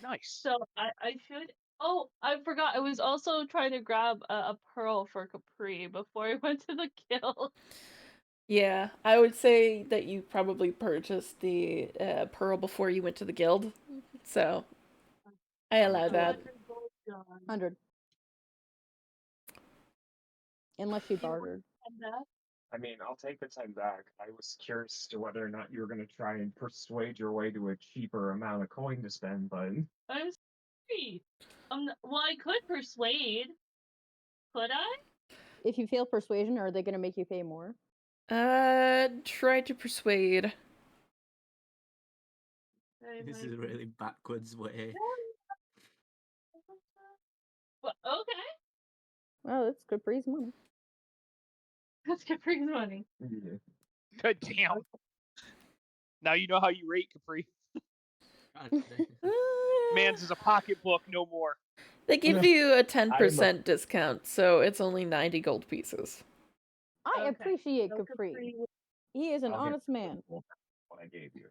Nice. So I should. Oh, I forgot. I was also trying to grab a pearl for Capri before I went to the guild. Yeah, I would say that you probably purchased the pearl before you went to the guild. So, I allow that. 100. Unless she bartered. I mean, I'll take the 10 back. I was curious to whether or not you were going to try and persuade your way to a cheaper amount of coin to spend, but. I'm sorry. Well, I could persuade. Could I? If you fail persuasion, are they going to make you pay more? Try to persuade. This is a really backwards way. Well, okay. Well, that's Capri's money. That's Capri's money. Yeah. Good damn. Now you know how you rate Capri. Man's is a pocketbook, no more. They give you a 10% discount, so it's only 90 gold pieces. I appreciate Capri. He is an honest man. What I gave you.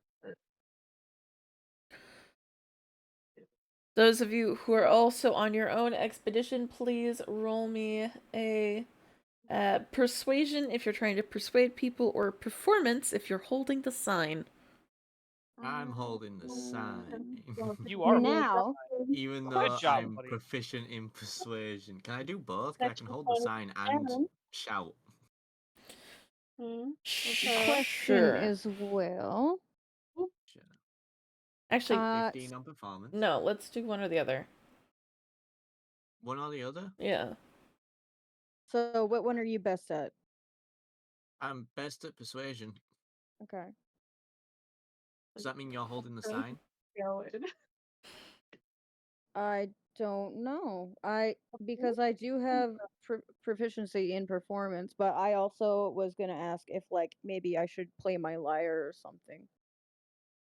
Those of you who are also on your own expedition, please roll me a persuasion if you're trying to persuade people, or performance if you're holding the sign. I'm holding the sign. You are now. Even though I'm proficient in persuasion. Can I do both? I can hold the sign and shout. Question as well. Sure. Actually, 15 on performance. No, let's do one or the other. One or the other? Yeah. So, what one are you best at? I'm best at persuasion. Okay. Does that mean you're holding the sign? I don't know. Because I do have proficiency in performance, but I also was gonna ask if like maybe I should play my lyre or something.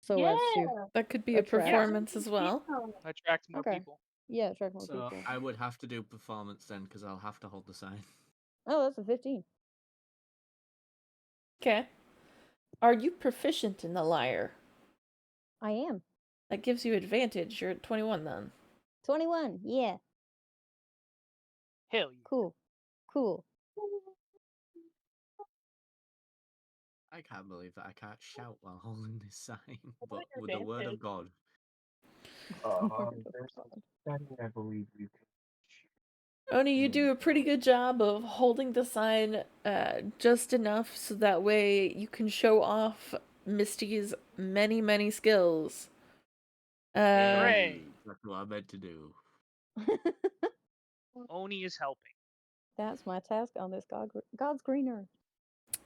So as to that could be a performance as well. Attract more people. Yeah, attract more people. So I would have to do performance then, because I'll have to hold the sign. Oh, that's a 15. Okay. Are you proficient in the lyre? I am. That gives you advantage. You're at 21 then. 21. Yeah. Hell yeah. Cool. Cool. I can't believe that I can't shout while holding this sign, but with the word of God. There's something I believe you can. Oni, you do a pretty good job of holding the sign just enough so that way you can show off Misty's many, many skills. Hooray! That's what I meant to do. Oni is helping. That's my task on this God's green earth.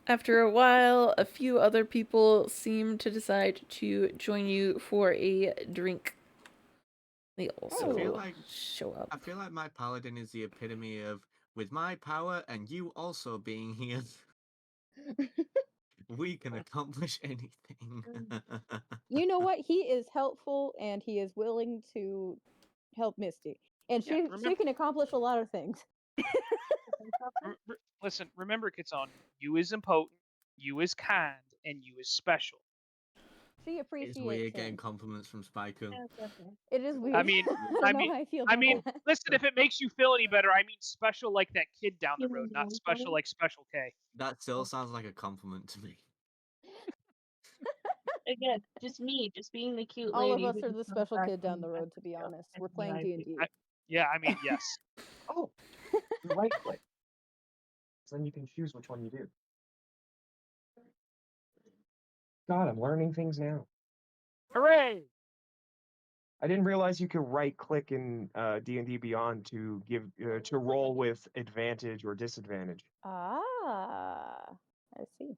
After a while, a few other people seem to decide to join you for a drink. They also show up. I feel like my paladin is the epitome of with my power and you also being here, we can accomplish anything. You know what? He is helpful and he is willing to help Misty. And Yeah, she can accomplish a lot of things. Listen, remember, Kitsune, you is impotent, you is kind, and you is special. She It's appreciates weird getting him. compliments from Spyco. It is weird. I mean, I don't know how I feel about that. listen, if it makes you feel any better, I mean special like that kid down the road, not special like Special K. That still sounds like a compliment to me. Again, just me, just being the cute All lady. of us who are the just comes special back kid down from the road, to be honest. We're playing D&D. Yeah, I mean, yes. Oh, you right click. So then you can choose which one you do. God, I'm learning things now. Hooray! I didn't realize you could right click in D&D Beyond to give to roll with advantage or disadvantage. Ah, I see.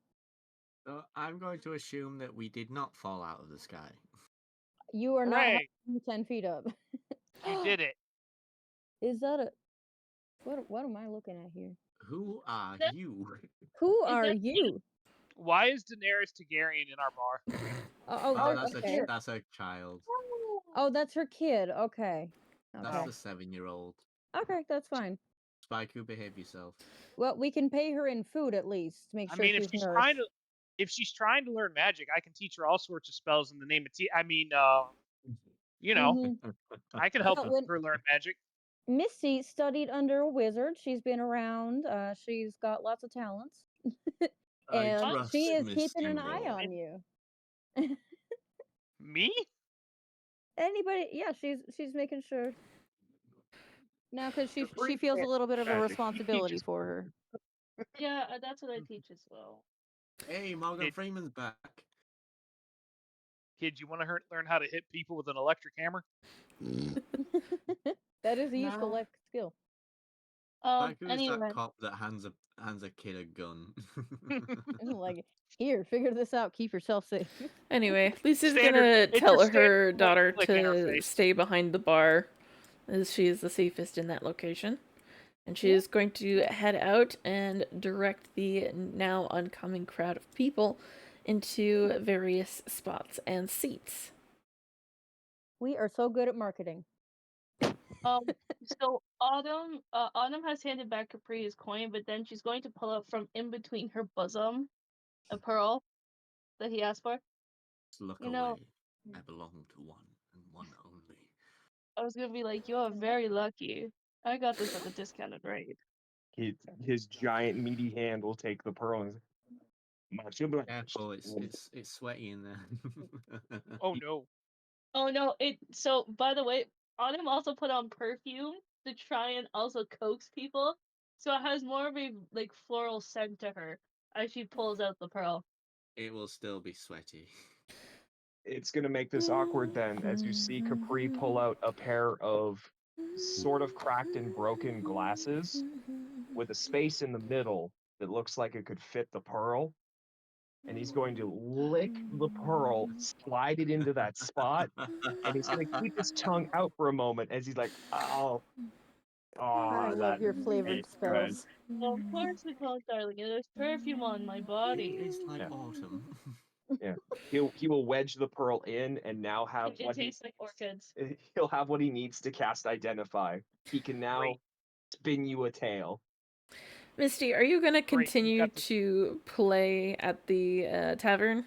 So I'm going to assume that we did not fall out of the sky. You are Hooray! not 10 feet up. You did it. Is that a... What am I looking at here? Who are you? Who Is are that- you? Why is Daenerys Targaryen in our bar? Oh, that's okay. that's a child. Oh, that's her kid. Okay. That's the 7-year-old. Okay, that's fine. Spyco, behave yourself. Well, we can pay her in food at least. Make I sure mean, she's nourished. if she's trying to learn magic, I can teach her all sorts of spells in the name of you know, I can help Well, when her learn magic. Misty studied under a wizard, she's been around. She's got lots of talents. I And trust she is Misty keeping an eye more. on you. Me? Anybody? Yeah, she's making sure. Now, because she Capri feels a can't little bit of a magic. He responsibility teaches for her. Yeah, that's what I teach as well. Hey, Morgan Kid, Freeman's back. kid, you want to learn how to hit people with an electric hammer? That is a useful No. life skill. Spyco is Anyway, that cop that hands a kid a gun. Like, here, figure this out. Keep yourself safe. Anyway, Lisa's Standard- gonna it's your tell standard her daughter point-and-click to interface. stay behind the bar, as she is the safest in that location. And she is going to head out and direct the now oncoming crowd of people into various spots and seats. We are so good at marketing. so Autumn has handed back Capri his coin, but then she's going to pull out from in between her bosom a pearl that he asked for. Look You know, away. I belong to one and one only. I was gonna be like, you are very lucky. I got this at a discounted rate. his giant meaty hand will take the pearl and much obliged. Careful, it's sweaty in there. Oh no. Oh no, so by the way, Autumn also put on perfume to try and also coax people. So it has more of a like floral scent to her as she pulls out the pearl. It will still be sweaty. It's gonna make this awkward then, as you see Capri pull out a pair of sort of cracked and broken glasses with a space in the middle that looks like it could fit the pearl. And he's going to lick the pearl, slide it into that spot, and he's going to keep his tongue out for a moment as he's like, oh, I love that your flavored tastes good. spells. Well, of course it won't, darling. There's perfume on my body. It tastes like Yeah. autumn. Yeah, he will wedge the pearl in and now have It tastes like orchids. he'll have what he needs to cast Identify. He can now spin you a tale. Misty, are you going to Great, we've continue got this. to play at the tavern?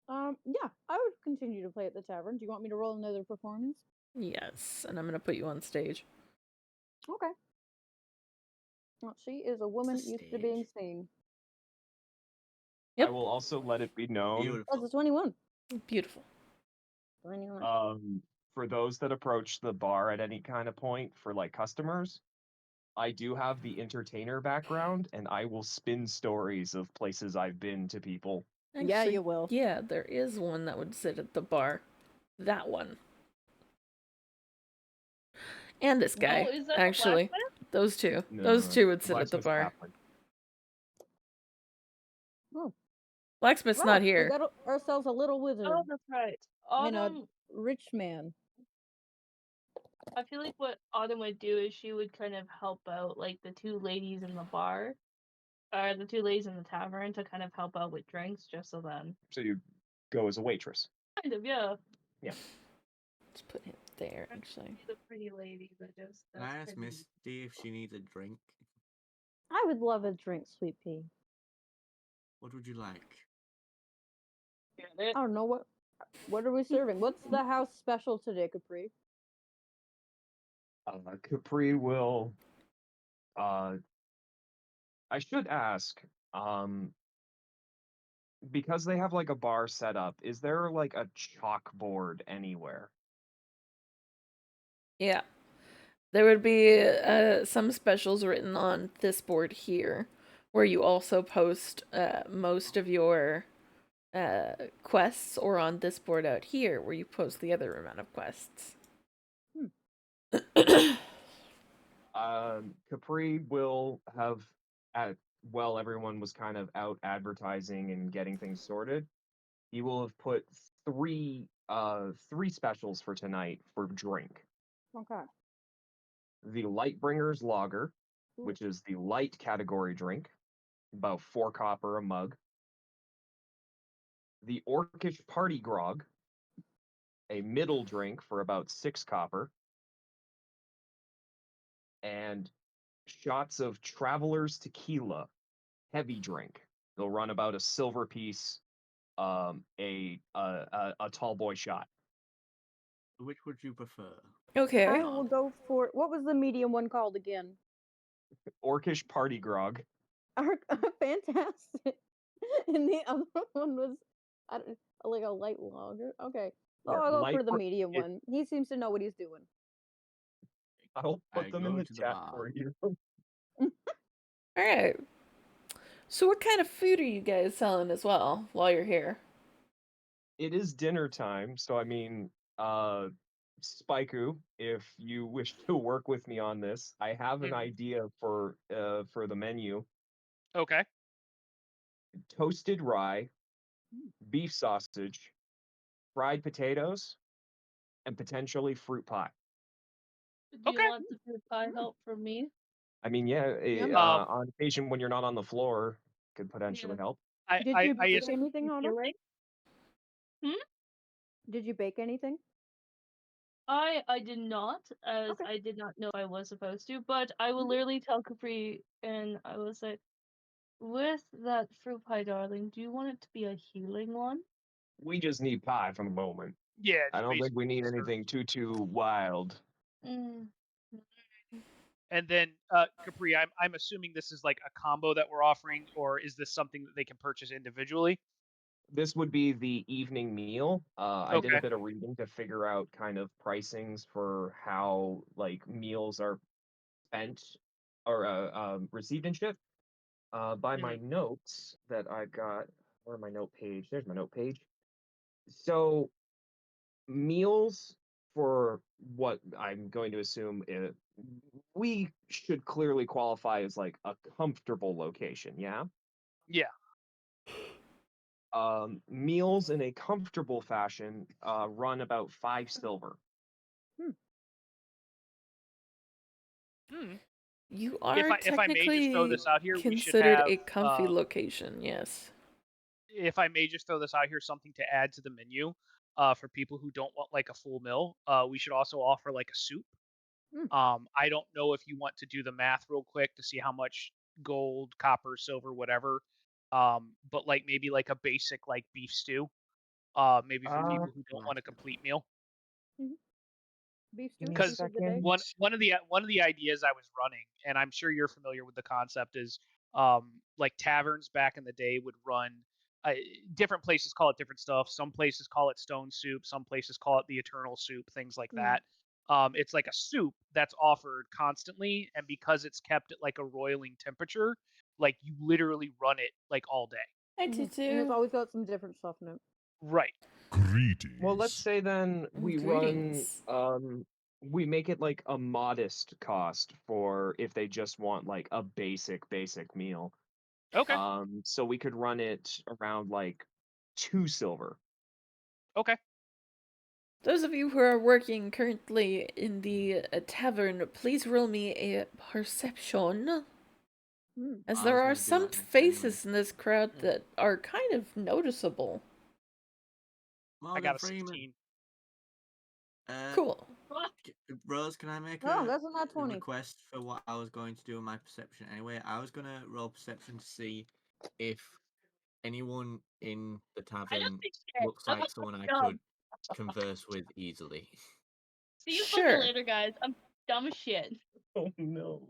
Yeah, I would continue to play at the tavern. Do you want me to roll another performance? Yes, and I'm going to put you on stage. Okay. Well, she is a woman used to being seen. Yep. I will also let it be known. Beautiful. That's a 21. Beautiful. 21. For those that approach the bar at any kind of point for like customers, I do have the entertainer background and I will spin stories of places I've been to people. Yeah, Actually, you will. Yeah, there is one that would sit at the bar. That one. And this guy, Oh, is that actually. Those two. Those two would sit at the bar. Oh. Blacksmith's Wow, not we here. got ourselves a little wizard. Oh, that's right. I mean, a Autumn. rich man. I feel like what Autumn would do is she would kind of help out like the two ladies in the bar, or the two ladies in the tavern to kind of help out with drinks, just so then. So you go as a waitress. Kind of, yeah. Yeah. Let's put him there, actually. The pretty lady that just. Can I ask Misty if she needs a drink? I would love a drink, Sweet Pea. What would you like? I don't know what are we serving? What's the house special today, Capri? Capri will. I should ask. Because they have like a bar set up. Is there like a chalkboard anywhere? Yeah. There would be some specials written on this board here, where you also post most of your quests, or on this board out here, where you post the other amount of quests. Capri will have while everyone was kind of out advertising and getting things sorted, he will have put three specials for tonight for drink. Okay. The Lightbringer's Lager, Ooh. which is the light category drink, about 4 copper a mug. The Orcish Party Grog, a middle drink for about 6 copper. And shots of Traveler's Tequila, heavy drink. They'll run about a silver piece, a tall boy shot. Which would you prefer? Okay. I will go for, what was the medium one called again? Orcish Party Grog. Fantastic. And the other one was like a light lager. Okay. Oh, I'll go for the medium one. He seems to know what he's doing. I'll put them in the chat for you. Alright. So what kind of food are you guys selling as well while you're here? It is dinner time, so I mean, Spiku, if you wish to work with me on this, I have an idea for the menu. Okay. Toasted rye, beef sausage, fried potatoes, and potentially fruit pie. Do you want the fruit pie help from me? I mean, yeah, on occasion when you're not on the floor, could potentially help. Did you bake anything on it? Did you bake anything? I did not, as I did not know I was supposed to, but I will literally tell Capri, and I will say, with that fruit pie, darling, do you want it to be a healing one? We just need pie for the moment. Yeah. I don't think we need anything too wild. And then, Capri, I'm assuming this is like a combo that we're offering, or is this something that they can purchase individually? This would be the evening meal. I did a bit of reading to figure out kind of pricings for how like meals are spent or received and shit. By my notes that I got, where my note page? There's my note page. So meals for what I'm going to assume we should clearly qualify as like a comfortable location, yeah? Yeah. Meals in a comfortable fashion run about 5 silver. You are if I may just throw this out here, considered we should have a comfy location, yes. If I may just throw this out here, something to add to the menu for people who don't want like a full meal, we should also offer like a soup. I don't know if you want to do the math real quick to see how much gold, copper, silver, whatever. But like maybe like a basic like beef stew. Maybe for people who don't want a complete meal. Because one of the ideas I was running, and I'm sure you're familiar with the concept, is like taverns back in the day would run. Different places call it different stuff. Some places call it stone soup. Some places call it the eternal soup. Things like that. It's like a soup that's offered constantly, and because it's kept at like a roiling temperature, like you literally run it like all day. I do too. And it's always got some different stuff in it. Right. Greetings. Well, let's say then we we make it like a modest cost for if they just want like a basic meal. Okay. So we could run it around like 2 silver. Okay. Those of you who are working currently in the tavern, please roll me a perception. As there are some faces in this crowd that are kind of noticeable. I got a 16. Cool. Rose, can I make that's not a 20. request for what I was going to do in my perception anyway? I was going to roll perception to see if anyone in the tavern looks like someone I could converse with easily. See you fucking later, guys. I'm dumb as shit. Oh no.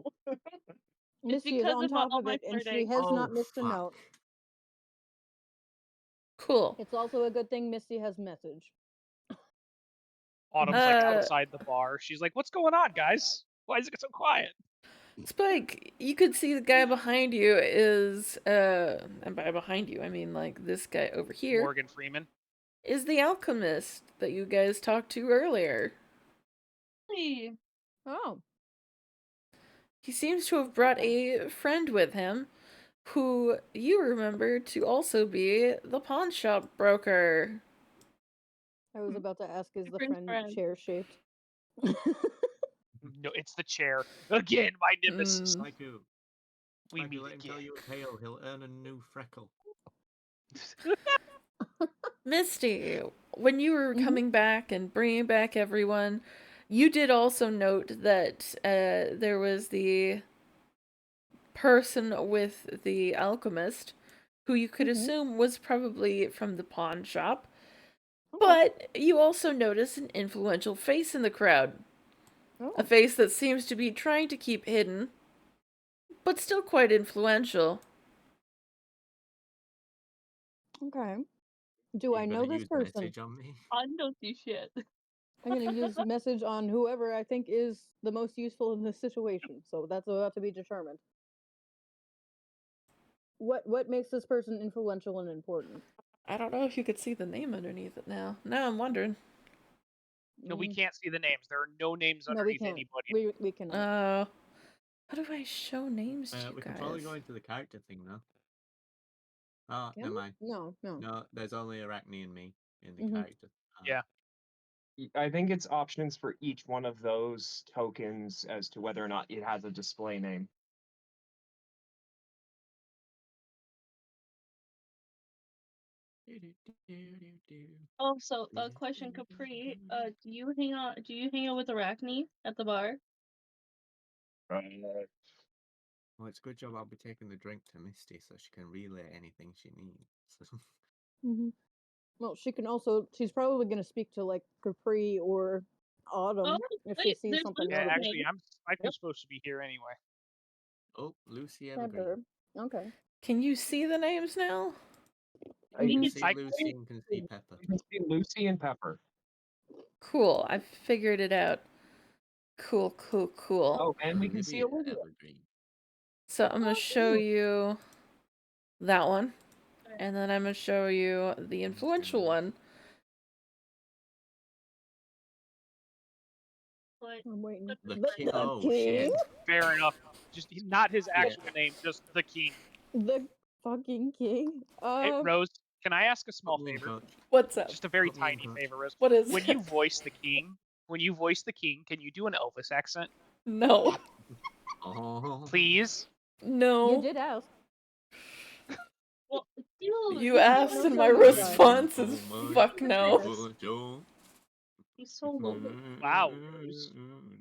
Misty is on top of it, and she has not missed a note. Cool. It's also a good thing Misty has message. Autumn's like outside the bar. She's like, "What's going on, guys? Why is it so quiet?" Spike, you could see the guy behind you is, and by behind you, I mean, like, this guy over here. Morgan Freeman. Is the alchemist that you guys talked to earlier. Hey. Oh. He seems to have brought a friend with him, who you remember to also be the pawn shop broker. I was about to ask, is the friend chair-shaped? No, it's the chair. Again, my nemesis. Spikey, We meet let him tell you a tale. He'll earn a new freckle. Misty, when you were coming back and bringing back everyone, you did also note that there was the person with the alchemist, who you could assume was probably from the pawn shop. But you also notice an influential face in the crowd. A face that seems to be trying to keep hidden, but still quite influential. Okay. Do I know this person? On me? I don't do shit. I'm gonna use message on whoever I think is the most useful in this situation. So that's about to be determined. What makes this person influential and important? I don't know if you could see the name underneath it now. Now I'm wondering. No, we can't see the names. There are no names underneath anybody. We cannot. How do I show names to you we guys? can probably go into the character thing now. Oh, never mind. No. No, there's only Arachne and me in the character. Yeah. I think it's options for each one of those tokens as to whether or not it has a display name. Also, a question, Capri. Do you hang out with Arachne at the bar? Well, it's a good job I'll be taking the drink to Misty so she can relay anything she needs. Well, she's probably going to speak to, like, Capri or Autumn if she sees something Yeah, notable. actually, I'm supposed to be here anyway. Oh, Lucy Evergreen. Okay. Can you see the names now? I can see Lucy and can see Pepper. You can see Lucy and Pepper. Cool, I figured it out. Cool. Oh, and we can see Olivia. So I'm going to show you that one. And then I'm going to show you the influential one. I'm waiting. The king. Oh, shit. Fair enough. Just not his actual name, just the king. The fucking king. Hey, Rose, can I ask a small favor? What's up? Just a very tiny favor, Rose. What is when it? you voice the king? Can you do an Elvis accent? No. Please. No. You did ask. Well, you asked, and my response is fuck no. He's so low. Wow.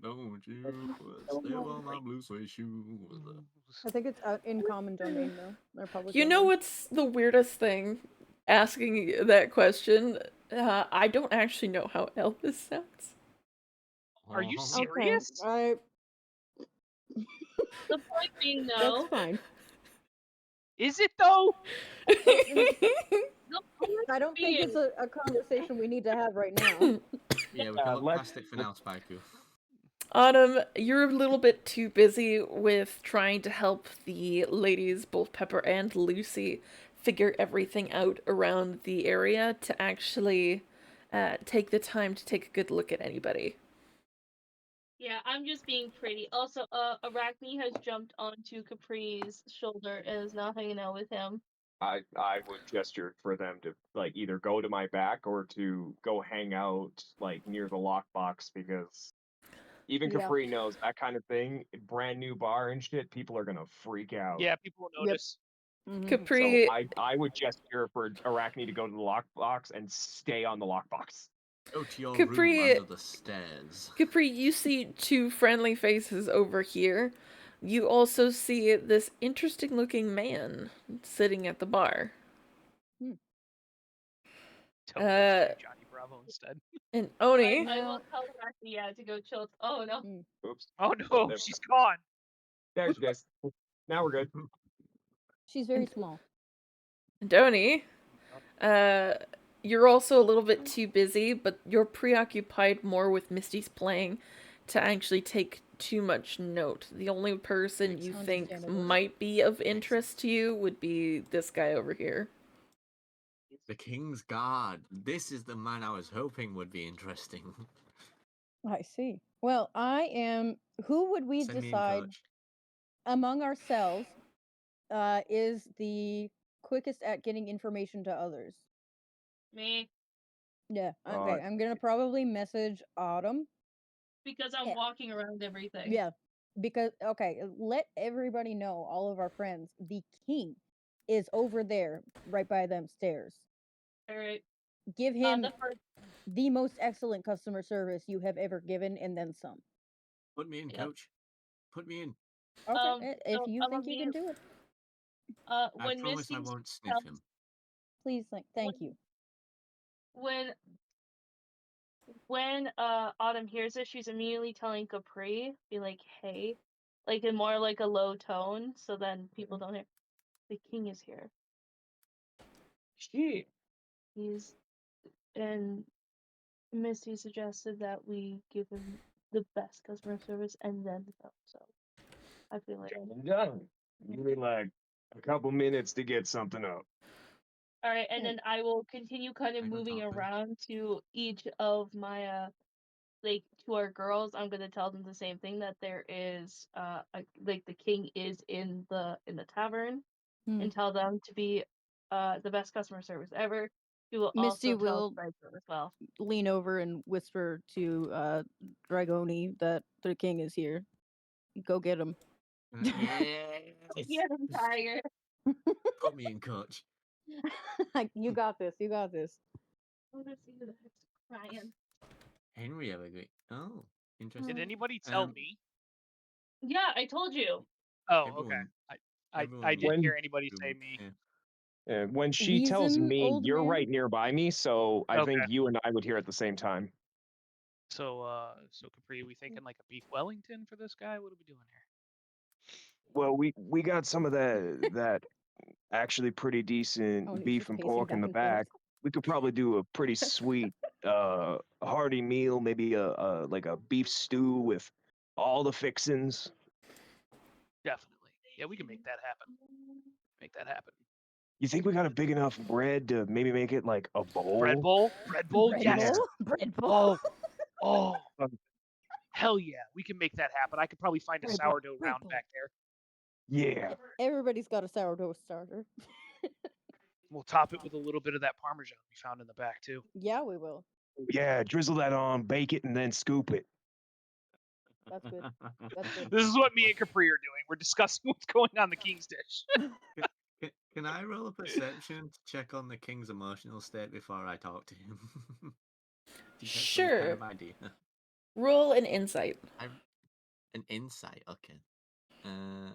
Don't you step on my blue suede shoes. I think it's out in common domain though. They're public. You know what's the weirdest thing? Asking that question, I don't actually know how Elvis sounds. Are you serious? Okay. The point being, no. That's fine. Is it though? I don't think it's a conversation we need to have right now. Yeah, we can look past it for now, Spikey. Autumn, you're a little bit too busy with trying to help the ladies, both Pepper and Lucy, figure everything out around the area to actually take the time to take a good look at anybody. Yeah, I'm just being pretty. Also, Arachne has jumped onto Capri's shoulder and is now hanging out with him. I would gesture for them to like either go to my back or to go hang out like near the lockbox because even Capri knows that kind of thing, brand new bar and shit, people are gonna freak out. Yeah, people will notice. Capri. So I would gesture for Arachne to go to the lockbox and stay on the lockbox. Go to your Capri, room under the stairs. Capri, you see two friendly faces over here. You also see this interesting looking man sitting at the bar. Tell me to say Johnny Bravo instead. And Oni. I will tell Arachne to go chill. Oh no. Oops. Oh no, she's gone. There she goes. Now we're good. She's very small. And Oni, you're also a little bit too busy, but you're preoccupied more with Misty's playing to actually take too much note. The only person you think might be of interest to you would be this guy over here. The King's Guard. This is the man I was hoping would be interesting. I see. Well, I am. Who would we Send me in, decide coach. among ourselves is the quickest at getting information to others? Me. Yeah. Okay. I'm gonna probably message Autumn. Because I'm walking around everything. Yeah. Because let everybody know, all of our friends, the king is over there, right by them stairs. All right. Give him the most excellent customer service you have ever given, and then some. Put me in, coach. Put me in. Okay, if you think you can do it. I promise I won't sniff him. Please, thank you. When Autumn hears it, she's immediately telling Capri, be like, hey, like in more like a low tone, so then people don't hear. The king is here. Shit. And Misty suggested that we give him the best customer service and then some. So I feel like done. Give me like a couple minutes to get something up. All right, and then I will continue kind of moving around to each of my like to our girls. I'm gonna tell them the same thing, that there is like the king is in the tavern, and tell them to be the best customer service ever. We will Misty also tell will Striker as well. lean over and whisper to Dragoni that the king is here. Go get him. Get him, Tiger. Put me in, coach. You got this. You got this. I want to see the crying. Henry ever agree? Oh, interesting. Did anybody tell me? Yeah, I told you. Oh, okay. I didn't hear anybody say me. When she tells me, you're right nearby me, so I think you and I would hear at the same time. So, Capri, are we thinking like a beef Wellington for this guy? What are we doing here? Well, we got some of that actually pretty decent beef and pork in the back. We could probably do a pretty sweet hearty meal, maybe a like a beef stew with all the fixins. Definitely. Yeah, we can make that happen. Make that happen. You think we got a big enough bread to maybe make it like a bowl? Bread bowl? Bread bowl? Yes. Bread bowl. Oh. Hell yeah, we can make that happen. I could probably find a sourdough round back there. Yeah. Everybody's got a sourdough starter. We'll top it with a little bit of that Parmesan we found in the back too. Yeah, we will. Yeah, drizzle that on, bake it, and then scoop it. That's good. That's good. This is what me and Capri are doing. We're discussing what's going on the King's dish. Can I roll a perception to check on the king's emotional state before I talk to him? Sure. Kind of idea. Roll an insight. An insight, okay.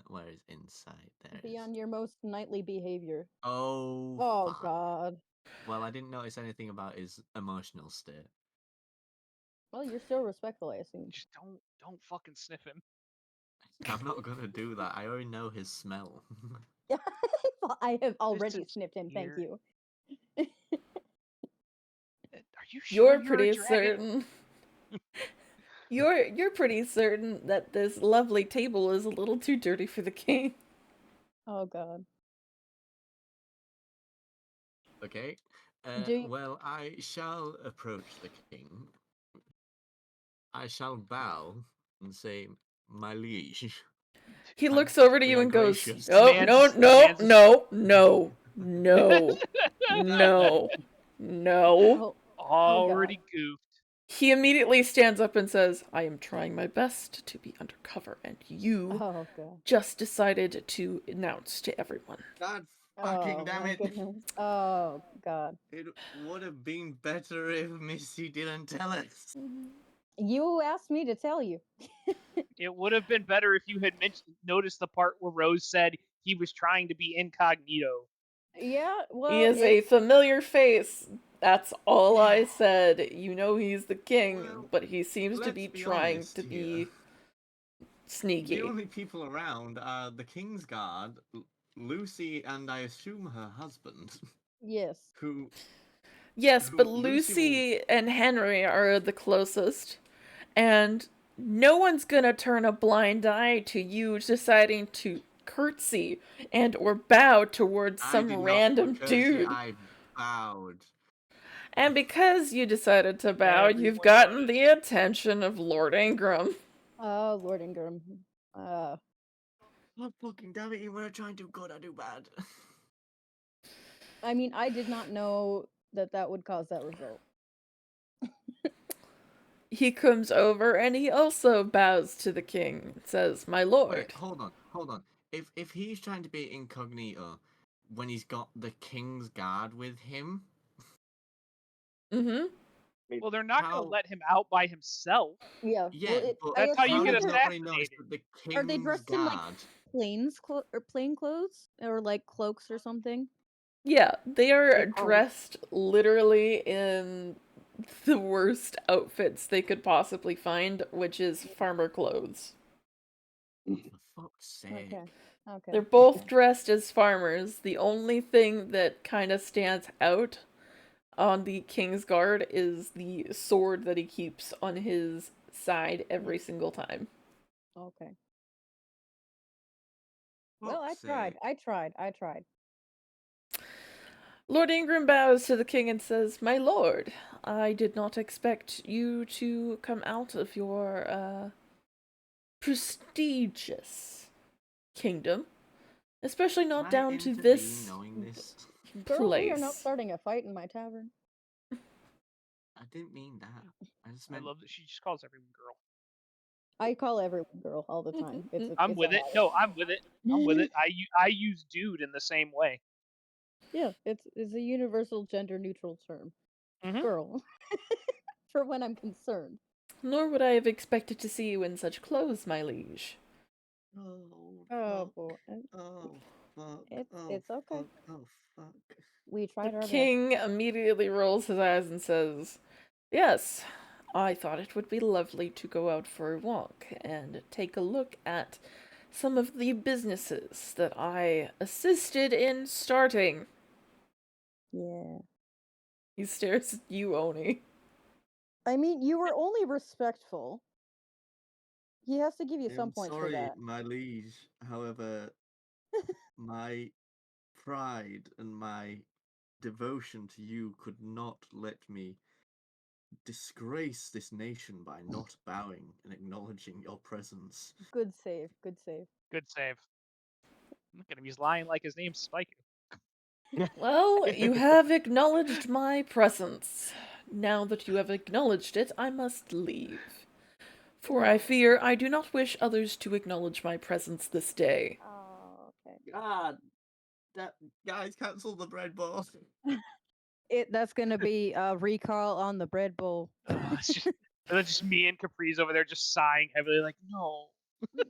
Where is insight? There Be on your most knightly behavior. Oh. Oh God. Well, I didn't notice anything about his emotional state. Well, you're still respectful, I assume. Just don't fucking sniff him. I'm not gonna do that. I already know his smell. I have already sniffed him. Thank you. Are you sure You're pretty certain. You're pretty certain that this lovely table is a little too dirty for the king. Oh God. Okay. Well, I shall approach the king. I shall bow and say, my liege. He looks over to you and goes, gracious. "Oh, no. No. No. No. Already goofed. He immediately stands up and says, I am trying my best to be undercover, and you just decided to announce to everyone. God fucking damn it. Oh, God. It would have been better if Missy didn't tell us. You asked me to tell you. It would have been better if you had noticed the part where Rose said he was trying to be incognito. Yeah, well, he is a familiar face. That's all I said. You know he's the king, but he seems to be trying to be sneaky. The only people around are the King's Guard, Lucy, and I assume her husband. Yes. Yes, but Lucy and Henry are the closest. And no one's gonna turn a blind eye to you deciding to curtsy and or bow towards some random dude. I bowed. And because you decided to bow, you've gotten the attention of Lord Ingram. Oh, Lord Ingram. Oh, fucking damn it, when I try and do good, I do bad. I mean, I did not know that would cause that result. He comes over and he also bows to the king and says, My lord. Wait, hold on. If he's trying to be incognito when he's got the King's Guard with him... Well, they're not going to let him out by himself. Yeah, but that's how you get assassinated. Are they dressed in like plain clothes or like cloaks or something? Yeah, they are dressed literally in the worst outfits they could possibly find, which is farmer clothes. For fuck's sake. Okay. They're both dressed as farmers. The only thing that kind of stands out on the King's Guard is the sword that he keeps on his side every single time. Okay. Well, I tried. Lord Ingram bows to the king and says, My lord, I did not expect you to come out of your, prestigious kingdom. Especially not down to this place. Girl, we are not starting a fight in my tavern. I didn't mean that. I love that she just calls everyone girl. I call everyone girl all the time. I'm with it. No, I'm with it. I'm with it. I use dude in the same way. Yeah, it's a universal gender neutral term. Girl. For when I'm concerned. Nor would I have expected to see you in such clothes, my liege. Oh boy. Oh, fuck. It's okay. Oh, fuck. We tried our best. The king immediately rolls his eyes and says, Yes, I thought it would be lovely to go out for a walk and take a look at some of the businesses that I assisted in starting. Yeah. He stares at you, Oni. I mean, you were only respectful. He has to give you some points for that. My liege. However, my pride and my devotion to you could not let me disgrace this nation by not bowing and acknowledging your presence. Good save. Good save. Look at him, he's lying like his name's Spike. Well, you have acknowledged my presence. Now that you have acknowledged it, I must leave. For I fear I do not wish others to acknowledge my presence this day. Oh, okay. God, guys, cancel the bread bowl. That's gonna be a recall on the bread bowl. That's just me and Capri's over there just sighing heavily, like, no.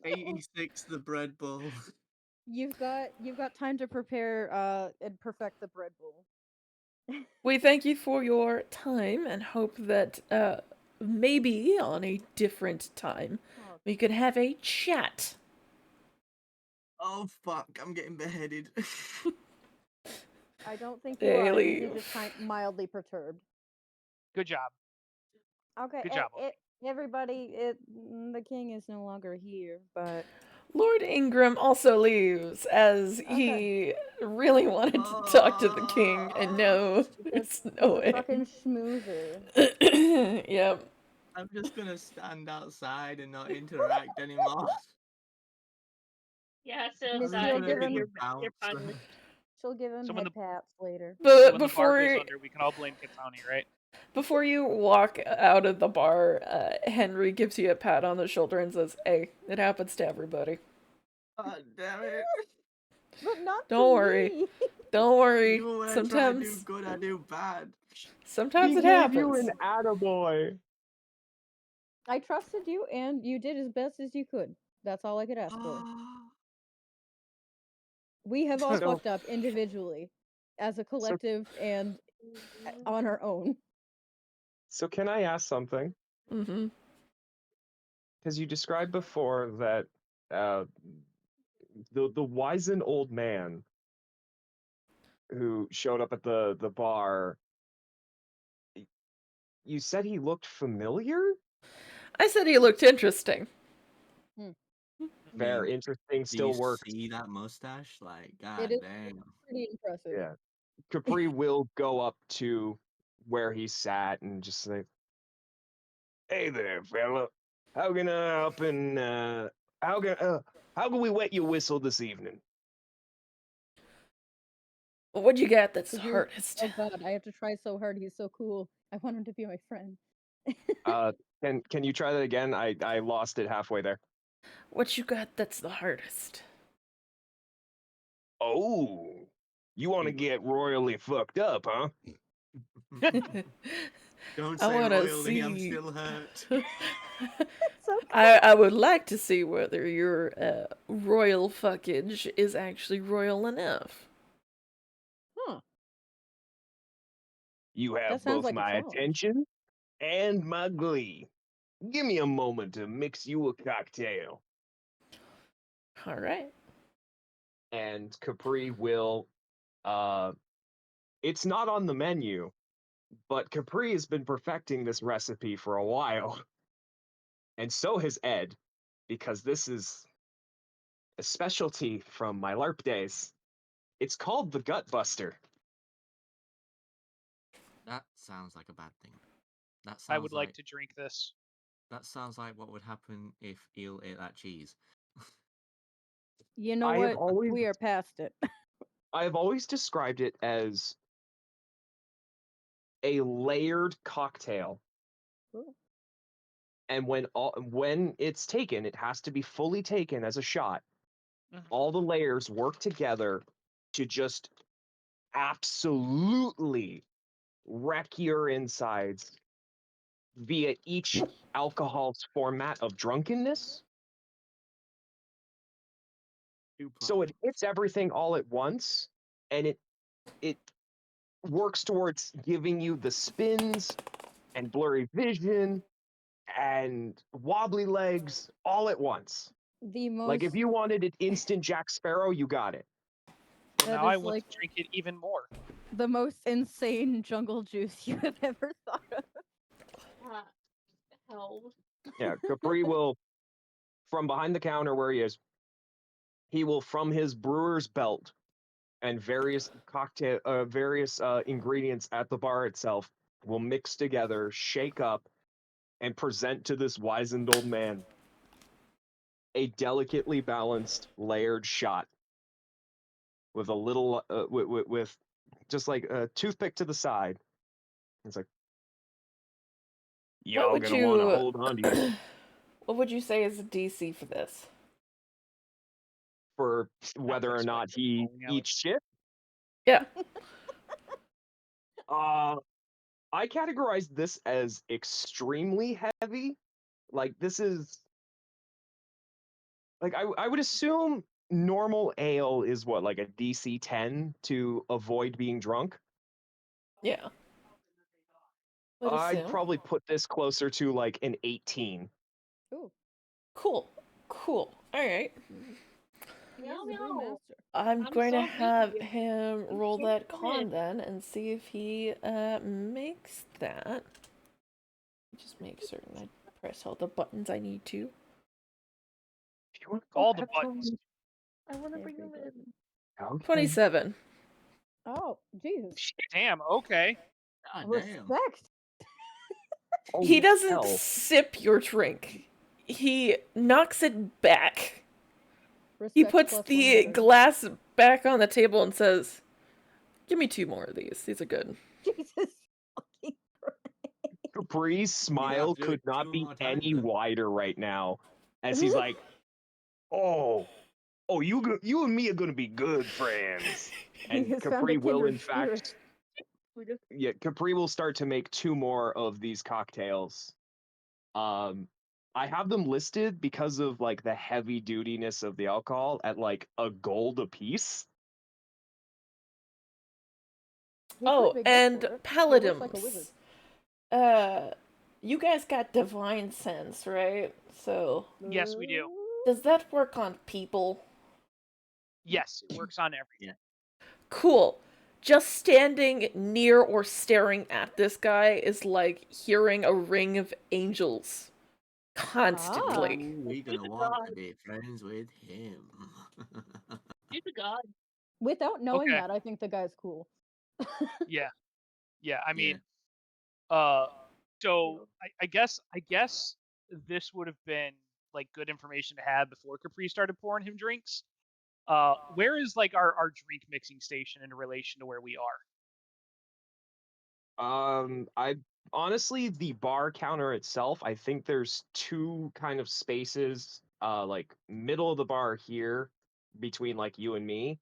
86, the bread bowl. You've got time to prepare and perfect the bread bowl. We thank you for your time and hope that maybe on a different time we could have a chat. Oh fuck, I'm getting beheaded. I don't think you are. You're just mildly perturbed. Good job. Okay. Good job. Everybody, the king is no longer here, but Lord Ingram also leaves as he really wanted to talk to the king and no, there's no way. Fucking schmoozer. Yep. I'm just gonna stand outside and not interact anymore. Yeah, so she'll give him So when head pats later. But so when the bar before goes under, we can all blame Katani, right? before you walk out of the bar, Henry gives you a pat on the shoulder and says, "Hey, it happens to everybody. God damn it. But not Don't to worry. me. Don't worry. Even when I try to do Sometimes good, I do bad. sometimes He it gave you happens." an attaboy. I trusted you, and you did as best as you could. That's all I could ask for. We have all So- fucked up individually, as a collective, and on our own. So can I ask something? Mm-hmm. Because you described before that the wizened old man who showed up at the bar, you said he looked familiar? I said he looked interesting. Very interesting, Do still you works. see that mustache? Like, It god is damn. pretty impressive. Yeah. Capri will go up to where he sat and just say, "Hey there, fella. How can I help and how can we wet your whistle this evening?" What'd you get that's the Did you- hardest? Oh god, I have to try so hard. He's so cool. I want him to be my friend. Can you try that again? I lost it halfway there. What you got that's the hardest? Oh, you want to get royally fucked up, huh? Don't I say wanna royally, I'm see. still hurt. It's okay. I would like to see whether your royal fuckage is actually royal enough. Huh. You have That sounds both like a my challenge. attention and my glee. Give me a moment to mix you a cocktail. All right. And Capri will it's not on the menu, but Capri has been perfecting this recipe for a while. And so has Ed, because this is a specialty from my LARP days. It's called the Gut Buster. That sounds like a bad thing. That sounds I would like to drink this. That sounds like what would happen if eel ate that cheese. You know I have what? always We are past it. I have always described it as a layered cocktail. Cool. And when it's taken, it has to be fully taken as a shot. All the layers work together to just absolutely wreck your insides via each alcohol's format of drunkenness. So it hits everything all at once, and it works towards giving you the spins and blurry vision and wobbly legs all at once. The most Like if you wanted it instant Jack Sparrow, you got it. Well, That now I is want like- to drink it even more. the most insane jungle juice you have ever thought of. Hell. Yeah, Capri will, from behind the counter where he is, he will, from his brewer's belt and various ingredients at the bar itself, will mix together, shake up, and present to this wizened old man a delicately balanced, layered shot with a little, with just like a toothpick to the side. It's like, What y'all would gonna want to you hold on to you what would you say is the DC for this? for whether or this not way to the he bowling alley. eats shit. Yeah. I categorize this as extremely heavy. Like this is like I would assume normal ale is what, like a DC 10 to avoid being drunk. Yeah. Would I'd assume. probably put this closer to like an 18. Ooh. Cool. Cool. All right. He is the brewmaster. I'm going to so have busy. him I'm roll so that excited. con then and see if he makes that. Just make certain I press all the buttons I need to. If you want to go All the pet buttons. them, I want to bring Every him in. okay. 27. Oh, Jesus. Damn. Okay. God damn. Respect. Oh, He doesn't hell. sip your drink. He knocks it back. Respect He puts plus the 100. glass back on the table and says, Give me 2 more of these. These are good. Jesus fucking Christ. Capri's smile to do could it not 2 be more times any then. wider right now, as he's like, "Oh, you and me are gonna be good friends." He And has found a Capri will, kindred in spirit. fact, yeah, Capri will start to make 2 more of these cocktails. I have them listed because of like the heavy dutiness of the alcohol at like a gold a piece. He Oh, could be good and for it. He looks like a wizard. paladins. You guys got divine sense, right? So, Yes, we do. does that work on people? Yes, it works on everything. Yeah. Cool. Just standing near or staring at this guy is like hearing a ring of angels constantly. Ooh, we're gonna want to be friends with him. He's a god. Without knowing Okay. that, I think the guy's cool. Yeah. Yeah. I mean, Yeah. so I guess this would have been like good information to have before Capri started pouring him drinks. Where is like our drink mixing station in relation to where we are? I honestly, the bar counter itself, I think there's 2 kind of spaces, like middle of the bar here between like you and me,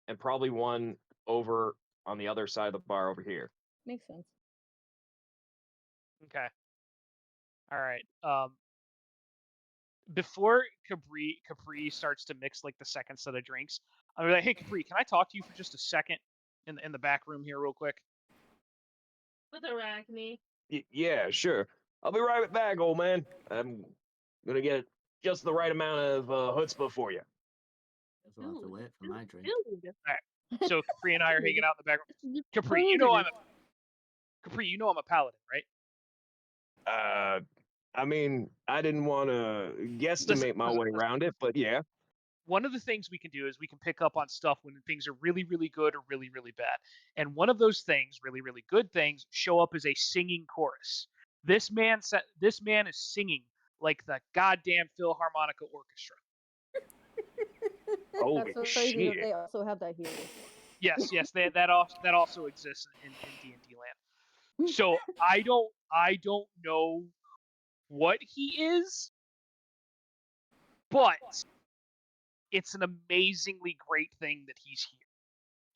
and probably one over on the other side of the bar over here. Makes sense. Okay. All right. Before Capri starts to mix like the second set of drinks, I'm like, hey Capri, can I talk to you for just a second in the back room here real quick? With Arachne. Yeah, sure. I'll be right back, old man. I'm gonna get just the right amount of chutzpah for you. Guess I'll have to wait for my drink. Dude. All right. So Capri and I are hanging out in the back room. Capri, you know I'm a paladin, right? I mean, I didn't want to guesstimate my way around it, but yeah. One of the things we can do is we can pick up on stuff when things are really, really good or really, really bad. And one of those things, really, really good things, show up as a singing chorus. This man is singing like the goddamn Philharmonica Orchestra. Holy That's so crazy that shit. they also have that here. Yes, that also exists in D&D land. So I don't know what he is, but it's an amazingly great thing that he's here.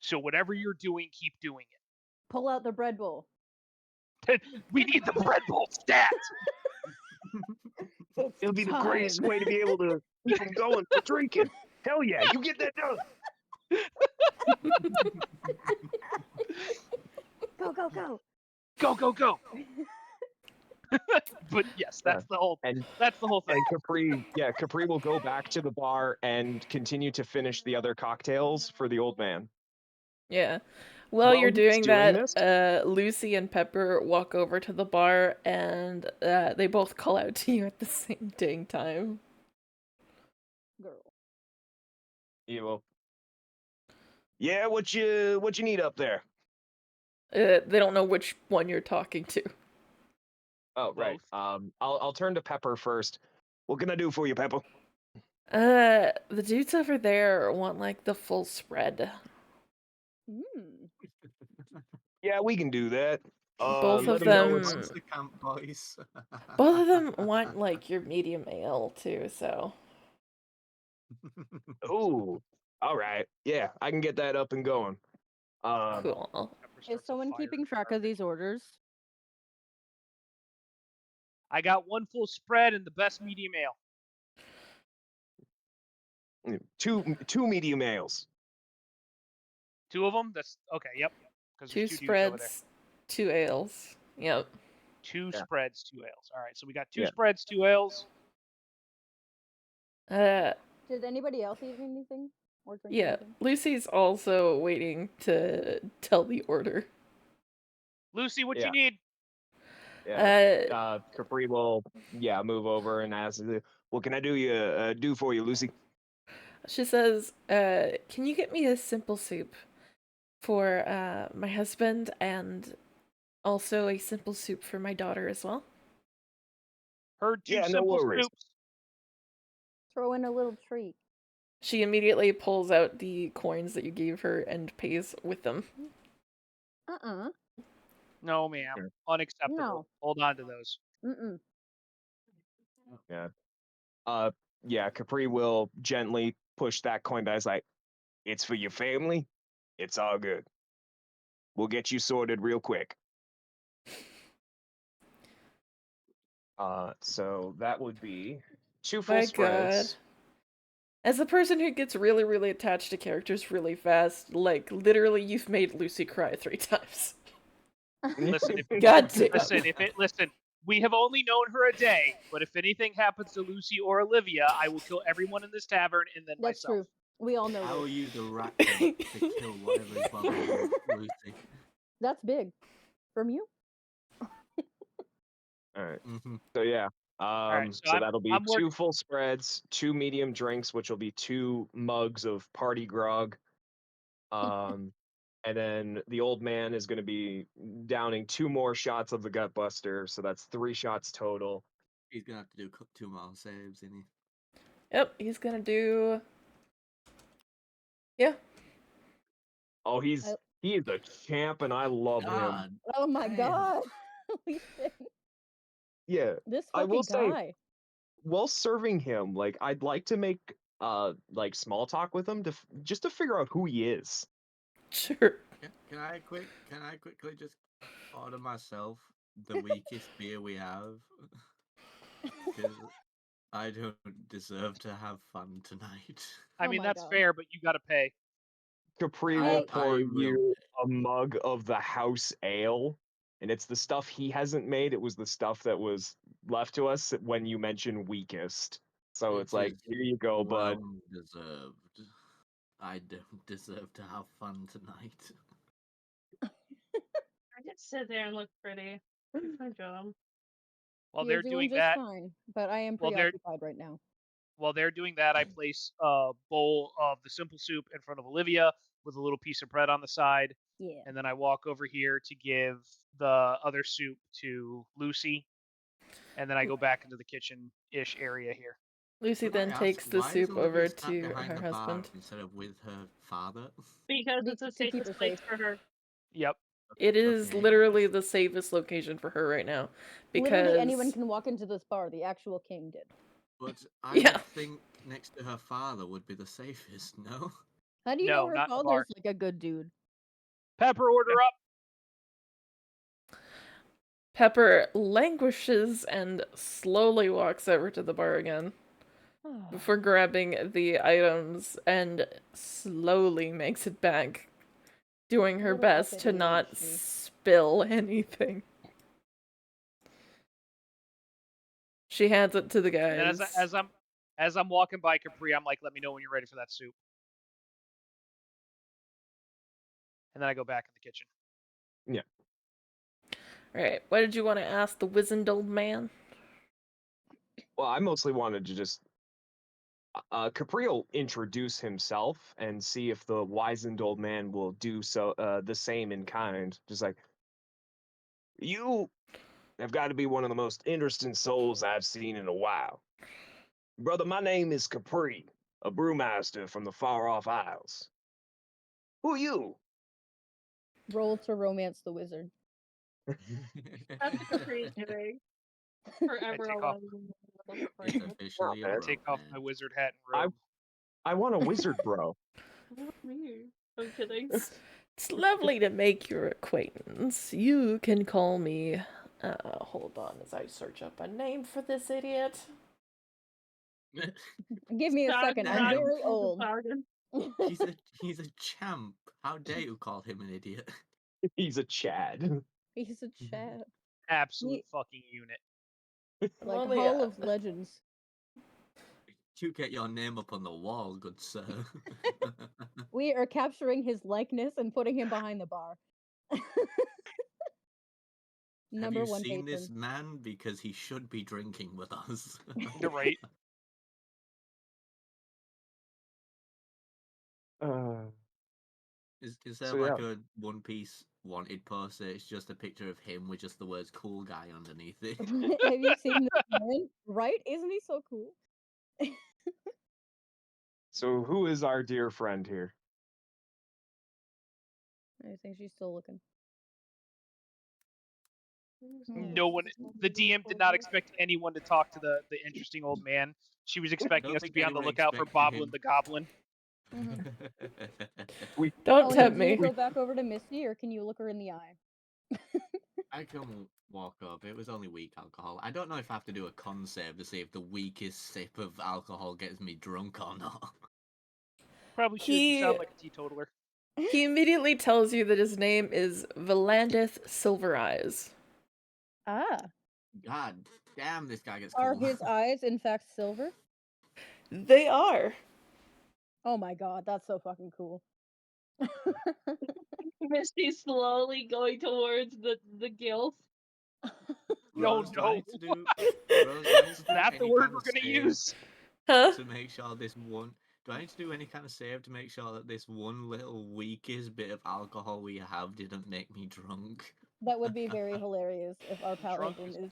So whatever you're doing, keep doing it. Pull out the bread bowl. We need the bread bowl stat. It'll be the greatest way to be able to keep them going for drinking. Hell yeah, you get that done. Go, go, go. Go, go, go. But yes, that's the whole thing. And Capri will go back to the bar and continue to finish the other cocktails for the old man. Yeah. While you're he's doing this, that, Lucy and Pepper walk over to the bar and they both call out to you at the same dang time. Girl. you will. Yeah, what you need up there? They don't know which one you're talking to. Oh, right. I'll turn to Pepper first. What can I do for you, Pepper? The dudes over there want like the full spread. Yeah, we can do that. Both of let 'em know them. Once the camp boys. Both of them want like your medium ale too. So. Ooh, all right. Yeah, I can get that up and going. Cool. Is someone keeping track of these orders? I got one full spread and the best medium ale. Two medium ales. 2 of them? That's okay. Yep. Because Two there's 2 dudes over there. spreads, 2 ales. Yep. 2 Yeah. spreads, 2 ales. All right. So we got 2 spreads, 2 ales. Did anybody else eat anything or drink anything? Lucy's also waiting to tell the order. Lucy, what you need? Yeah. Capri will move over and ask, "What can I do for you, Lucy?" She says, "Can you get me a simple soup for my husband and also a simple soup for my daughter as well?" Heard 2 Yeah, no simple worries. soups. Throw in a little treat. She immediately pulls out the coins that you gave her and pays with them. No, ma'am. Sure. Unacceptable. No. Hold on to those. Yeah. Yeah, Capri will gently push that coin back. It's like, it's for your family. It's all good. We'll get you sorted real quick. So that would be 2 full My spreads. God. As a person who gets really, really attached to characters really fast, like, literally you've made Lucy cry 3 times. Listen, God damn. Listen, we have only known her a day, but if anything happens to Lucy or Olivia, I will kill everyone in this tavern and then That's myself. true. We all know I will this. use a rat to kill whatever is bothering Lucy. That's big. From you? All right. Mm-hmm. So yeah. right, So that'll be I'm 2 full spreads, 2 medium drinks, which will be 2 mugs of party grog. And then the old man is going to be downing 2 more shots of the Gutbuster, so that's 3 shots total. He's gonna have to do 2 more saves, isn't he? Yep, he's gonna do... Yeah. Oh, he is a champ, and I love him. Oh my damn. God. Holy shit. Yeah, This I will fucking say, guy. while serving him, like I'd like to make like small talk with him just to figure out who he is. Sure. Can I quickly just order myself the weakest beer we have? Because I don't deserve to have fun tonight. I Oh mean, my that's God. fair, but you gotta pay. Capri I will pour will you a mug of the house ale, and it's the stuff he hasn't made. It was the stuff that was left to us when you mentioned weakest. So it's like, is here you go, bud. well deserved. I don't deserve to have fun tonight. I just sit there and look pretty. That's my job. While You're they're doing doing just that, fine, but I am while they're preoccupied right now. while they're doing that, I place a bowl of the simple soup in front of Olivia with a little piece of bread on the side. Yeah. And then I walk over here to give the other soup to Lucy. And then I go back into the kitchen-ish area here. Lucy Could I then ask, takes the why is soup Olivia over sat to behind her the bar husband. instead of with her father? Because it's the To keep her safest place safe. for her. Yep. It is Okay. literally the safest location for her right now. Because... Literally anyone can walk into this bar. The actual king did. But I Yeah. would think next to her father would be the safest, no? How do you No, know her not in the father's bar. like a good dude? Pepper, order up. Pepper languishes and slowly walks over to the bar again before grabbing the items and slowly makes it back, doing her Little best to not ADHD. spill anything. She hands it to the And then guys. as I'm walking by Capri, I'm like, let me know when you're ready for that soup. And then I go back in the kitchen. Yeah. Alright, what did you want to ask the wizened old man? Well, I mostly wanted to just Capri will introduce himself and see if the wizened old man will do so the same in kind. Just like, you have got to be one of the most interesting souls I've seen in a while. Brother, my name is Capri, a brewmaster from the far off isles. Who are you? Roll to romance the wizard. That's what Capri's doing. Forever alone. It's officially a Take off my wizard hat and robe. I want a wizard, bro. What me? I'm kidding. It's lovely to make your acquaintance. You can call me... hold on as I search up a name for this idiot. Give me a second. I'm Damn. very old. He's a champ. How dare you call him an idiot? He's a Chad. He's a Chad. Absolute fucking unit. Like Only, Hall of Legends. You get your name up on the wall, good sir. We are capturing his likeness and putting him behind the bar. Number Have you one seen patron. this man? Because he should be drinking with us. You're right. Is there So, like yeah. a One Piece wanted poster? It's just a picture of him with just the words "cool guy" underneath it. Have you seen this man? Right? Isn't he so cool? So who is our dear friend here? I think she's still looking. No one. The DM did not expect anyone to talk to the interesting old man. She was expecting us to be on the lookout for Boblin the Goblin. Don't tempt Can you me. go back over to Misty, or can you look her in the eye? I can walk up. It was only weak alcohol. I don't know if I have to do a con save to see if the weakest sip of alcohol gets me drunk or not. Probably should. You sound like a teetotaler. He immediately tells you that his name is Valandith Silvereyes. Ah. God damn, this guy gets Are cool. his eyes, in fact, silver? They are. Oh my god, that's so fucking cool. Misty slowly going towards the gills. Rose, No. Rose, Not the word we're gonna use. Huh? To make sure this one. Do I need to do any kind of save to make sure that this one little weakest bit of alcohol we have didn't make me drunk? That would be very hilarious if our paladin is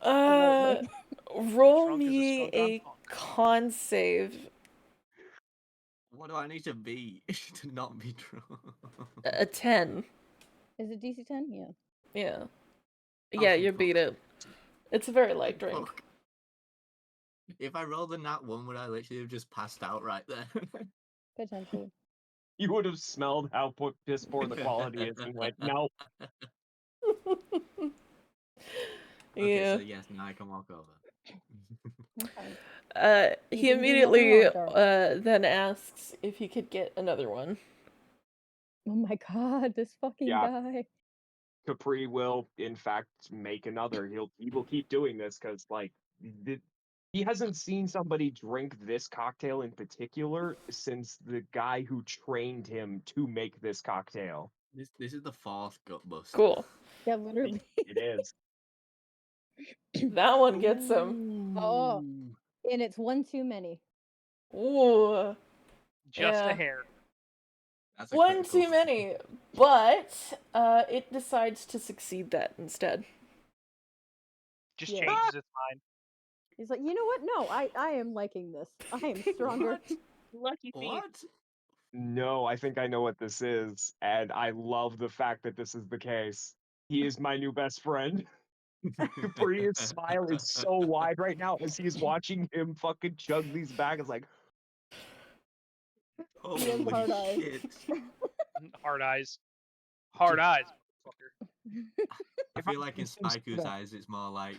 roll me a con save. What do I need to be to not be drunk? A 10. Is it DC 10? Yeah. Yeah. Yeah, you beat it. It's a very light drink. Fuck. If I rolled a nat 1, would I literally have just passed out right there? Potentially. You would have smelled how piss poor the quality is and went, no. Okay, so yes, now I can walk over. He immediately then asks if he could get another one. Oh my god, this fucking guy. Capri will, in fact, make another. He will keep doing this because, like, he hasn't seen somebody drink this cocktail in particular since the guy who trained him to make this cocktail. This is the 4th Gutbuster. Cool. Yeah, literally. It is. That one gets him. Oh, and it's one too many. Ooh. Just a hair. That's a one too many, but it decides to succeed that instead. Just changes its mind. He's like, you know what? No, I am liking this. I am stronger. Lucky feet. What? No, I think I know what this is, and I love the fact that this is the case. He is my new best friend. Capri's smile is so wide right now as he's watching him fucking chug these back. It's like, he has hard eyes. Hard eyes. Hard eyes, motherfucker. I feel like in Spiku's eyes, it's more like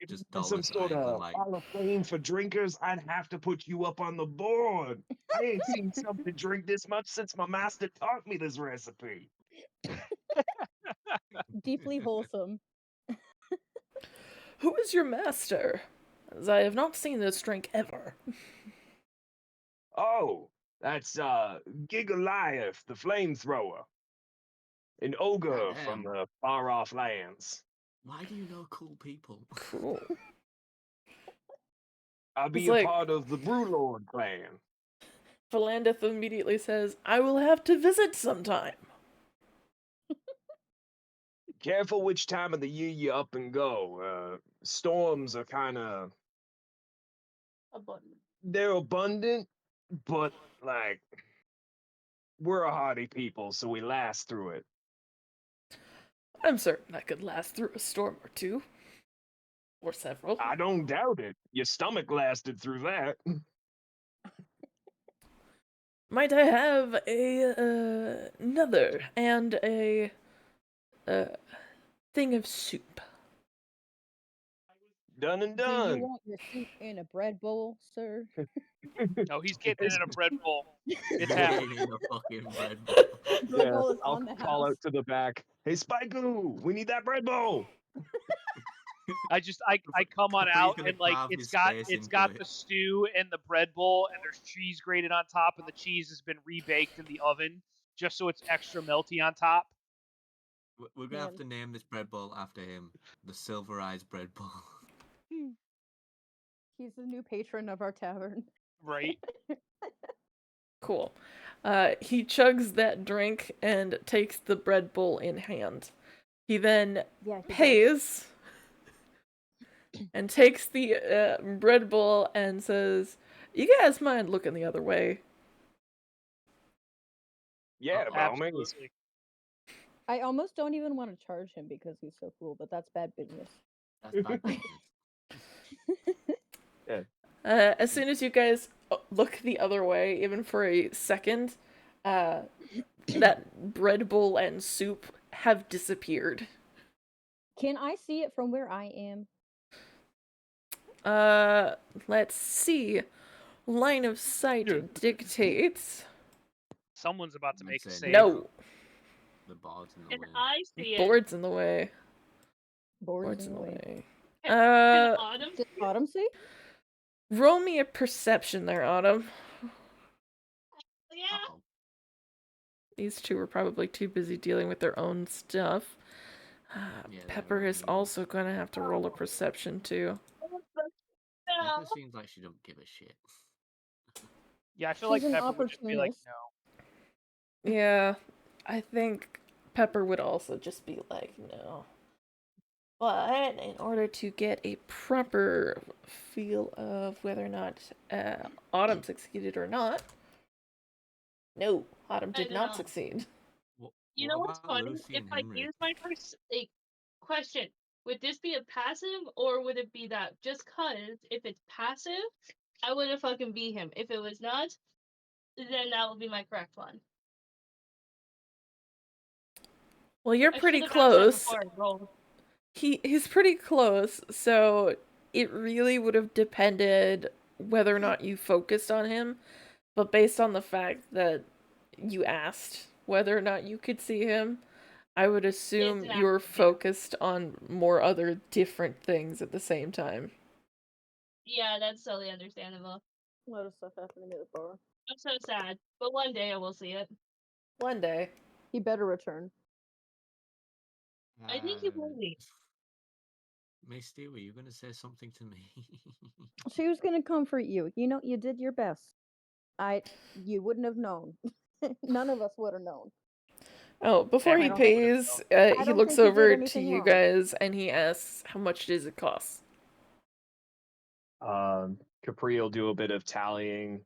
just dollar some sort signs of and like. Hall of Fame for drinkers. I'd have to put you up on the board. I ain't seen something drink this much since my master taught me this recipe. Deeply wholesome. Who is your master? As I have not seen this drink ever. Oh, that's Gigaliath, the flamethrower. An ogre from the far-off lands. Why do you know cool people? Cool. I'll be a part of the Brewlord clan. Valandith immediately says, I will have to visit sometime. Careful which time of the year you up and go. Storms are kind of... abundant. They're abundant, but, like, we're a hardy people, so we last through it. I'm certain I could last through a storm or two. Or several. I don't doubt it. Your stomach lasted through that. Might I have another and a thing of soup? Done and Do done. you want your soup in a bread bowl, sir? No, he's getting it in a bread bowl. It's happening. In a fucking bread bowl. Bread bowl is I'll on the call house. out to the back. Hey, Spiku, we need that bread bowl. I come on out and like it's got the stew and the bread bowl and there's cheese grated on top and the cheese has been rebaked in the oven just so it's extra melty on top. We're gonna have to name this bread bowl after him, the Silvereyes bread bowl. He's the new patron of our tavern. Right. Cool. He chugs that drink and takes the bread bowl in hand. He then pays and takes the bread bowl and says, "You guys mind looking the other way? Yeah, by all means. Absolutely. I almost don't even want to charge him because he's so cool, but that's bad business. That's bad business. Yeah. As soon as you guys look the other way, even for a second, that bread bowl and soup have disappeared. Can I see it from where I am? Let's see. Line of sight dictates. Someone's about to I'd make a say save. No. The board's in the And way. I see it. Board's in the way. Boards in the way. Can Autumn Did Autumn see? Roll me a perception there, Autumn. Yeah. Uh-oh. These two are probably too busy dealing with their own stuff. Yeah, Pepper is also going to have to roll a perception too. Pepper seems like she don't give a shit. Yeah, I feel She's like an Pepper would just be like, opportunist. no. Yeah, I think Pepper would also just be like, no. But in order to get a proper feel of whether or not Autumn succeeded or not, no, Autumn did not succeed. You know what's funny? If I use my first question, would this be a passive or would it be that? Just cause if it's passive, I would have fucking beat him. If it was not, then that would be my correct one. Well, you're pretty close. He's pretty close, so it really would have depended whether or not you focused on him. But based on the fact that you asked whether or not you could see him, I would assume you were focused on more other different things at the same time. Yeah, that's totally understandable. A lot of stuff happening at the bar. I'm so sad, but one day I will see it. One day. He better return. I think he will be. Misty, were you going to say something to me? She was gonna comfort you. You know, you did your best. You wouldn't have known. None of us would have known. Oh, before he pays, he looks over to you guys and he asks, how much does it cost? Capri will do a bit of tallying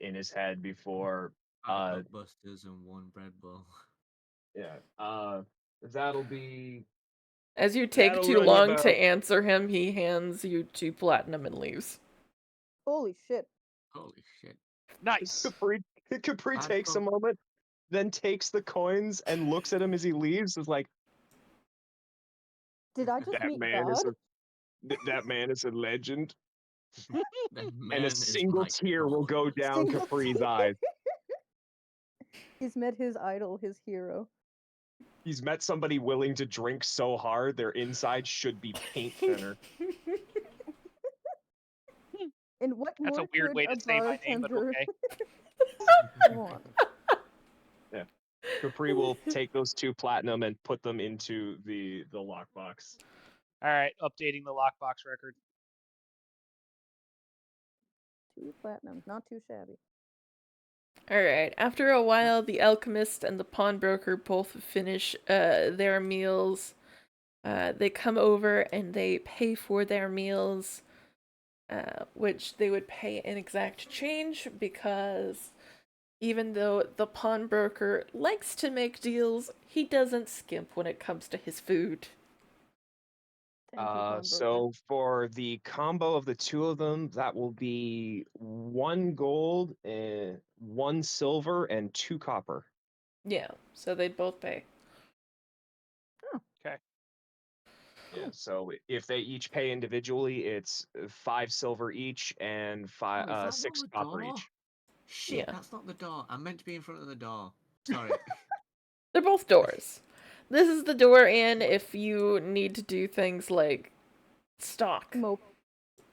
in his head before Busters and one bread bowl. Yeah. That'll be. As you take too long to answer him, he hands you 2 platinum and leaves. Holy shit. Holy shit. Nice. Capri takes a moment, then takes the coins and looks at him as he leaves. Is like, did I just meet God? That man is a legend. And a single tear will go down Capri's eyes. He's met his idol, his hero. He's met somebody willing to drink so hard their inside should be paint thinner. And what That's more a weird way to say my name, but okay. Come on. Yeah. Capri will take those 2 platinum and put them into the lockbox. All right, updating the lockbox record. 2 platinum, not too shabby. Alright, after a while, the alchemist and the pawnbroker both finish their meals. They come over and they pay for their meals, which they would pay in exact change because even though the pawnbroker likes to make deals, he doesn't skimp when it comes to his food. So for the combo of the 2 of them, that will be 1 gold, 1 silver, and 2 copper. Yeah, so they'd both pay. Oh. Okay. Yeah, so if they each pay individually, it's 5 silver each and 6 copper each. Shit, that's not the door. I'm meant to be in front of the door. Sorry. They're both doors. This is the door in if you need to do things like stock.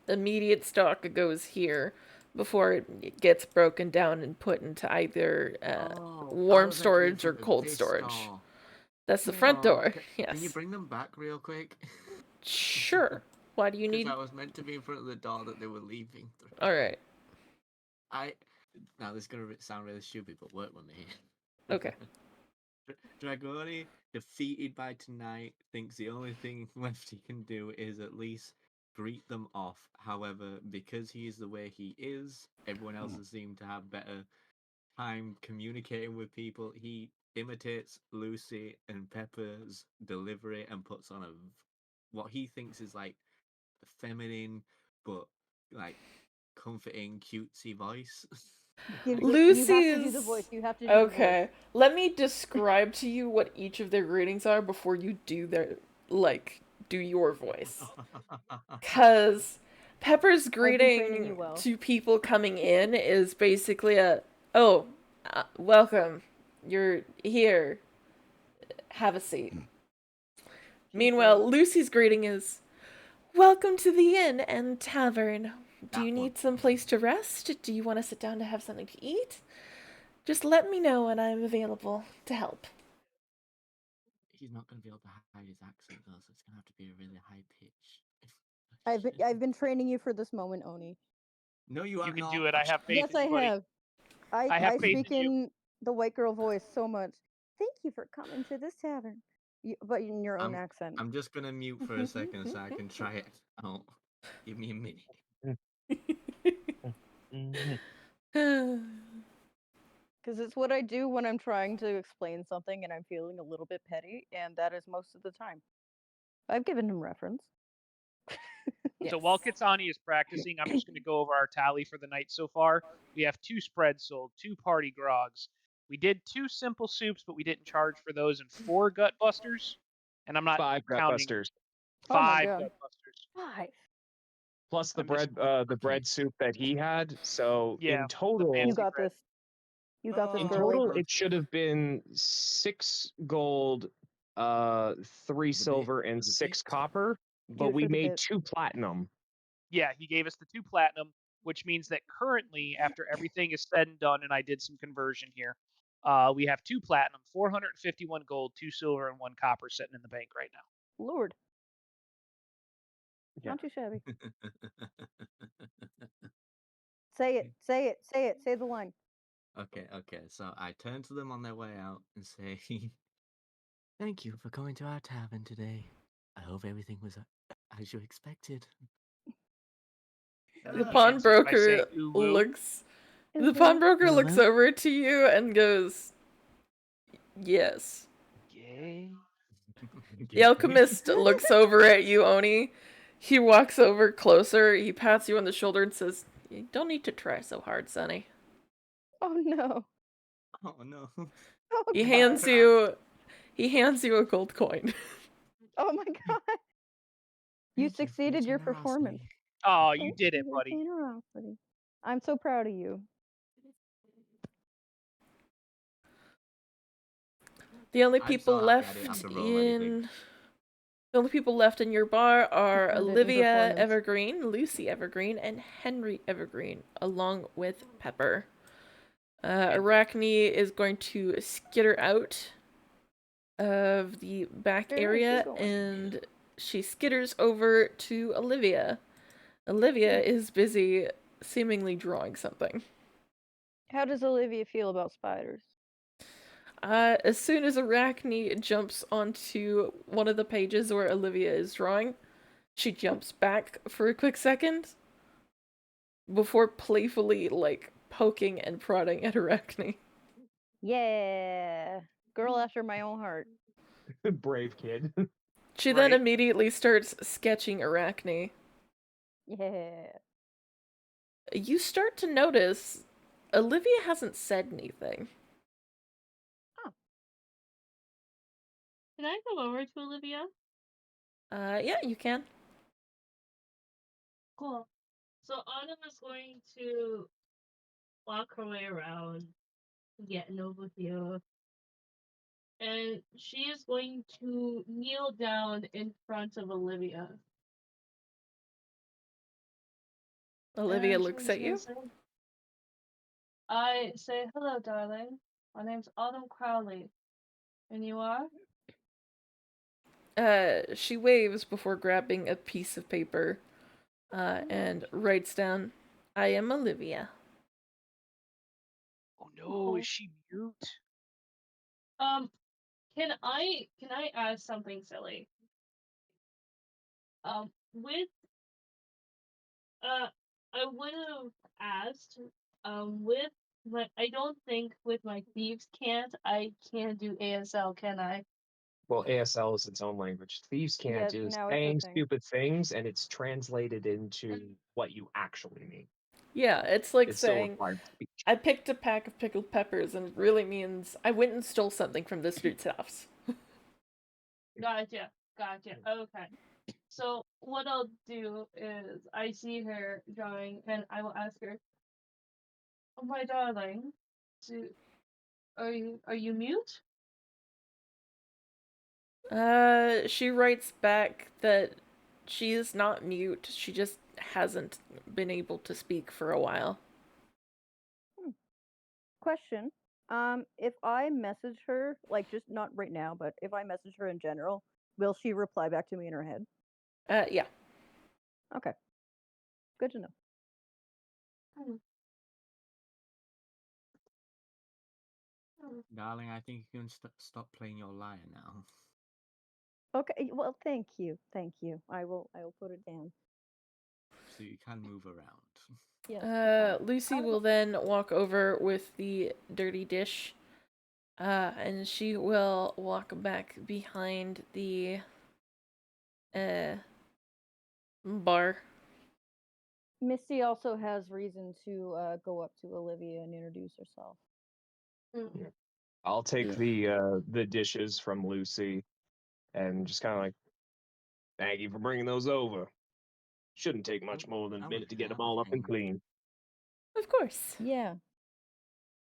Immediate stock goes here before it gets broken down and put into either warm storage or cold storage. That's the front door. Yes. Can you bring them back real quick? Sure. Why do you need? Because I was meant to be in front of the door that they were leaving through. All right. Now this is gonna sound really stupid, but work with me. Okay. Dragoni, defeated by tonight, thinks the only thing left he can do is at least greet them off. However, because he is the way he is, everyone else has seemed to have better time communicating with people. He imitates Lucy and Pepper's delivery and puts on what he thinks is like a feminine but like comforting, cutesy voice. You have to do the voice. Lucy's. You have to do the voice. Okay, let me describe to you what each of their greetings are before you do do your voice. Cause Pepper's I've been training you greeting well. to people coming in is basically welcome, you're here, have a seat. Meanwhile, Lucy's greeting is, welcome to the inn and tavern. Do you need some place to rest? Do you want to sit down to have something to eat? Just let me know and I'm available to help. He's not going to be able to hide his accent though, so it's going to have to be a really high pitch. I've been training you for this moment, Oni. No, you are You can not. do it. I have faith Yes, in I you, buddy. have. I have I faith speak in you. in the white girl voice so much. Thank you for coming to this tavern. But in your own accent. I'm just going to mute for a second so I can try it out. Give me a minute. Because it's what I do when I'm trying to explain something and I'm feeling a little bit petty, and that is most of the time. I've given him reference. So while Kitsani is practicing, I'm just going to go over our tally for the night so far. We have 2 spreads sold, 2 party grogs. We did 2 simple soups, but we didn't charge for those, and 4 gut busters. And I'm not 5 counting Gutbusters. 5 God. gut busters. 5. Plus the I'm bread, the bread soup that he had. So Yeah, in total, You got bread. this. You got this, in girly. total, it should have been 6 gold, 3 silver, and 6 copper. But Good we for the made bit. 2 platinum. Yeah, he gave us the 2 platinum, which means that currently, after everything is said and done, and I did some conversion here, we have 2 platinum, 451 gold, 2 silver, and 1 copper sitting in the bank right now. Lord. Yeah. Not too shabby. Say it. Say it. Say it. Say the line. Okay. So I turn to them on their way out and say, thank you for coming to our tavern today. I hope everything was as you expected. The pawnbroker looks. The pawnbroker looks over to you and goes, yes. Yay. The alchemist looks over at you, Oni. He walks over closer, he pats you on the shoulder and says, you don't need to try so hard, Sonny. Oh no. Oh no. Oh, He God. hands you a gold coin. Oh my God. You succeeded your performance. Oh, you did it, buddy. Generosity. I'm so proud of you. The only people left in your bar are Olivia Evergreen, Lucy Evergreen, and Henry Evergreen, along with Pepper. Arachne is going to skitter out of the back area, and she skitters over to Olivia. Olivia is busy seemingly drawing something. How does Olivia feel about spiders? As soon as Arachne jumps onto one of the pages where Olivia is drawing, she jumps back for a quick second before playfully, poking and prodding at Arachne. Yeah. Girl after my own heart. Brave kid. She then immediately starts sketching Arachne. Yeah. You start to notice Olivia hasn't said anything. Oh. Can I come over to Olivia? Yeah, you can. Cool. So Autumn is going to walk her way around, getting over here. And she is going to kneel down in front of Olivia. Olivia looks at you. I say, hello, darling. My name's Autumn Crowley. And you are? She waves before grabbing a piece of paper, and writes down, I am Olivia. Oh no, is she mute? Can I ask something silly? With I would have asked, with But I don't think with my thieves can't I can do ASL, can I? Well, ASL is its own language. Thieves can't do now it's a saying thing. stupid things, and it's translated into what you actually mean. Yeah, it's like It still saying, requires speech. I picked a pack of pickled peppers, and it really means I went and stole something from this dude's house. Gotcha. Okay. So what I'll do is I see her drawing and I will ask her, "Oh my darling, are you mute?" She writes back that she is not mute, she just hasn't been able to speak for a while. Question. If I message her, like just not right now, but if I message her in general, will she reply back to me in her head? Yeah. Okay. Good to know. Darling, I think you can stop playing your liar now. Okay. Well, thank you. I will put it down. So you can move around. Yes. Lucy will then walk over with the dirty dish. And she will walk back behind the bar. Misty also has reason to go up to Olivia and introduce herself. I'll take the dishes from Lucy and just kind of like, thank you for bringing those over. Shouldn't take much more than a minute to get them all up and clean. Of course. Yeah.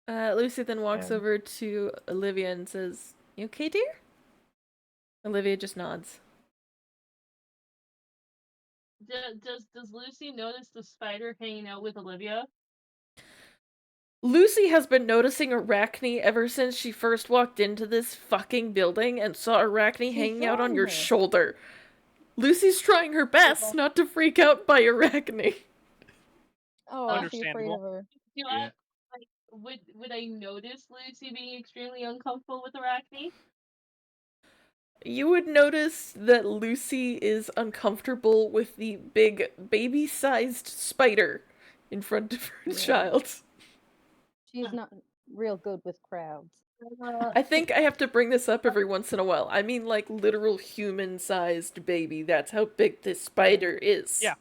Lucy then walks over to Olivia and says, "You okay, dear?" Olivia just nods. Does Lucy notice the spider hanging out with Olivia? Lucy has been noticing Arachne ever since she first walked into this fucking building and saw Arachne hanging out on your shoulder. Lucy's trying her best not to freak out by Arachne. Oh, she's afraid of her. Would I notice Lucy being extremely uncomfortable with Arachne? You would notice that Lucy is uncomfortable with the big baby-sized spider in front of her child. She's not real good with crowds. I think I have to bring this up every once in a while. I mean, like, literal human-sized baby. That's how big this spider is. Yeah.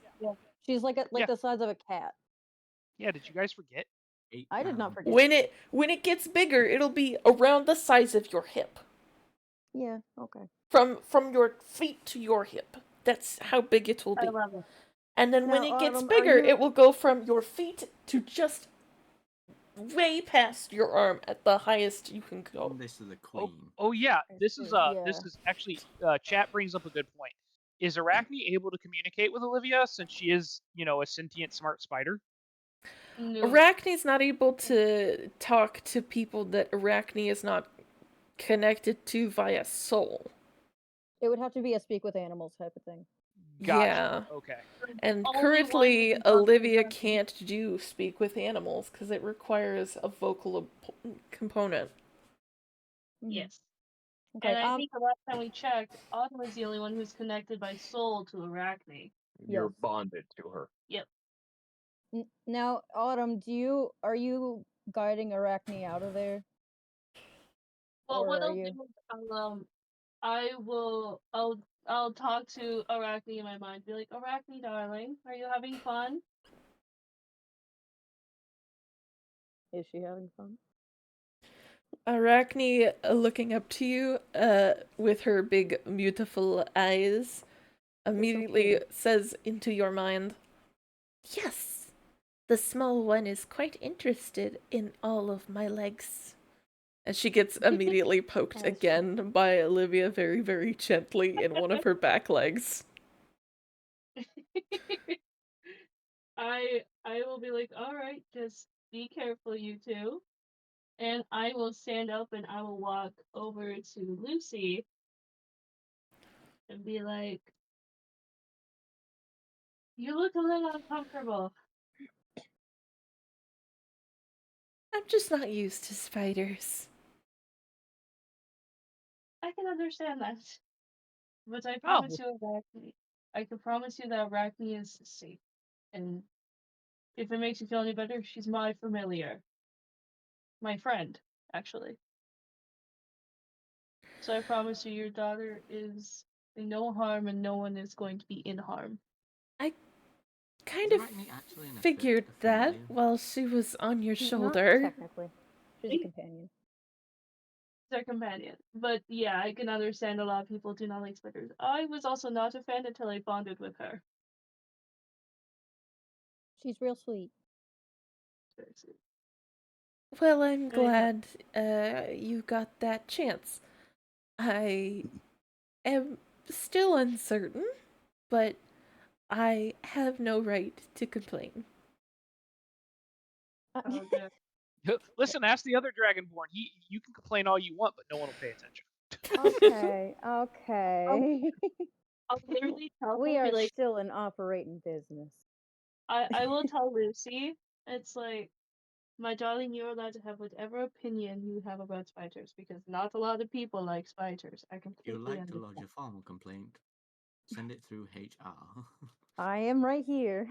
She's like the size of a cat. Yeah, did you guys forget? I did not forget. When it gets bigger, it'll be around the size of your hip. Yeah, okay. From your feet to your hip. That's how big it will be. I love it. And then when it gets bigger, it will go from your feet to just way past your arm at the highest you can go. This is a queen. Oh yeah, this is actually chat brings up a good point. Is Arachne able to communicate with Olivia since she is, a sentient smart spider? No. Arachne's not able to talk to people that Arachne is not connected to via soul. It would have to be a speak with animals type of thing. Gotcha. Yeah. Okay. And currently, Olivia can't do speak with animals because it requires a vocal component. Yes. Okay, and I think the last time we checked, Autumn is the only one who's connected by soul to Arachne. You're bonded to her. Yep. Now, Autumn, are you guiding Arachne out of there? Well, what I'll do is I'll talk to Arachne in my mind. Be like, Arachne, darling, are you having fun? Is she having fun? Arachne, looking up to you, with her big, beautiful eyes, immediately says into your mind, "Yes, the small one is quite interested in all of my legs." And she gets immediately poked again by Olivia very, very gently in one of her back legs. I will be like, all right, just be careful, you two. And I will stand up and I will walk over to Lucy and be like, you look a little uncomfortable. I'm just not used to spiders. I can understand that. But I promise you, Arachne, I can promise you that Arachne is safe. And if it makes you feel any better, she's my familiar. my friend, actually. So I promise you, your daughter is in no harm, and no one is going to be in harm. I kind of figured that while she was on your shoulder. Not technically. She's a companion. Their companion. But yeah, I can understand a lot of people do not like spiders. I was also not a fan until I bonded with her. She's real sweet. Very sweet. Well, I'm glad you got that chance. I am still uncertain, but I have no right to complain. Okay. Listen, ask the other Dragonborn. You can complain all you want, but no one will pay attention. Okay, okay. I'll literally tell we her, are like, still an operating business. I will tell Lucy, it's like, my darling, you're allowed to have whatever opinion you have about spiders, because not a lot of people like spiders. I If completely you'd like to understand. lodge a formal complaint, send it through HR. I am right here.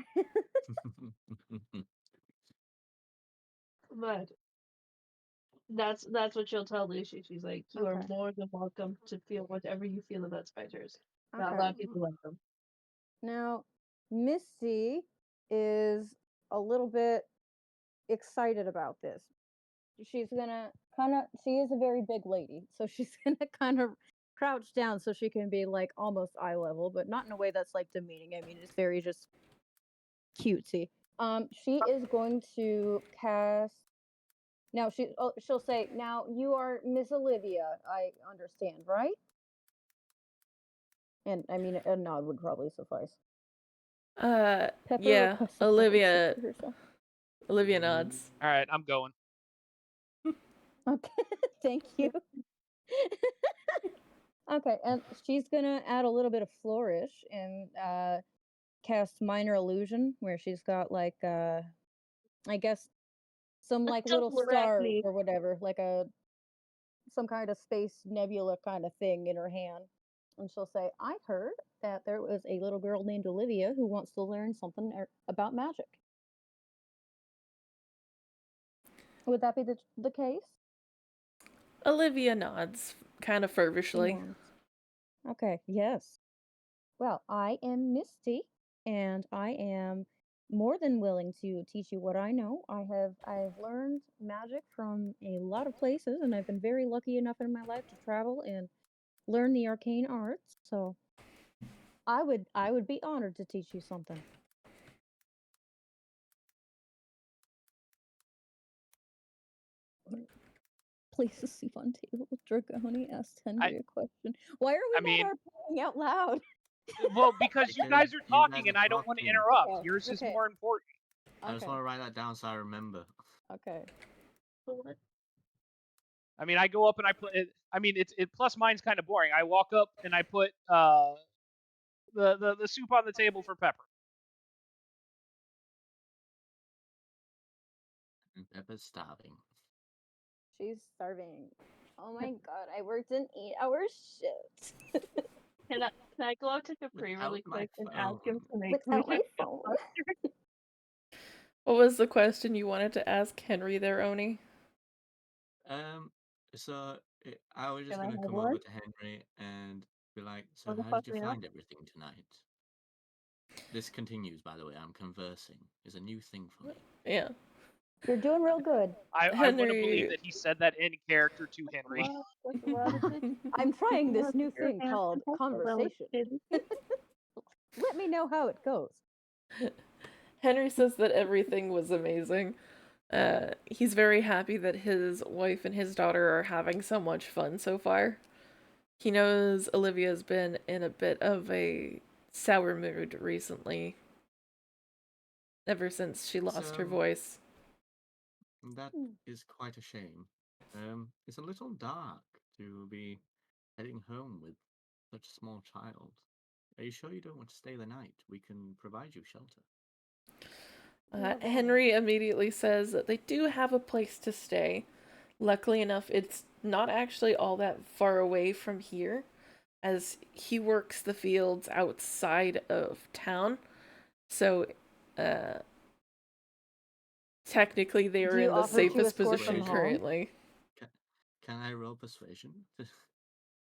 But that's what she'll tell Lucy. She's like, you are more than welcome to feel whatever you feel about spiders. Not a lot of people like them. Now, Misty is a little bit excited about this. She's gonna she is a very big lady, so she's gonna kind of crouch down so she can be like almost eye level, but not in a way that's like demeaning. I mean, it's very just cutesy. She is going to cast. Now she'll say, "Now you are Miss Olivia. I understand, right?" And I mean, a nod would probably suffice. Pepper yeah, Olivia. Olivia nods. All right, I'm going. Okay, thank you. Okay, and she's gonna add a little bit of flourish and cast minor illusion, where she's got like I guess some like little star or whatever, like some kind of space nebula kind of thing in her hand. And she'll say, I heard that there was a little girl named Olivia who wants to learn something about magic. Would that be the case? Olivia nods, kind of fervishly. Okay, yes. Well, I am Misty, and I am more than willing to teach you what I know. I've learned magic from a lot of places, and I've been very lucky enough in my life to travel and learn the arcane arts. So I would be honored to teach you something. Place a seat on table. Dragoni asked Henry a question. Why are we not playing out loud? Well, because you guys are talking and I don't want to interrupt. Okay, Yours is more important. I just want to write that down so I remember. Okay. I mean, I go up and I put it. I mean, plus mine's kind of boring. I walk up and I put the soup on the table for Pepper. And Pepper's starving. She's starving. Oh my god, I worked an 8-hour shift. Can I go out to Capri really quick and ask him to make Without my phone. What was the question you wanted to ask Henry there, Oni? So I was just gonna come over to Henry and be like, so how did you find everything tonight? This continues, by the way. I'm conversing. It's a new thing for me. Yeah. You're doing real good. I want to believe that he said that in character to Henry. I'm trying this new thing called conversation. Let me know how it goes. Henry says that everything was amazing. He's very happy that his wife and his daughter are having so much fun so far. He knows Olivia's been in a bit of a sour mood recently. Ever since she lost her voice. That is quite a shame. It's a little dark to be heading home with such a small child. Are you sure you don't want to stay the night? We can provide you shelter. Henry immediately says that they do have a place to stay. Luckily enough, it's not actually all that far away from here, as he works the fields outside of town. So technically they are Do you in the offer to safest escort position them home? currently. Can I roll persuasion?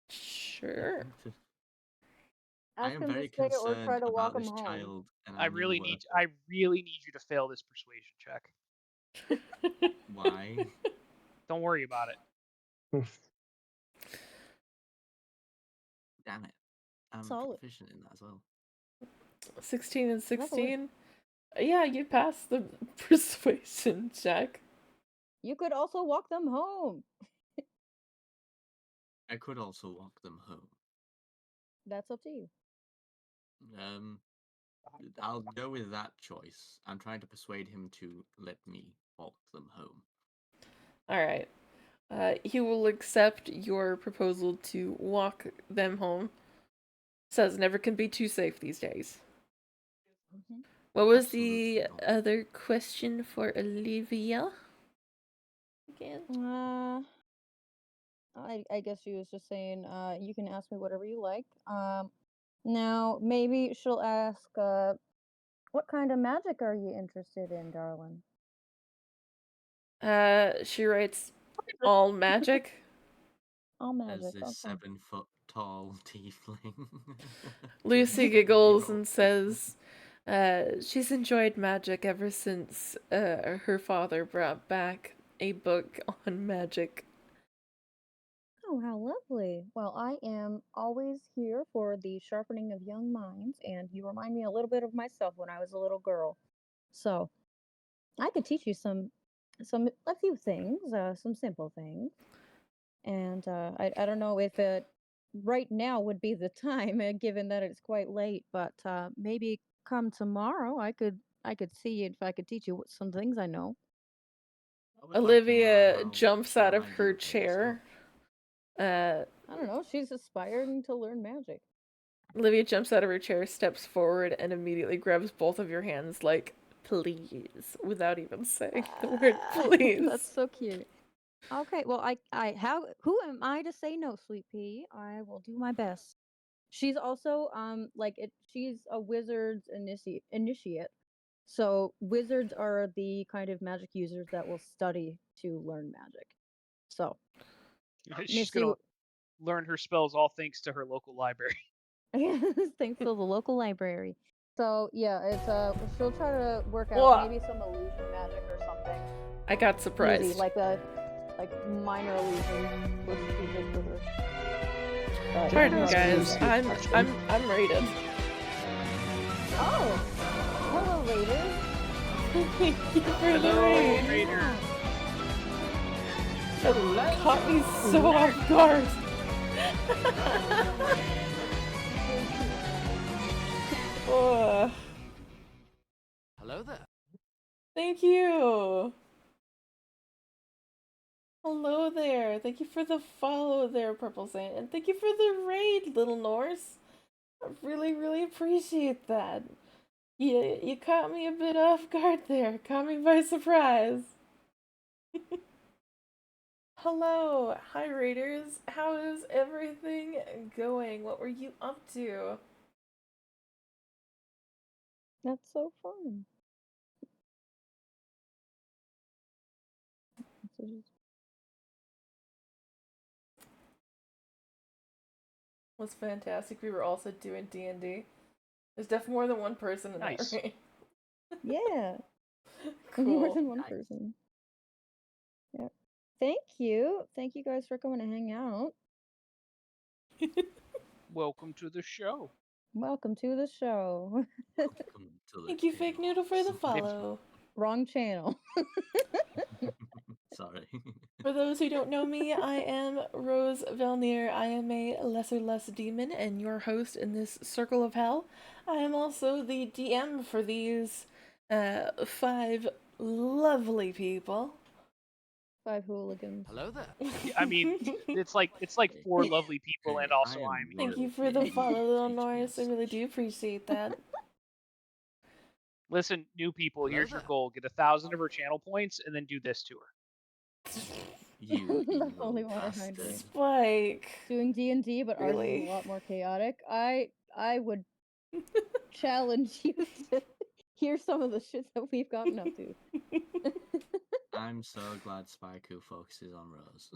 Sure. I Ask am him to very stay or try concerned to walk about him this home. child, and I I need really need you to fail this persuasion check. Why? Don't worry about it. Damn it. I'm Solid. proficient in that as well. 16 and That's a 16? Yeah, you passed the persuasion check. You could also walk them home. I could also walk them home. That's up to you. I'll go with that choice. I'm trying to persuade him to let me walk them home. Alright. He will accept your proposal to walk them home. Says never can be too safe these days. Mm-hmm. What was Absolutely the not. other question for Olivia? Again? I guess she was just saying, you can ask me whatever you like. Now maybe she'll ask, what kind of magic are you interested in, darling? She writes all magic. All magic. As this Okay. 7-foot-tall tiefling. Lucy giggles and says, she's enjoyed magic ever since her father brought back a book on magic. Oh, how lovely. Well, I am always here for the sharpening of young minds, and you remind me a little bit of myself when I was a little girl. So, I could teach you a few things, some simple things. And I don't know if it right now would be the time, given that it's quite late, but maybe come tomorrow I could see if I could teach you some things I know. I would like to know Olivia how jumps out well of I her do all this chair. I don't know. She's aspiring to learn magic. Olivia jumps out of her chair, steps forward, and immediately grabs both of your hands like, please, without even saying the word please. That's so cute. Okay, well, who am I to say no, Sweet Pea? I will do my best. She's also she's a wizard's initiate. So wizards are the kind of magic users that will study to learn magic. So She's Missy, gonna learn her spells all thanks to her local library. thanks to the local library. So yeah, it's she'll try to work out Whoa. maybe some illusion magic or something. I got surprised. Easy, like minor illusion was too big for her. Pardon, guys. I'm rated. Oh, hello, Raiders. Thank you for the Hello, raid. Raider. That caught me so off guard. Hello there. Thank you. Hello there. Thank you for the follow there, Purple Saint. And thank you for the raid, Little Norse. I really, really appreciate that. You caught me a bit off guard there. Caught me by surprise. Hello. Hi, Raiders. How is everything going? What were you up to? That's so fun. Was fantastic. We were also doing D&D. There's definitely more than one person in Nice. that raid. Yeah. Cool. More than one person. Yeah. Thank you. Thank you guys for coming to hang out. Welcome to the show. Welcome to the show. Welcome to the Thank you, Fake Noodle, for the follow. Wrong channel. Sorry. For those who don't know me, I am Rose Velnier. I am a lesser less demon and your host in this circle of hell. I am also the DM for these 5 lovely people. 5 hooligans. Hello there. Yeah, I mean, it's like 4 lovely people and also I am I'm Thank you royalty. for the follow, little Treat me Norris. I as really such. do appreciate that. Listen, new people, Hello here's your there. goal. Get 1,000 of her channel points and then do this to her. You The evil holy water bastard. hydrant. Spike. Doing D&D, but ours is Really? a lot more chaotic. I would challenge you to hear some of the shit that we've gotten up to. I'm so glad Spike who focuses on Rose.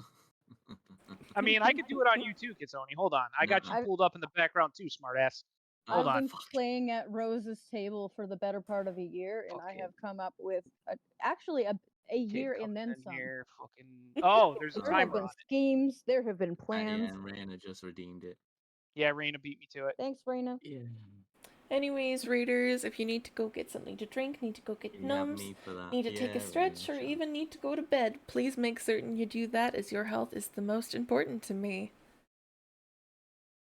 I mean, I could do it on you too, Kitsoni. Hold on. I got you pulled up in the background too, smartass. Hold I've on. been playing at Rose's table for the better part of a year, and I have come up with actually a year and then some. Here, oh, there's a There timer have been on it. schemes. There have been plans. Yeah, and Raina just redeemed it. Yeah, Raina beat me to it. Thanks, Raina. Yeah. Anyways, readers, if you need to go get something to drink, need to go get gnomes, need to take a stretch, or even need to go to bed, please make certain you do that, as your health is the most important to me.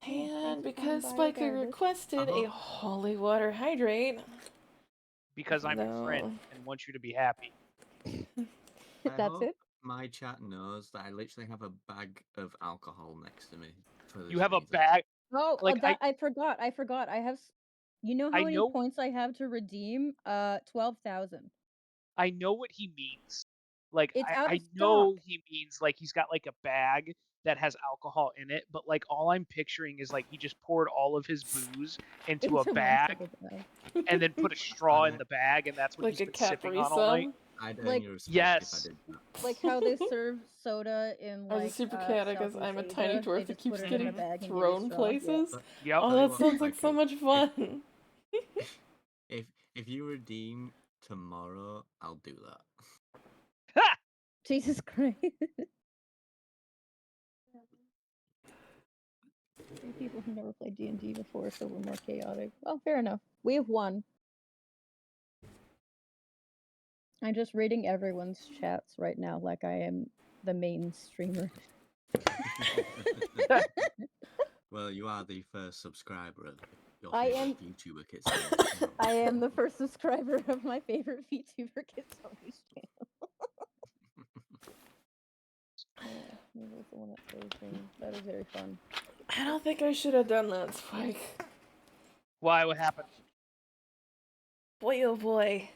And because Spiker requested a holy water hydrate. Because I'm your friend and want you to be happy. That's it? My chat knows that I literally have a bag of alcohol next to me. You have a bag? Oh, like I forgot. I have. You know how many points I have to redeem? 12,000. I know what he means. Like it's out of I know he means like he's got like a bag that has alcohol in it, but like all I'm picturing is like he just poured all of his booze into a bag and then put a straw in the bag, and that's what like he's been sipping on all night. I'd earn like your respect yes, if I did that. like how they serve soda in like. I was a super chaotic because I'm a tiny Asia, dwarf that keeps getting thrown places. Yep. Oh, that sounds like so much fun. If you redeem tomorrow, I'll do that. Jesus Christ. People who never played D&D before, so we're more chaotic. Well, fair enough. We have won. I'm just reading everyone's chats right now like I am the main streamer. Well, you are the first subscriber of your I favorite am YouTuber Kitsoni's channel. I am the first subscriber of my favorite VTuber Kitsoni's channel. That's the one that throws me. That is very fun. I don't think I should have done that, Spike. Why? What happened? Boy, oh boy.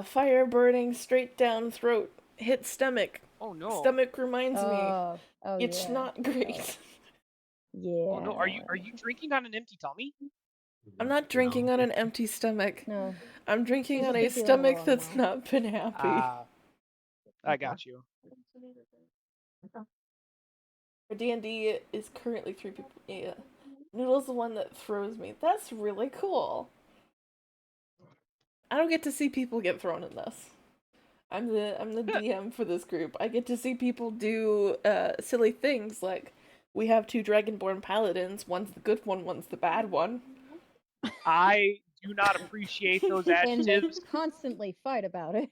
Fire burning straight down throat. Hit stomach. Oh no. Stomach reminds me. It's yeah. not great. Yeah. Oh no, are you drinking on an empty tummy? I'm not drinking on an empty stomach. No. I'm drinking on a stomach that's not been happy. I got you. Our D&D is currently 3 people. Yeah. Noodle's the one that throws me. That's really cool. I don't get to see people get thrown in this. I'm the DM for this group. I get to see people do silly things like we have 2 Dragonborn paladins. One's the good one, one's the bad one. I do not appreciate those adjectives. And they constantly fight about it.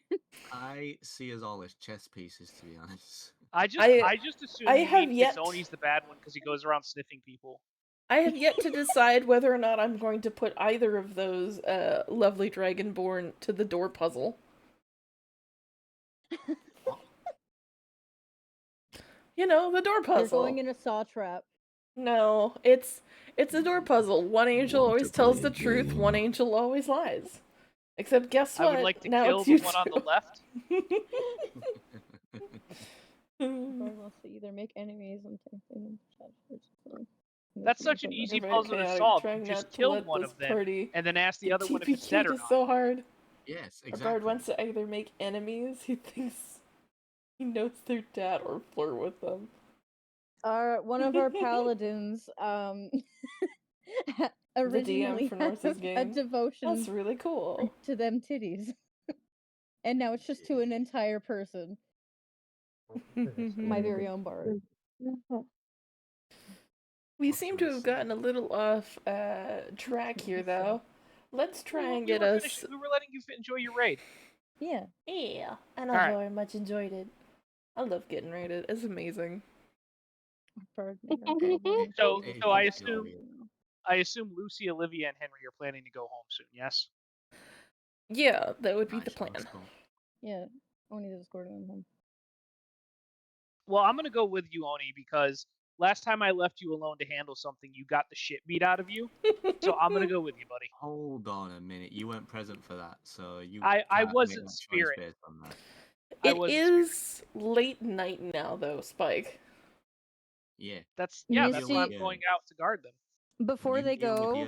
I see us all as chess pieces, to be honest. I just assume Kitsoni's the bad one because he goes around sniffing people. I have yet to decide whether or not I'm going to put either of those lovely Dragonborn to the door puzzle. You know, the door puzzle. You're going in a saw trap. No, it's a door puzzle. One angel always tells the truth, one angel always lies. Except guess what? I would like to now kill it's the you one two. on the left. Wants to either make enemies and That's such an easy puzzle to solve. You just kill one of them and then ask the other one if it's dead or not. so hard. Yes, exactly. Our bard wants to either make enemies, he thinks he knows they're dead, or flirt with them. One of our paladins originally the DM for Norse's game. a devotion. That's really cool. To them titties. And now it's just to an entire person. My very own bard. We seem to have gotten a little off track here, though. Let's try and get us... We were letting you enjoy your raid. Yeah. Yeah, and I very much enjoyed it. I love getting raided. It's amazing. So I assume Lucy, Olivia, and Henry are planning to go home soon, yes? Yeah, that would be the plan. Yeah, Oni's escorting them home. Well, I'm going to go with you, Oni, because last time I left you alone to handle something, you got the shit beat out of you. So I'm going to go with you, buddy. Hold on a minute. You weren't present for that, so you I was in spirit. It is late night now, though, Spike. Yeah. That's why I'm going out to guard them. Before they go,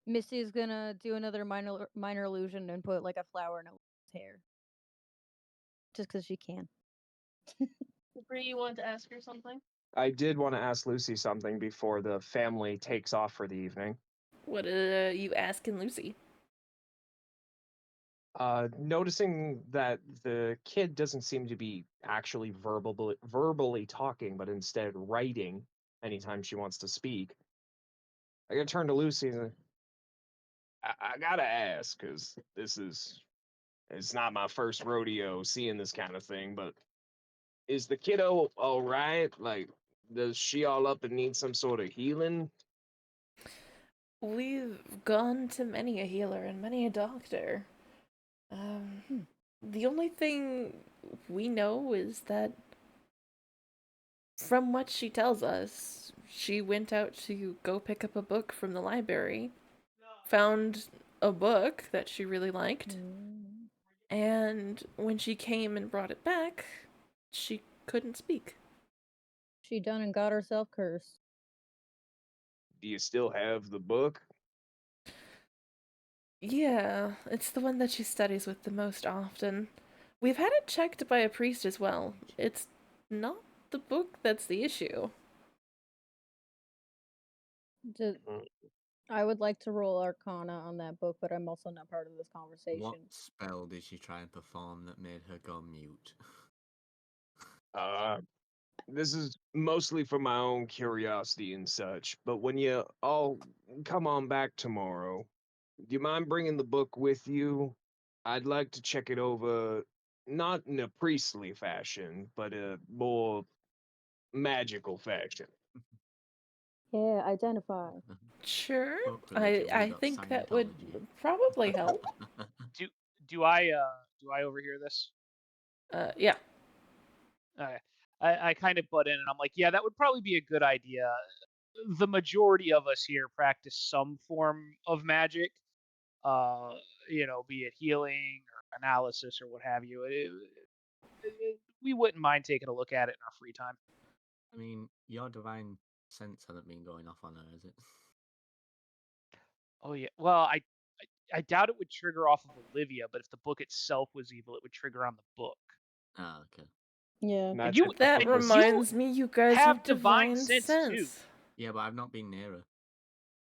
Misty's gonna do another minor illusion and put like a flower in his hair. Just because she can. Bree, you wanted to ask her something? I did want to ask Lucy something before the family takes off for the evening. What are you asking Lucy? Noticing that the kid doesn't seem to be actually verbally talking, but instead writing anytime she wants to speak. I gotta turn to Lucy and I gotta ask, because it's not my first rodeo seeing this kind of thing, but is the kiddo all right? Like, does she all up and need some sort of healing? We've gone to many a healer and many a doctor. The only thing we know is that from what she tells us, she went out to go pick up a book from the library, found a book that she really liked, and when she came and brought it back, she couldn't speak. She done and got herself cursed. Do you still have the book? Yeah, it's the one that she studies with the most often. We've had it checked by a priest as well. It's not the book that's the issue. I would like to roll Arcana on that book, but I'm also not part of this conversation. What spell did she try and perform that made her go mute? This is mostly for my own curiosity and such, but when you all come on back tomorrow, do you mind bringing the book with you? I'd like to check it over, not in a priestly fashion, but a more magical fashion. Yeah, identify. Sure. Hopefully she'll I read up think that would Scientology. probably help. Do I overhear this? Yeah. Okay. I kind of butt in and I'm like, yeah, that would probably be a good idea. The majority of us here practice some form of magic, be it healing or analysis or what have you. We wouldn't mind taking a look at it in our free time. I mean, your divine sense hasn't been going off on her, has it? Oh yeah. Well, I doubt it would trigger off of Olivia, but if the book itself was evil, it would trigger on the book. Ah, okay. Yeah. That reminds me, you guys have divine sense. Too. Yeah, but I've not been near her.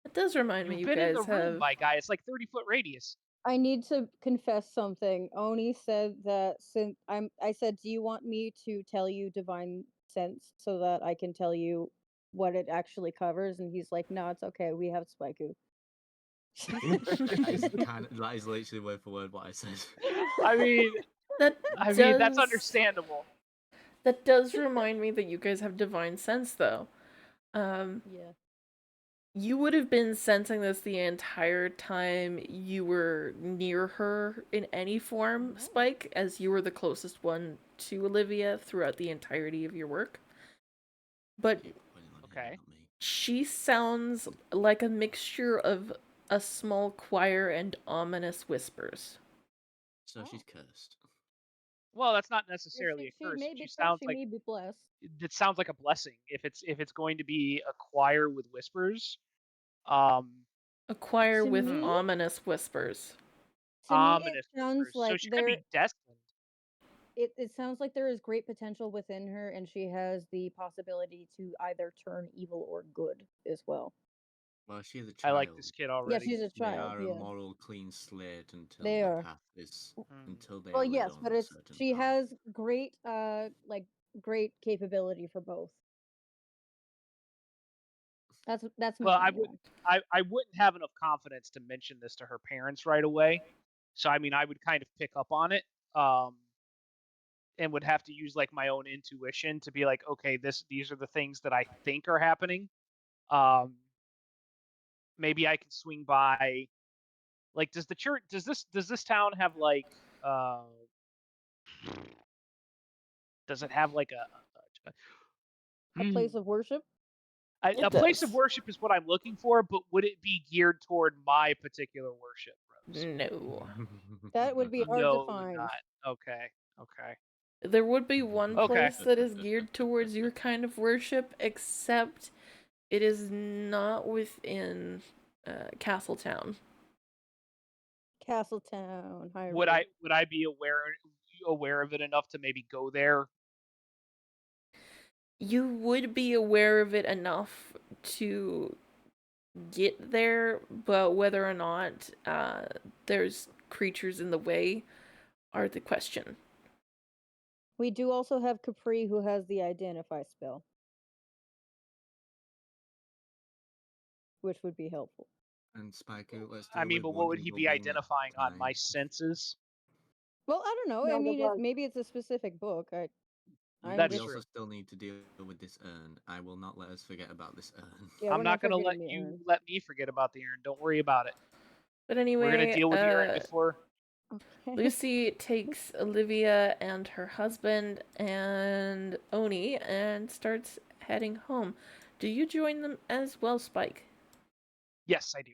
It does remind me, you been guys in the room, have. my guy. It's like 30-foot radius. I need to confess something. Oni said that since I said, do you want me to tell you divine sense so that I can tell you what it actually covers? And he's like, no, it's okay. We have Spaiku. that is literally word for word what I said. I mean, that's understandable. That does remind me that you guys have divine sense, though. Yeah. You would have been sensing this the entire time you were near her in any form, Spike, as you were the closest one to Olivia throughout the entirety of your work. But okay, she sounds like a mixture of a small choir and ominous whispers. So she's cursed. Well, that's not necessarily a curse. She sounds like may be blessed. It sounds like a blessing if it's going to be a choir with whispers. A choir with ominous whispers. Ominous it sounds whispers. like So she could be destined. It sounds like there is great potential within her, and she has the possibility to either turn evil or good as well. Well, she's a child. I like this kid already. Yeah, she's a child. They are yeah. a moral, clean slate until they the are. path is until they. Well, yes, but she has great great capability for both. That's well, I wouldn't have enough confidence to mention this to her parents right away. So I mean, I would kind of pick up on it, and would have to use like my own intuition to be like, okay, these are the things that I think are happening. Maybe I can swing by. Like, does this town have like does it have like a place of worship? A place of worship is what I'm looking for, but would it be geared toward my particular worship, Rose? No. That would be hard to find. Not. Okay. There would be one place that is geared towards your kind of worship, except it is not within Castletown. Castletown. Would I be aware? aware of it enough to maybe go there? You would be aware of it enough to get there, but whether or not there's creatures in the way are the question. We do also have Capri, who has the identify spell, which would be helpful. And Spiker, let's do I mean, with but one what would he be goblin at identifying a on? My time. senses? Well, I don't know. I mean, maybe it's a specific book. That's We true. also still need to deal with this urn. I will not let us forget about this urn. Yeah, I'm not going to let you let me forget about the urn. Don't worry about it. But anyway, we're going to deal with the urn before. Okay. Lucy takes Olivia and her husband and Oni and starts heading home. Do you join them as well, Spike? Yes, I do.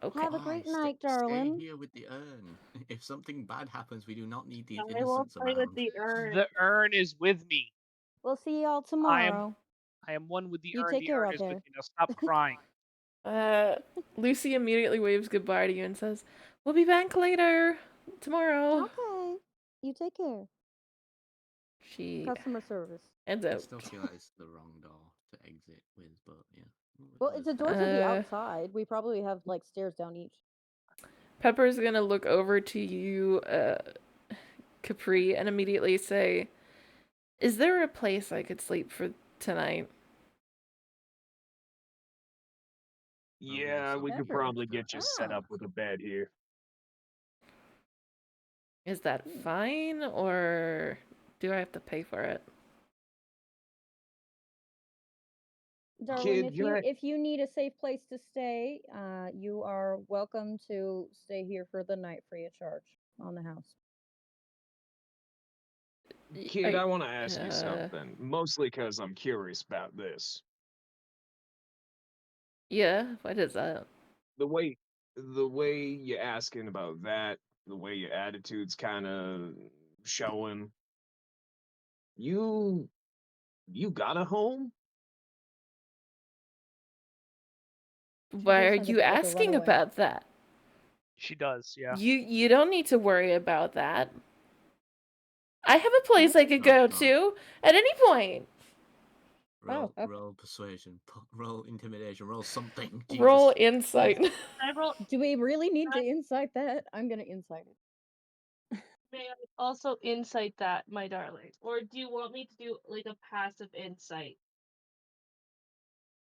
Okay. Have a great night, Stay darling. here with the urn. If something bad happens, we do not need these I won't innocents play around. with the urn. The urn is with me. We'll see y'all tomorrow. I am one with the You urn. take The care urn out is there. with me. Now stop crying. Lucy immediately waves goodbye to you and says, "We'll be back later, tomorrow." Okay. You take care. She Customer service. heads I out. still feel like it's the wrong door to exit with, but yeah. Well, it's a door to the outside. We probably have like stairs down each. Pepper's gonna look over to you, Capri, and immediately say, "Is there a place I could sleep for tonight?" Yeah, we could probably get you set up with a bed here. Is that fine, or do I have to pay for it? Darling, if you need a safe place to stay, you are welcome to stay here for the night free of charge on the house. Kid, I want to ask you something, mostly because I'm curious about this. Yeah, what is that? The way you're asking about that, the way your attitude's kind of showing. You got a home? Why are you asking about that? She does, yeah. You don't need to worry about that. I have a place I could go to at any point. Roll persuasion, roll intimidation, roll something. Roll insight. Do we really need to insight that? I'm gonna insight it. May I also insight that, my darling? Or do you want me to do like a passive insight?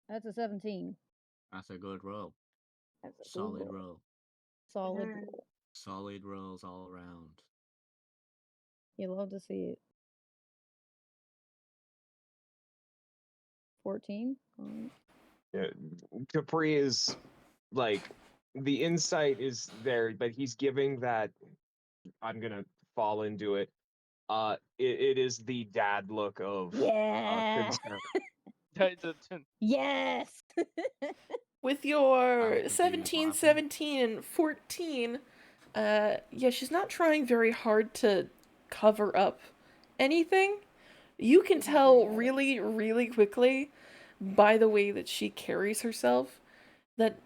That's a 17. That's a good roll. That's a solid good roll. Solid roll. Solid rolls all around. You love to see it. 14. Yeah, Capri is like the insight is there, but he's giving that. I'm gonna fall into it. It is the dad look of concern. Yes. With your 17, 17, and 14, yeah, she's not trying very hard to cover up anything. You can tell really, really quickly by the way that she carries herself that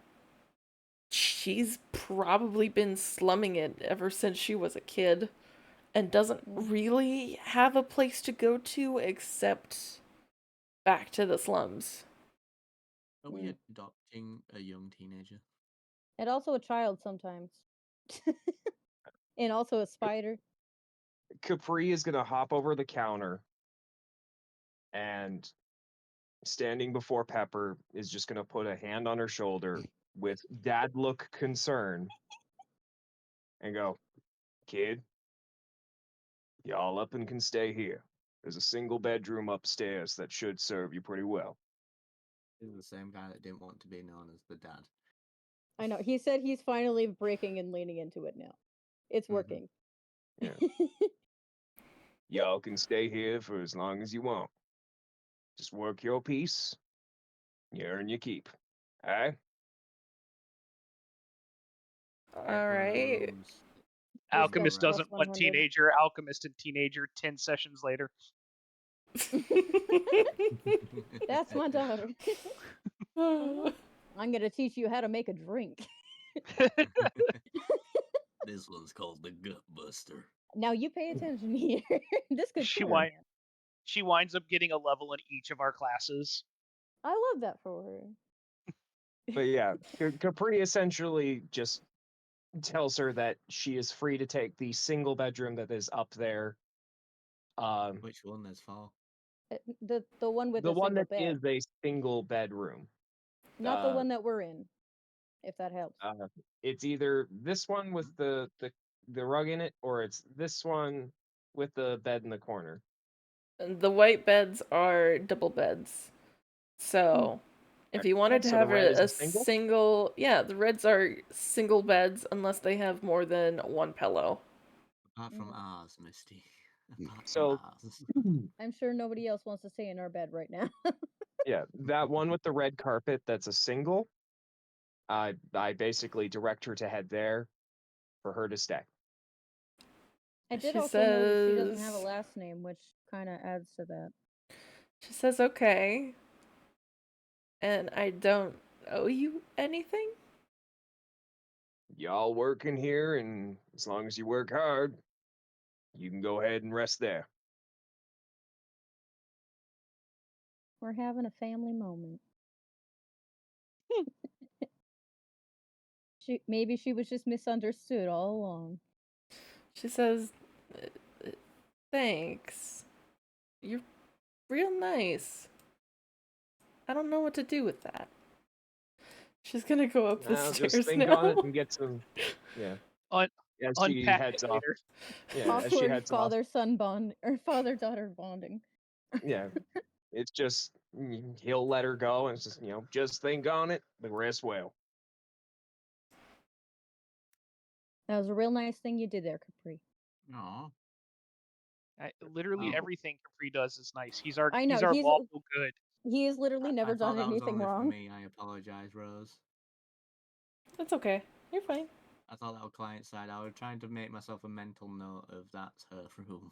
she's probably been slumming it ever since she was a kid and doesn't really have a place to go to except back to the slums. Are we adopting a young teenager? And also a child sometimes. And also a spider. Capri is gonna hop over the counter and standing before Pepper is just gonna put a hand on her shoulder with dad look concern and go, "Kid, y'all up and can stay here. There's a single bedroom upstairs that should serve you pretty well." This is the same guy that didn't want to be known as the dad. I know. He said he's finally breaking and leaning into it now. It's working. Yeah. Y'all can stay here for as long as you want. Just work your piece. You earn your keep. Alright? Alright. Alchemist doesn't want teenager. Alchemist and teenager 10 sessions later. That's my daughter. I'm gonna teach you how to make a drink. This one's called the Gut Buster. Now you pay attention here. This could She kill a man. She winds up getting a level in each of our classes. I love that for her. But yeah, Capri essentially just tells her that she is free to take the single bedroom that is up there. Which one there's four? The one with the the one single that bed, is a single bedroom. not the one that we're in. If that helps. It's either this one with the rug in it, or it's this one with the bed in the corner. The white beds are double beds. So, if you wanted to So have the red is a a single? single, yeah, the reds are single beds unless they have more than one pillow. Apart from ours, Misty. Apart So from ours. I'm sure nobody else wants to stay in our bed right now. yeah, that one with the red carpet, that's a single. I basically direct her to head there for her to stay. I did She also notice she doesn't have a says- last name, which kind of adds to that. She says, okay. And I don't owe you anything? Y'all working here, and as long as you work hard, you can go ahead and rest there. We're having a family moment. Maybe she was just misunderstood all along. She says, thanks. You're real nice. I don't know what to do with that. She's gonna go up the Now, stairs just think now. on it and get some. Yeah. As she Unpack heads it off. later. Yeah, as she Awkward heads off. father-son bond or father-daughter bonding. Yeah, it's just he'll let her go, and it's just just think on it. The rest will. That was a real nice thing you did there, Capri. Aw. Literally everything Capri does is nice. He's our I know, he's our he's- lawful good. He has literally never I thought done that was anything only wrong. for me. I apologize, Rose. That's okay. You're fine. I thought that was client side. I was trying to make myself a mental note of that's her room.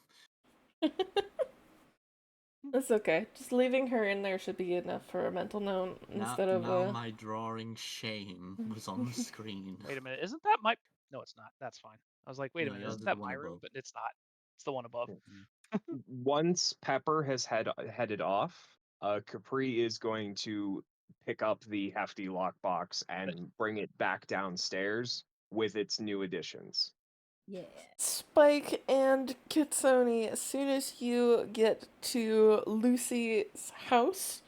That's okay. Just leaving her in there should be enough for a mental note instead of now my drawing shame was on the screen. Wait a minute, isn't that my? No, it's not. That's fine. I was like, wait a No, minute, yours isn't is that the one my room? above. But it's not. It's the one above. Once Pepper has headed off, Capri is going to pick up the hefty lockbox and bring it back downstairs with its new additions. Yeah. Spike and Kitsune, as soon as you get to Lucy's house,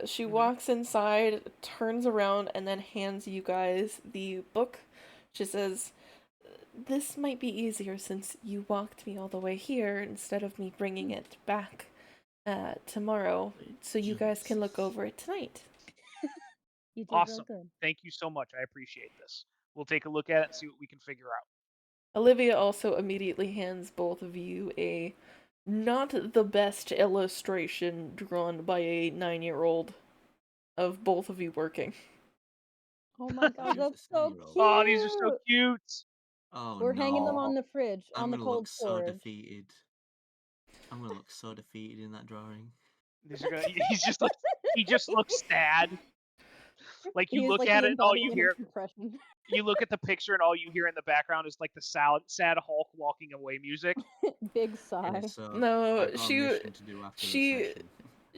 she walks inside, turns around, and then hands you guys the book. She says, this might be easier since you walked me all the way here instead of me bringing it back tomorrow, so you guys can look over it tonight. You did Awesome. real good. Thank you so much. I appreciate this. We'll take a look at it and see what we can figure out. Olivia also immediately hands both of you a not the best illustration drawn by a 9-year-old of both of you working. Oh my god, that's so cute! Oh, these are so cute. Oh, We're hanging them no. on the fridge, on the I'm gonna cold look so storage. defeated. I'm gonna look so defeated in that drawing. These are gonna. He just looks sad. Like you He is look like at the it, and all you embodiment hear. of depression. You look at the picture, and all you hear in the background is like the sad Hulk walking away music. Big sigh. So No, I've got a mission to do after the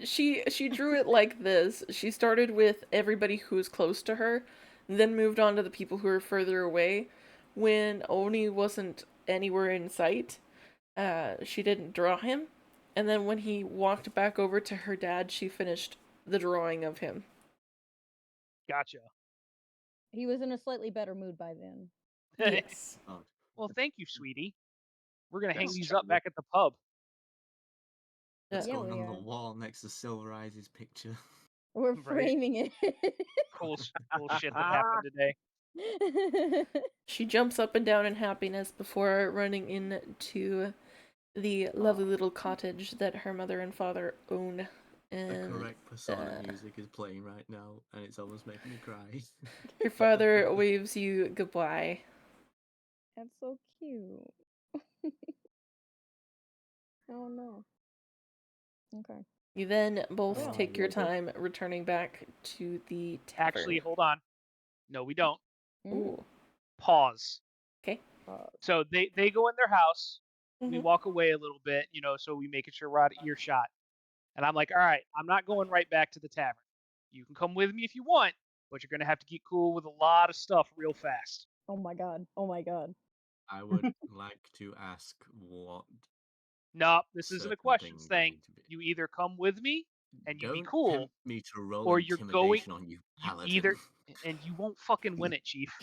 session. she drew it like this. She started with everybody who was close to her, then moved on to the people who were further away. When Oni wasn't anywhere in sight, she didn't draw him. And then when he walked back over to her dad, she finished the drawing of him. Gotcha. He was in a slightly better mood by then. Yes. Well, thank you, sweetie. We're gonna hang Yes, these Charlie. up back at the pub. It's Yeah, going we on the are. wall next to Silver Eyes' picture. We're Right. framing it. Cool shit that happened today. She jumps up and down in happiness before running into the lovely little cottage that her mother and father own. And The correct Persona music is playing right now, and it's almost making me cry. her father waves you goodbye. That's so cute. Oh no. Okay. You then both Yeah. take your time returning back to the tavern. Actually, hold on. No, we don't. Ooh. Pause. Okay. So they go in their house. We Mhm. walk away a little bit, so we making sure we're out of earshot. And I'm like, all right, I'm not going right back to the tavern. You can come with me if you want, but you're gonna have to get cool with a lot of stuff real fast. Oh my god. Oh my god. I would like to ask what No, this isn't a certain questions things I thing. need to be. You either come with me and you be Don't cool, tempt me to roll or you're going. intimidation on you, You paladin. either, and you won't fucking win it, Chief.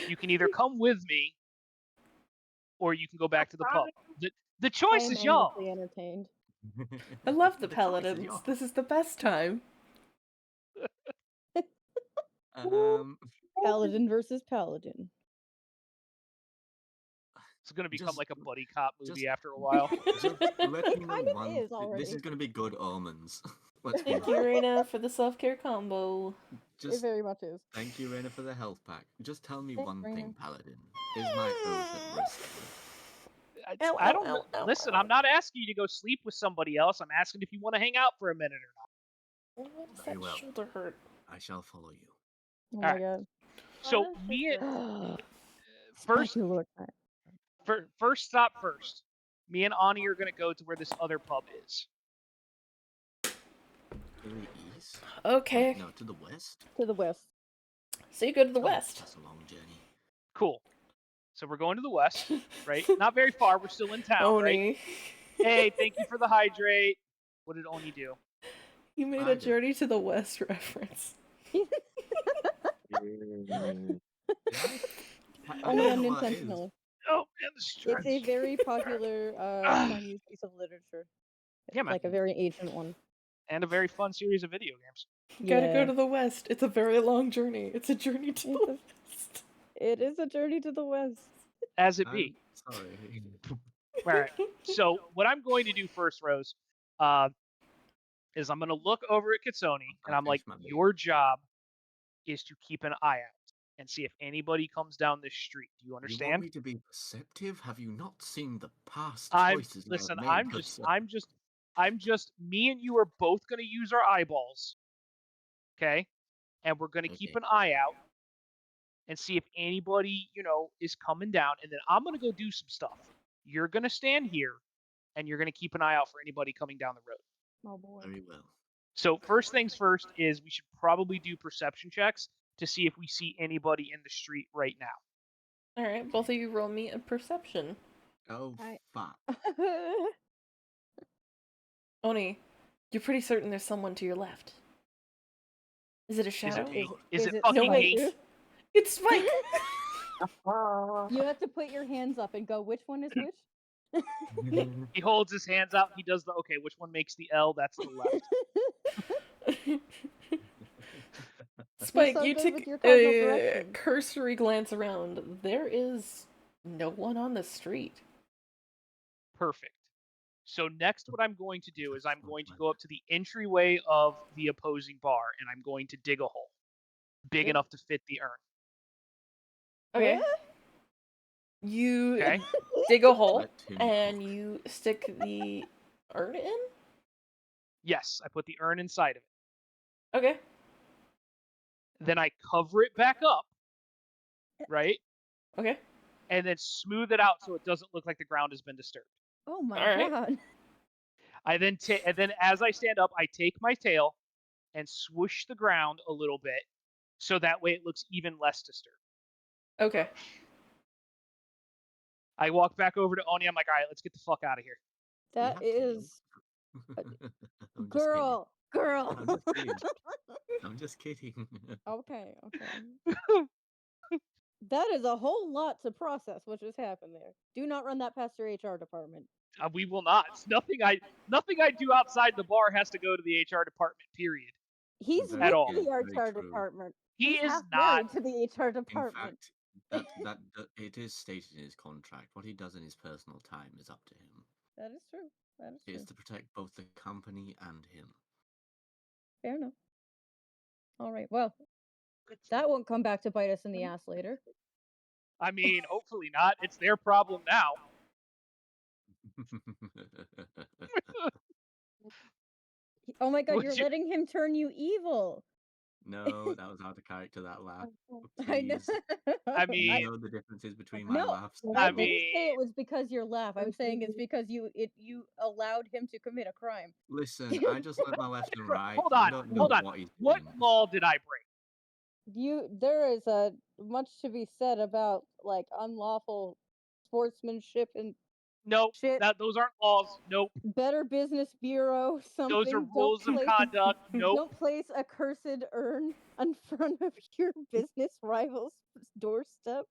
You can either come with me, or you can go back to the pub. The I choice am is y'all. endlessly entertained. I love the choice is paladins. yours. This is the best time. Paladin versus paladin. It's gonna become Just- like a buddy cop movie just- after a while. Just let It me know kind of one. is This already. is gonna be good omens. Let's be Thank you, honest. Raina, for the self-care combo. It Just very much is. thank you, Raina, for the health pack. Just tell me Thanks, one Raina. thing, paladin. Is my oath at risk here? Ow, I ow, don't ow, ow, listen. ow. I'm not asking you to go sleep with somebody else. I'm asking if you want to hang out for a minute or not. Why does Very that well. shoulder hurt? I shall follow you. Oh my god. So does me this and First, first, Lord. first stop first. Me and Ani are gonna go to where this other pub is. To the east? Okay. Wait, no, to the west? To the west. So you go to the Oh, west. that's a long journey. Cool. So we're going to the west, right? Not very far. We're still in town, right? Oni. Hey, thank you for the hydrate. What did Oni do? You made I a did. Journey to the West reference. Did I? I Only don't know what that is. unintentional. Oh, and the stretch. It's a very popular Chinese piece of literature. Yeah, man. Like a very ancient one. And a very fun series of video games. Gotta Yeah. go to the West. It's a very long journey. It's a journey to the West. It is a journey to the west. As it be. I'm sorry. All right. So what I'm going to do first, Rose, is I'm going to look over at Kitsoni, and I'm like, your job is to keep an eye out and see if anybody comes down this street. Do you You want understand? me to be perceptive? Have you not seen the past I'm choices listen. I've made? I'm just. Me and you are both going to use our eyeballs, okay? And we're going to keep an eye out and see if anybody, is coming down. And then I'm going to go do some stuff. You're going to stand here, and you're going to keep an eye out for anybody coming down the road. Oh boy. Very well. So first things first is we should probably do perception checks to see if we see anybody in the street right now. Alright, both of you roll me a perception. Oh, fuck. Oni, you're pretty certain there's someone to your left. Is it a shadow? Is it it fucking No, wait. me? It's Spike! You have to put your hands up and go, which one is which? He holds his hands out. He does the, okay, which one makes the L? That's the left. Spike, so you good took with your cardinal a directions. cursory glance around. There is no one on the street. Perfect. So next what I'm going to do is I'm going to go up to the entryway of the opposing bar, and I'm going to dig a hole big enough to fit the urn. Okay. You Okay. dig a hole, Let him and you stick the urn in? Yes, I put the urn inside of it. Okay. Then I cover it back up, right? Okay. And then smooth it out so it doesn't look like the ground has been disturbed. Oh my Alright. god. And then as I stand up, I take my tail and swoosh the ground a little bit, so that way it looks even less disturbed. Okay. I walk back over to Oni. I'm like, all right, let's get the fuck out of here. That is I'm girl. I'm just kidding. I'm just kidding. Okay. That is a whole lot to process what just happened there. Do not run that past your HR department. We will not. Nothing I do outside the bar has to go to the HR department. Period. He's Very with At all. the very HR true. department. He He's is half not. married to the HR In department. fact, that it is stated in his contract. What he does in his personal time is up to him. That is true. That is It true. is to protect both the company and him. Fair enough. All right. Well, that won't come back to bite us in the ass later. I mean, hopefully not. It's their problem now. Oh my god, Would you're you- letting him turn you evil. No, that was out of character, that laugh. I know. Please. I You mean, know the differences between my No, laughs. I I didn't say it mean, was because your laugh. I was saying it's because you allowed him to commit a crime. Listen, I just learned my left and right. hold You on, don't know hold on. what he's What doing. law did I break? There is a much to be said about like unlawful sportsmanship and Nope, shit. those aren't laws. Nope, Better Business Bureau, something. those are rules of conduct. Nope. Don't place a cursed urn in front of your business rival's doorstep.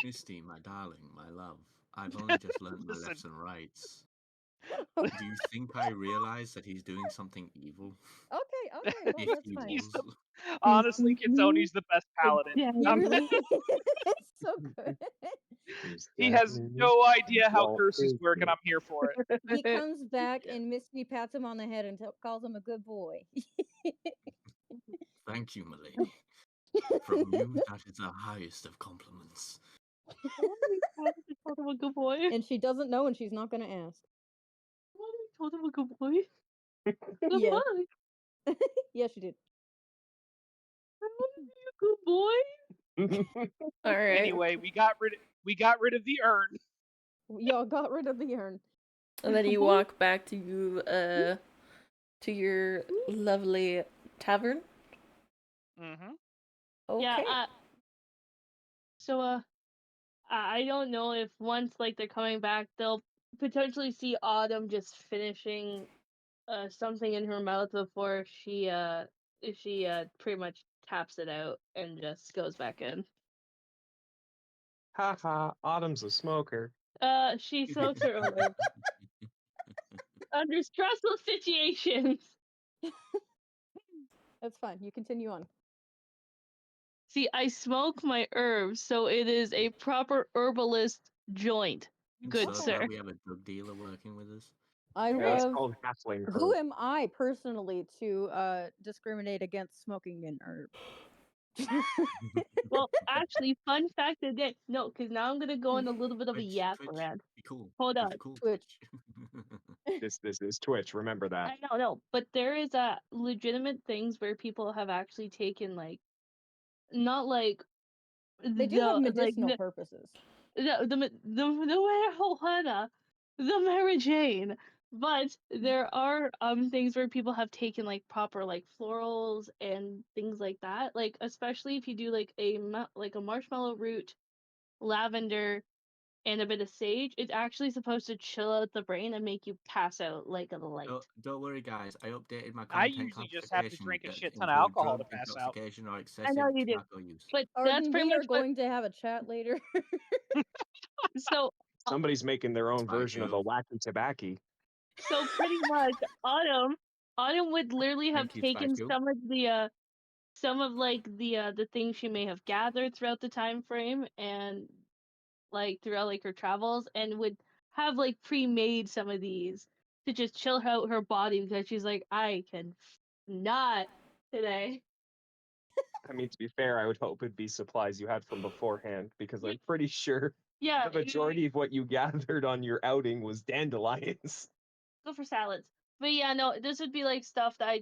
Misty, my darling, my love, I've only just learned my Listen. lefts and rights. Do you think I realize that he's doing something evil? Okay, well, If that's he fine. was. Honestly, Kitsone's the best paladin. He really is so good. He has no idea how curses work, and I'm here for it. He comes back and Misty pats him on the head and calls him a good boy. Thank you, milady. From you, that is the highest of compliments. Told him a good boy. And she doesn't know, and she's not going to ask. Told him a good boy. Yeah. Yeah, she did. I want to be a good boy. All right. Anyway, we got rid of the urn. Y'all got rid of the urn. And then you walk back to your lovely tavern. Mm-hmm. Okay. Yeah. So I don't know if once like they're coming back, they'll potentially see Autumn just finishing something in her mouth before she pretty much taps it out and just goes back in. Haha, Autumn's a smoker. She smokes her own under stressful situations. That's fine. You continue on. See, I smoke my herbs, so it is a proper herbalist joint. Good so sir. glad we have a drug dealer working with us. I It's love. called halfling Who herb. am I personally to discriminate against smoking an herb? Well, actually, fun fact of the day. No, because now I'm gonna go on a little bit of a yap rant. Be cool. Hold Be on. cool, Twitch. This is Twitch. Remember that. I know, but there is legitimate things where people have actually taken like, not like They do have medicinal purposes. The Mary Jane, but there are things where people have taken like proper like florals and things like that. Like especially if you do like a marshmallow root, lavender, and a bit of sage, it's actually supposed to chill out the brain and make you pass out like a light. Don't worry, guys. I updated my I content usually just have to classification drink a that shit ton of include alcohol drug to pass out. intoxication or I excessive know you do, tobacco use. but Arden, that's pretty we are much what. going to have a chat later. So Somebody's making their own It's fine, version of Joe. a wacky tobacco. so pretty much Autumn would literally have Thank you, taken Spice Girl. some of like the things she may have gathered throughout the time frame and like throughout like her travels, and would have like pre-made some of these to just chill out her body because she's like, I can not today. I mean, to be fair, I would hope it'd be supplies you had from beforehand, because I'm pretty sure Yeah, the majority of what you gathered on your outing was dandelions. go for salads. But yeah, no, this would be like stuff that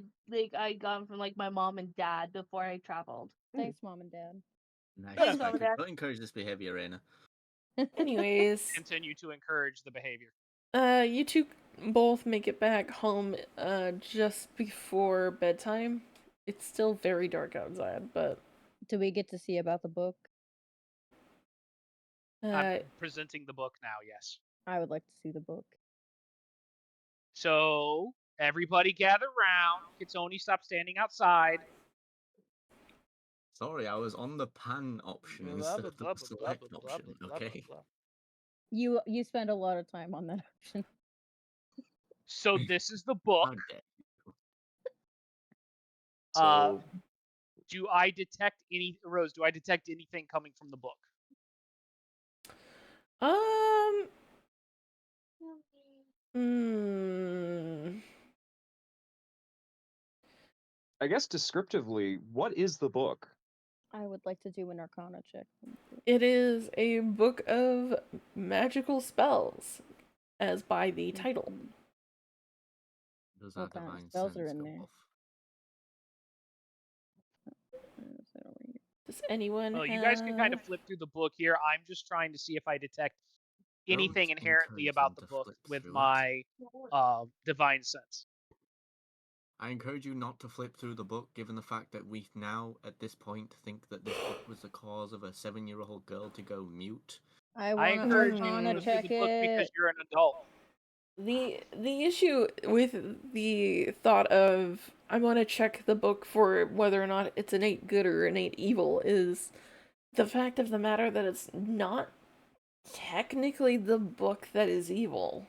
I got from like my mom and dad before I traveled. Thanks, Mom and Dad. Nice. Thanks, Mom and Dad. Don't encourage this behavior, Raina. Anyways, Continue to encourage the behavior. you two both make it back home just before bedtime. It's still very dark outside, but Do we get to see about the book? I'm presenting the book now, yes. I would like to see the book. So everybody gather round. Kitsoni, stop standing outside. Sorry, I was on the pan option instead of the select option, okay? You spend a lot of time on that option. So this is the book. So, do I detect Rose, do I detect anything coming from the book? I guess descriptively, what is the book? I would like to do an Arcana check. It is a book of magical spells, as by the title. Those What kind of spells are in there? Does anyone Well, have... you guys can kind of flip through the book here. I'm just trying to see if I detect anything Don't inherently encourage about them the to book flip with through my divine sense. I encourage you not to flip through the book, given the fact that we now, at this point, think that this book was the cause of a 7-year-old girl to go mute. I I want to encourage you to Arcana flip through check the book because it. you're an adult. The issue with the thought of I want to check the book for whether or not it's innate good or innate evil is the fact of the matter that it's not technically the book that is evil.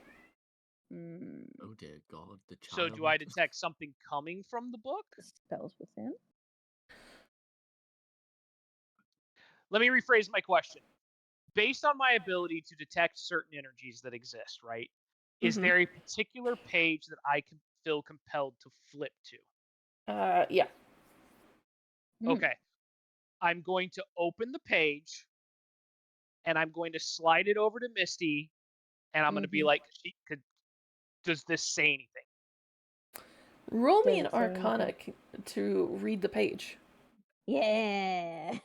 Oh dear God, the child. So do I detect something coming from the book? Spells within. Let me rephrase my question. Based on my ability to detect certain energies that exist, right? Is there a particular page that I can feel compelled to flip to? Yeah. Okay. I'm going to open the page and I'm going to slide it over to Misty and I'm going to be like, does this say anything? Roll me an Arcana to read the page. Yeah.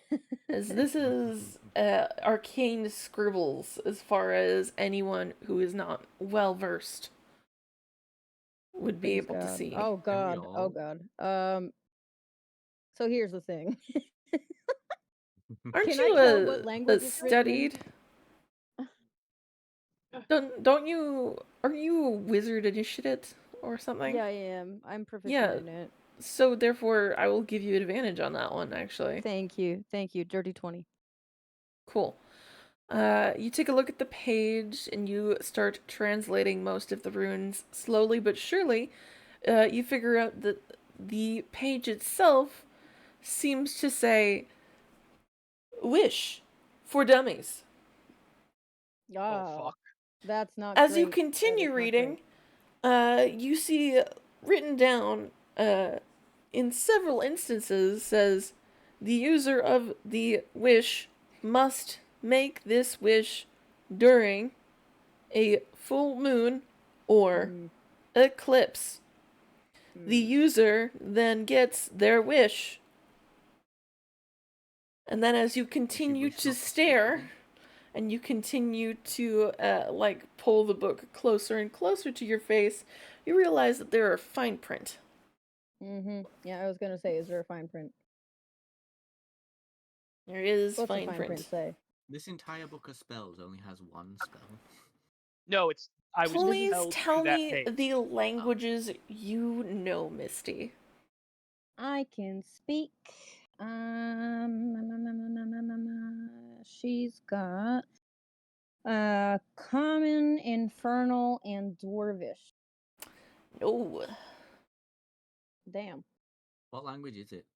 As this is arcane scribbles as far as anyone who is not well versed would be able to see. Oh God. Oh God. So here's the thing. Aren't Can you I tell what language it's studied? Don't you? Are you a wizard initiate or something? Yeah, I am. I'm proficient in it. So therefore, I will give you advantage on that one. Actually. Thank you. Thank you. Dirty 20. Cool. You take a look at the page and you start translating most of the runes slowly but surely. You figure out that the page itself seems to say "Wish for Dummies." Oh fuck. That's not As great. you continue reading, you see written down in several instances says the user of the wish must make this wish during a full moon or eclipse. The user then gets their wish. And then as you continue to stare and you continue to pull the book closer and closer to your face, you realize that there are fine print. Yeah, I was gonna say, is there a fine print? There is What's fine the fine print say? This entire book of spells only has one spell. No, it's. I was Please tell me the languages you know, Misty. I can speak. She's got common, infernal, and dwarvish. No. Damn. What language is it?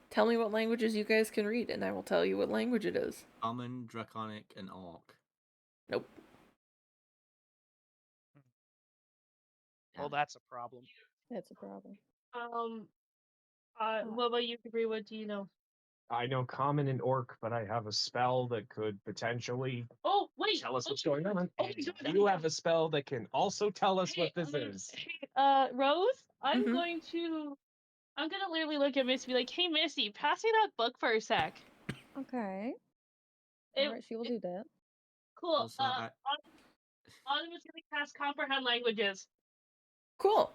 Tell me what languages you guys can read, and I will tell you what language it is. Common, Draconic, and Orc. Nope. Well, that's a problem. That's a problem. What about you, Capri? What do you know? I know Common and Orc, but I have a spell that could potentially tell us what's going on. You have a spell that can also tell us what this is. Rose, I'm gonna literally look at Misty and be like, hey Misty, pass me that book for a sec. Okay. Alright, she will do that. Cool. Also, Autumn is gonna cast comprehend languages. Cool.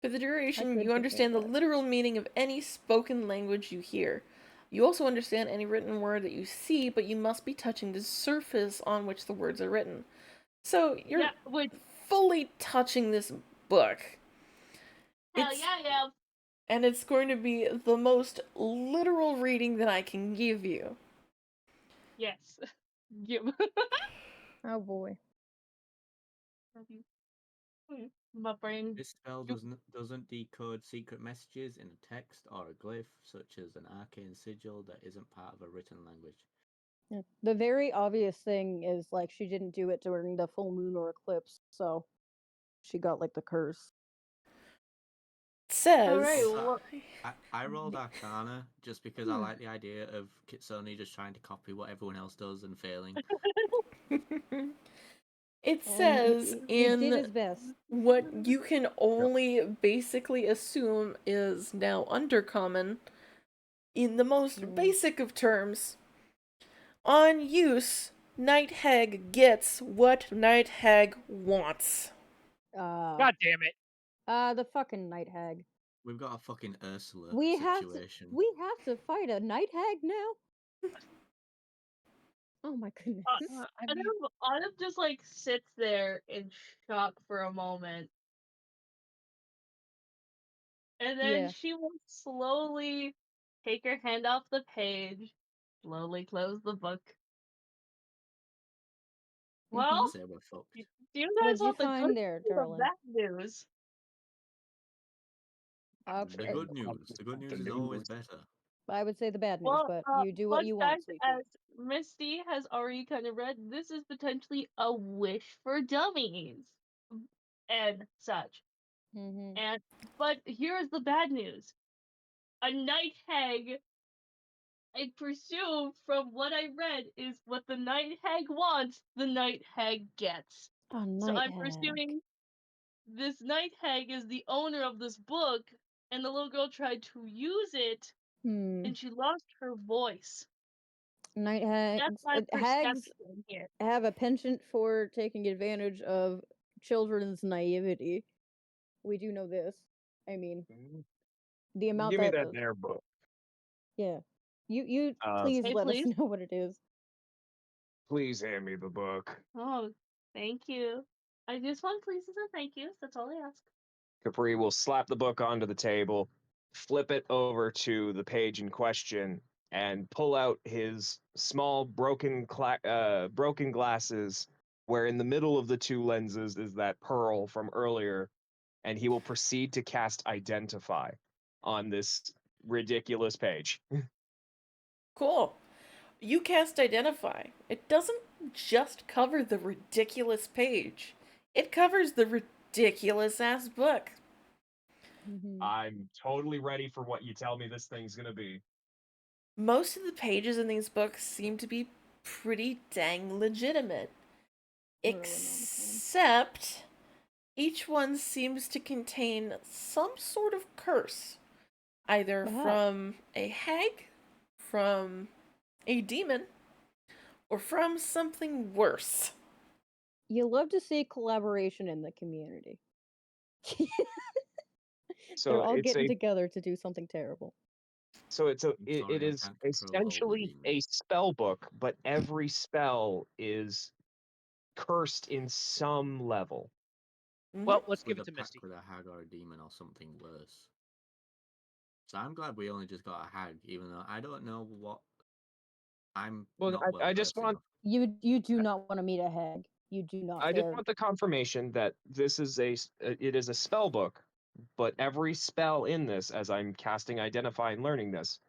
For the duration, you understand the literal meaning of any spoken language you hear. You also understand any written word that you see, but you must be touching the surface on which the words are written. So you're fully touching this book. Hell yeah. And it's going to be the most literal reading that I can give you. Yes. Oh boy. My brain. This spell doesn't decode secret messages in a text or a glyph, such as an arcane sigil that isn't part of a written language. Yeah. The very obvious thing is like she didn't do it during the full moon or eclipse, so she got like the curse. Says. I rolled Arcana just because I like the idea of Kitsune just trying to copy what everyone else does and failing. It says in did his best. What you can only basically assume is now undercommon. in the most basic of terms, on use, Night Hag gets what Night Hag wants. God damn it. The fucking Night Hag. We've got a fucking Ursula We situation. have to fight a Night Hag now? Oh my goodness. Autumn just like sits there in shock for a moment. And then she will slowly take her hand off the page, slowly close the book. Well, Say we're fucked. do you What'd guys you want the find good there, news or the darling? bad news? The good news. The good news is always better. I would say the bad news, Well, but you do what you want, sweetie. as Misty has already kind of read, this is potentially a wish for dummies and such. But here's the bad news: a night hag. I presume from what I read is what the night hag wants, the night hag gets. A So night I'm hag. presuming this night hag is the owner of this book, and the little girl tried to use it, and she lost her voice. Night hags. That's my Hags perception here. have a penchant for taking advantage of children's naivety. We do know this. I mean, the amount Give me that that there book. Yeah. You please Hey, let please? us know what it is. Please hand me the book. Oh, thank you. I just want pleases and thank yous. That's all I ask. Capri will slap the book onto the table, flip it over to the page in question, and pull out his small broken glasses, where in the middle of the two lenses is that pearl from earlier, and he will proceed to cast Identify on this ridiculous page. Cool. You cast Identify. It doesn't just cover the ridiculous page. It covers the ridiculous ass book. I'm totally ready for what you tell me this thing's gonna be. Most of the pages in these books seem to be pretty dang legitimate. Except each one seems to contain some sort of curse. Either from a hag, from a demon, or from something worse. You love to see collaboration in the community. So they're all it's getting together to do something terrible. So it is essentially a spell book, but every spell is cursed in some level. Well, let's give it to Misty. With a hag or a demon or something worse. So I'm glad we only just got a hag, even though I don't know what. I just want you do not want to meet a hag. You do not. I just want the confirmation that this is it is a spell book, but every spell in this, as I'm casting Identify and learning this,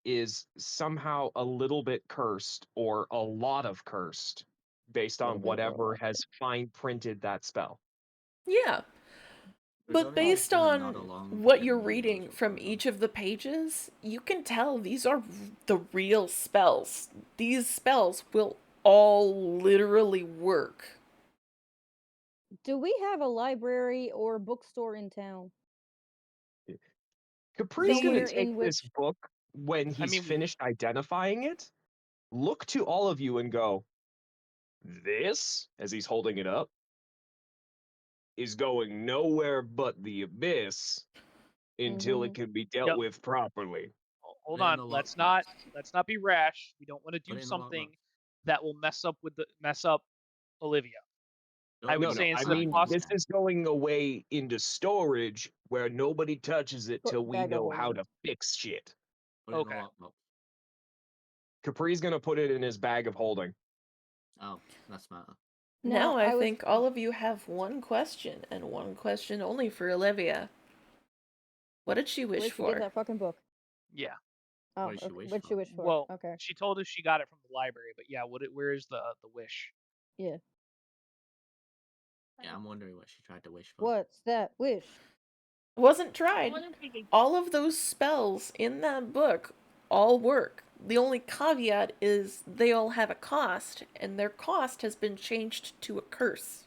is somehow a little bit cursed or a lot of cursed based on whatever has fine printed that spell. Yeah. But based on what you're reading from each of the pages, you can tell these are the real spells. These spells will all literally work. Do we have a library or bookstore in town? Capri's going to take this book when he's finished identifying it, look to all of you and go, this, as he's holding it up, is going nowhere but the abyss until it can be dealt with properly. Hold on, let's not be rash. We don't want to do something that will mess up Olivia. I would say instead of this is going away into storage where nobody touches it till we know how to fix shit. Okay. Capri's gonna put it in his bag of holding. Oh, that's smart. Now I think all of you have one question, and one question only for Olivia. What did she wish for? Get that fucking book. Yeah. Oh, what did she wish for? Well, okay. She told us she got it from the library, but yeah, where is the wish? Yeah. Yeah, I'm wondering what she tried to wish for. What's that wish? Wasn't tried. All of those spells in that book all work. The only caveat is they all have a cost, and their cost has been changed to a curse.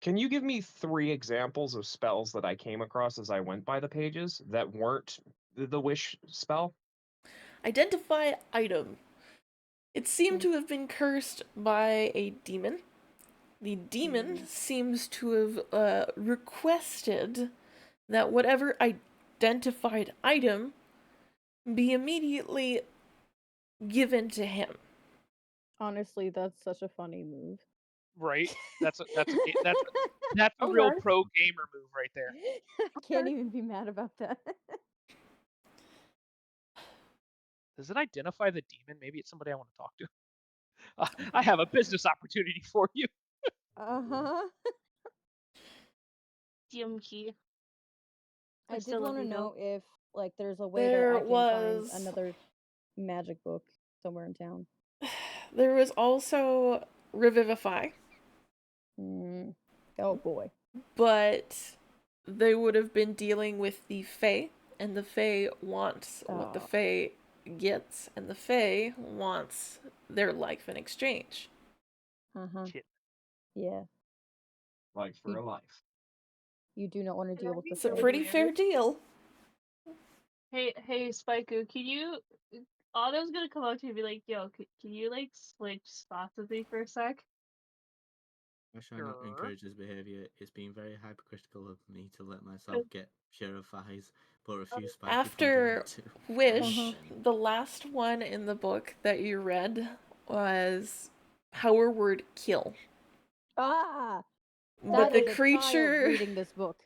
Can you give me 3 examples of spells that I came across as I went by the pages that weren't the wish spell? Identify item. It seemed to have been cursed by a demon. The demon seems to have requested that whatever identified item be immediately given to him. Honestly, that's such a funny move. Right? That's a real pro gamer move right there. I can't even be mad about that. Does it identify the demon? Maybe it's somebody I want to talk to. I have a business opportunity for you. Uh-huh. DM key. I did want to know if, like, there's a way There that I can was find another magic book somewhere in town. There was also Revivify. Oh boy. But they would have been dealing with the Fae, and the Fae wants what the Fae gets, and the Fae wants their life in exchange. Shit. Yeah. Like for a life. You do not want to deal with the It's a Fae. pretty fair deal. Hey, Spyku, can you... Otto's gonna come up to you and be like, yo, can you, like, switch spots with me for a sec? I shall not encourage this behaviour. It's been very hypocritical of me to let myself get sheriff eyes, but refuse Spike After Wish, the last one in the book that you read was Power Word Kill. Ah! But That is a child reading this book.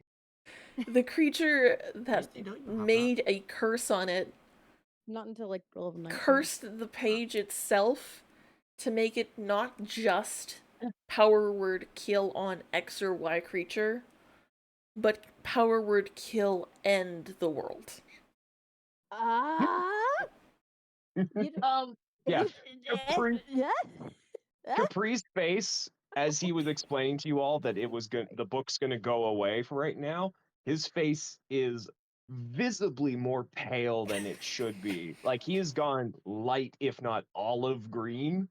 The creature that made a curse on it not until like 12-19. Cursed the page itself to make it not just power word kill on X or Y creature, but power word kill end the world. Yeah. Capri's face as he was explaining to you all that the book's gonna go away for right now. His face is visibly more pale than it should be. Like he has gone light, if not olive green,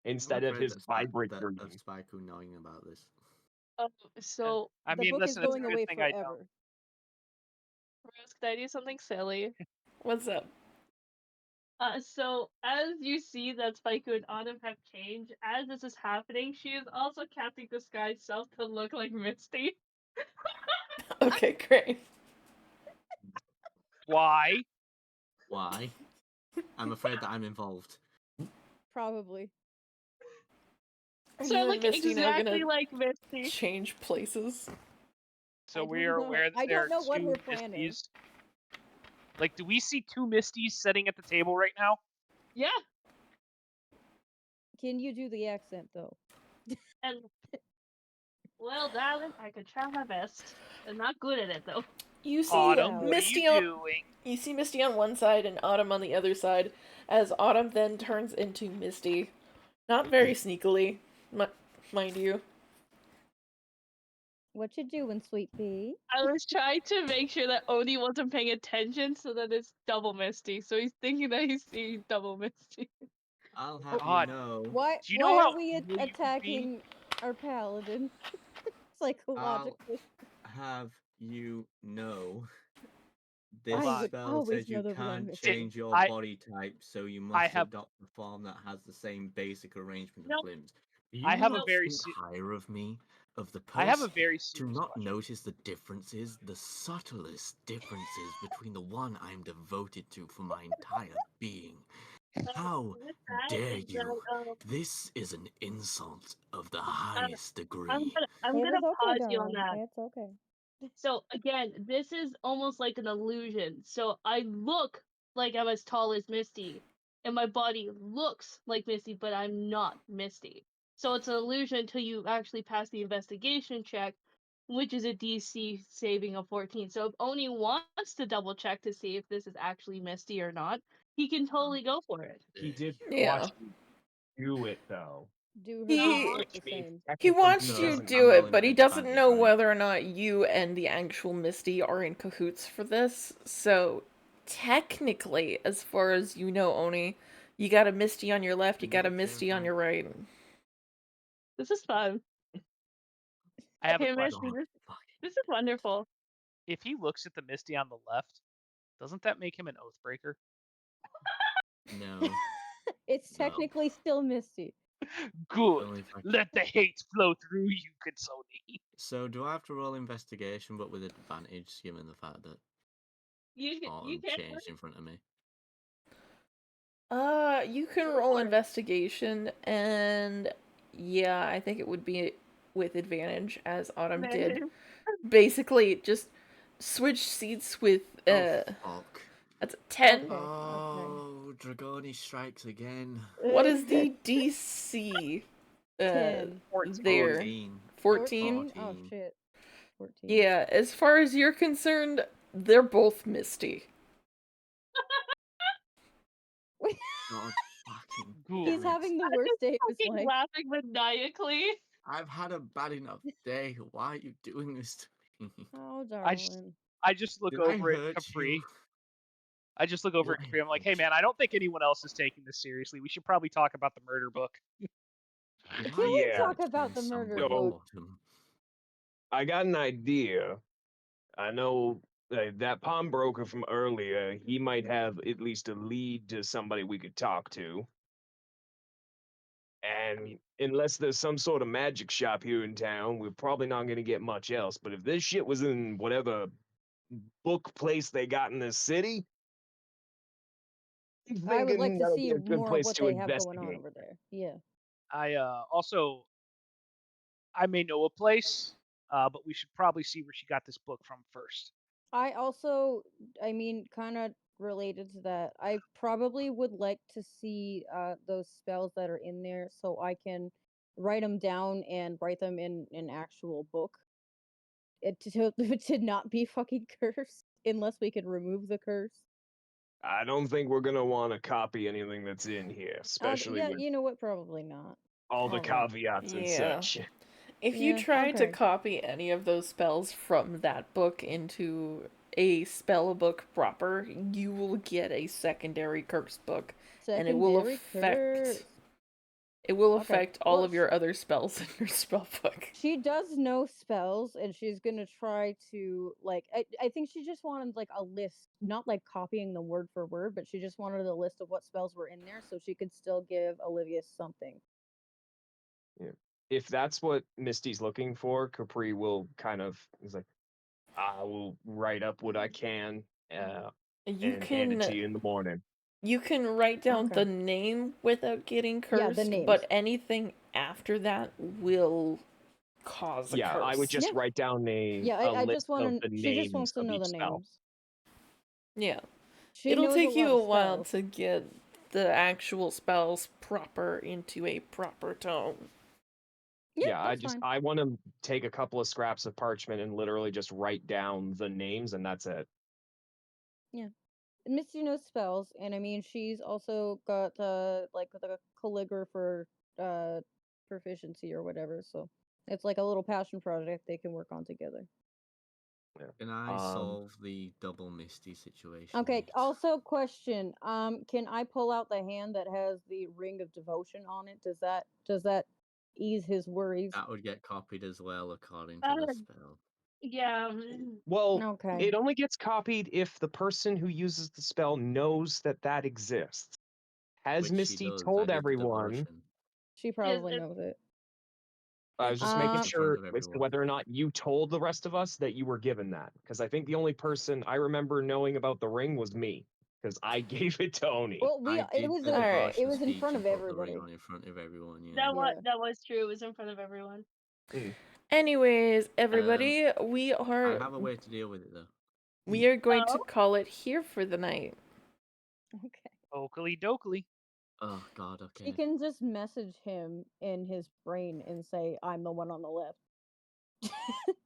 instead of his vibrant green. Of Spyku knowing about this. So I the mean, book listen, is going it's a good away thing forever. Rose, can I do something silly? What's up? So as you see that Spyku and Autumn have changed, as this is happening, she is also casting disguise self to look like Misty. Okay, great. Why? Why? I'm afraid that I'm involved. Probably. So I look exactly like Misty. Change places. So we are aware that there are what two we're planning. Misties. Like, do we see two Misties sitting at the table right now? Yeah. Can you do the accent though? And well, darling, I could try my best. I'm not good at it though. You see Autumn, Misty what are you doing? You see Misty on one side and Autumn on the other side, as Autumn then turns into Misty. Not very sneakily, mind you. What you doing, sweet pea? I was trying to make sure that Odie wasn't paying attention so that it's double Misty. So he's thinking that he's seeing double Misty. I'll have God. you know. Why Do you know why how are we evil you can be? attacking our paladin? Psychologically. I'll have you know. I This would spell always says you know that I'm can't Misty. change your body type, so you must adopt a form that has the same basic arrangement of limbs. Do you I have a not very think higher of me, of the I have a person, very to serious not question. notice the differences, the subtlest differences between the one I am devoted to for my entire being? How dare you? This is an insult of the highest degree. I'm gonna pause you on that. It's okay. So again, this is almost like an illusion. So I look like I'm as tall as Misty, and my body looks like Misty, but I'm not Misty. So it's an illusion until you actually pass the investigation check, which is a DC saving of 14. So if Oni wants to double check to see if this is actually Misty or not, he can totally go for it. He did Yeah. watch me do it though. Do her He He wants you to do it, but he doesn't know right? whether or not you and the actual Misty are in cahoots for this. So, technically, as far as you know, Oni, you got a Misty on your left, you got a Misty on your right. This is fun. I have a Okay, question. Misty, this is wonderful. If he looks at the Misty on the left, doesn't that make him an Oathbreaker? No. It's technically still Misty. Good. Let the hate flow through you, Kitsune. So do I have to roll investigation, but with advantage, given the fact that you Autumn can changed in front of me? You can roll investigation, and yeah, I think it would be with advantage, as Autumn did. Basically, just switch seats with, fuck. That's a 10. Oh, Dragoni strikes again. What is the DC? 10. There. 14. 14? Oh, shit. 14. Yeah, as far as you're concerned, they're both Misty. God fucking He's having the worst day of his life. Laughing maniacally. I've had a bad enough day. Why are you doing this to me? Oh, darling. I just look Did over I at hurt Capri. you? I just look over at Capri. I'm like, hey man, I don't think anyone else is taking this seriously. We should probably talk about the murder book. Did Can we talk about the murder book? I got an idea. I know that pawnbroker from earlier, he might have at least a lead to somebody we could talk to. And unless there's some sort of magic shop here in town, we're probably not going to get much else. But if this shit was in whatever book place they got in this city, I would like to that'll see be a good more of place what to they have going on investigate. over there. Yeah. I also, I may know a place, but we should probably see where she got this book from first. I also, I mean, kind of related to that, I probably would like to see those spells that are in there so I can write them down and write them in an actual book. It to not be fucking cursed unless we can remove the curse. I don't think we're gonna want to copy anything that's in here, especially Yeah, with you know what? Probably not. all the caveats and such. If you try to copy any of those spells from that book into a spell book proper, you will get a secondary curse book, and it will affect all of your other spells in your spell book. She does know spells, and she's gonna try to I think she just wanted like a list, not like copying them word for word, but she just wanted a list of what spells were in there so she could still give Olivia something. Yeah. If that's what Misty's looking for, Capri will kind of he's like, I will write up what I can and hand it to you in the morning. You can write down the name without getting cursed, but anything after that will cause a curse. I would just write down a I list just want of to. the She just wants names to of know each the spell. names. Yeah. She It'll knows take a you lot a of while spells. to get the actual spells proper into a proper tone. Yeah, I want to take a couple of scraps of parchment and literally just write down the names, and that's it. Yeah. Misty knows spells, and I mean she's also got like the calligrapher proficiency or whatever, so it's like a little passion project they can work on together. Can I solve the double Misty situation? Okay, yet? also question, can I pull out the hand that has the ring of devotion on it? Does that ease his worries? That would get copied as well according to the spell. Yeah. Well, it only gets copied if the person who uses the spell knows that exists. Has Misty told everyone? She probably knows it. I was just making sure as to whether or not you told the rest of us that you were given that, because I think the only person I remember knowing about the ring was me, because I gave it to Oni. Well, it was in front of everybody. In front of everyone, yeah. That was true. It was in front of everyone. Anyways, everybody, we are. I have a way to deal with it though. We are going to call it here for the night. Okay. Oakley dokley. Oh God, okay. She can just message him in his brain and say, "I'm the one on the left."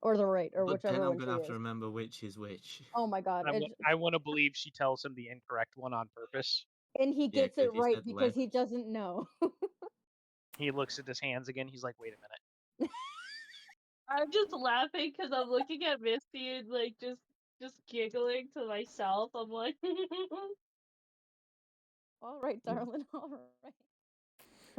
or the right, or whichever then I'm one gonna she have is. to remember which is which. Oh my God. I want to believe she tells him the incorrect one on purpose. And he gets it right because he doesn't know. He looks at his hands again. He's like, wait a minute. I'm just laughing because I'm looking at Misty and like just giggling to myself. I'm like, all right, darling, all right.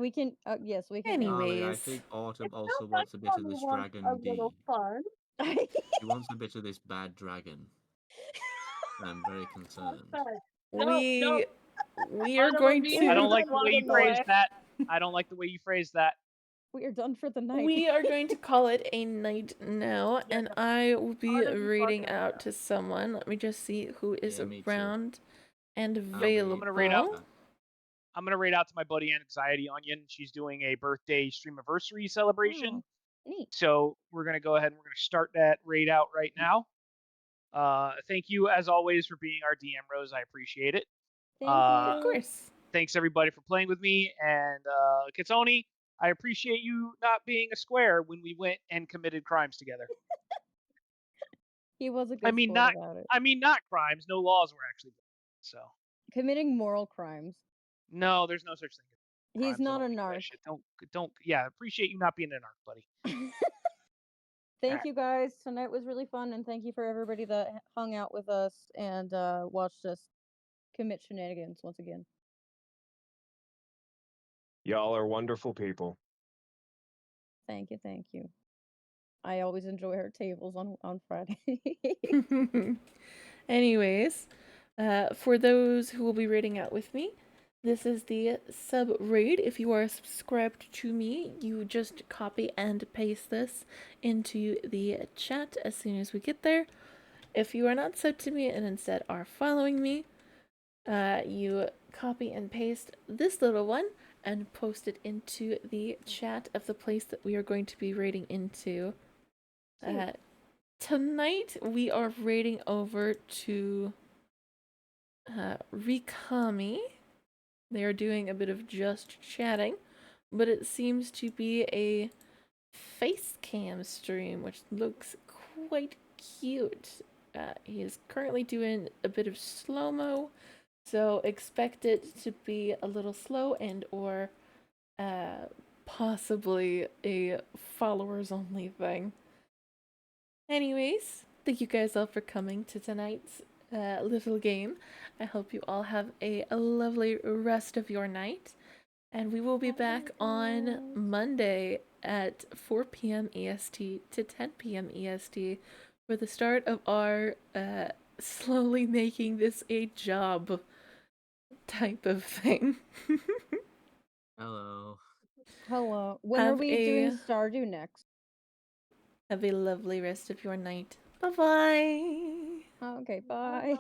We can. Yes, we can. Anyways, I think Autumn also wants a bit of this dragon a little fun. She wants a bit of this bad dragon. I'm very concerned. we are going to. I don't like the way you phrased that. I don't like the way you phrased that. We are done for the night. We are going to call it a night now, and I will be reading out to someone. Let me just see who is around and available. I'm gonna read out to my buddy Anxiety Onion. She's doing a birthday streamiversary celebration. Neat. So we're gonna go ahead and we're gonna start that raid out right now. Thank you as always for being our DM Rose. I appreciate it. Thank you. Of course. Thanks everybody for playing with me, and Kitsoni, I appreciate you not being a square when we went and committed crimes together. He was a good sport about it. I mean not crimes. No laws were actually broken, so committing moral crimes. No, there's no such thing. He's not a narc. Don't. Yeah, appreciate you not being a narc, buddy. Thank you guys. Tonight was really fun, and thank you for everybody that hung out with us and watched us commit shenanigans once again. Y'all are wonderful people. Thank you, thank you. I always enjoy her tables on Friday. Anyways, for those who will be raiding out with me, this is the sub raid. If you are subscribed to me, you just copy and paste this into the chat as soon as we get there. If you are not subbed to me and instead are following me, you copy and paste this little one and post it into the chat of the place that we are going to be raiding into. Tonight we are raiding over to Rikami. They are doing a bit of just chatting, but it seems to be a face cam stream, which looks quite cute. He is currently doing a bit of slow-mo, so expect it to be a little slow and or possibly a followers-only thing. Anyways, thank you guys all for coming to tonight's little game. I hope you all have a lovely rest of your night. And we will be back on Monday at 4 p.m. EST to 10 p.m. EST for the start of our slowly making this a job type of thing. Hello. Hello. When are we doing Stardew next? Have a lovely rest of your night. Bye-bye. Okay, bye.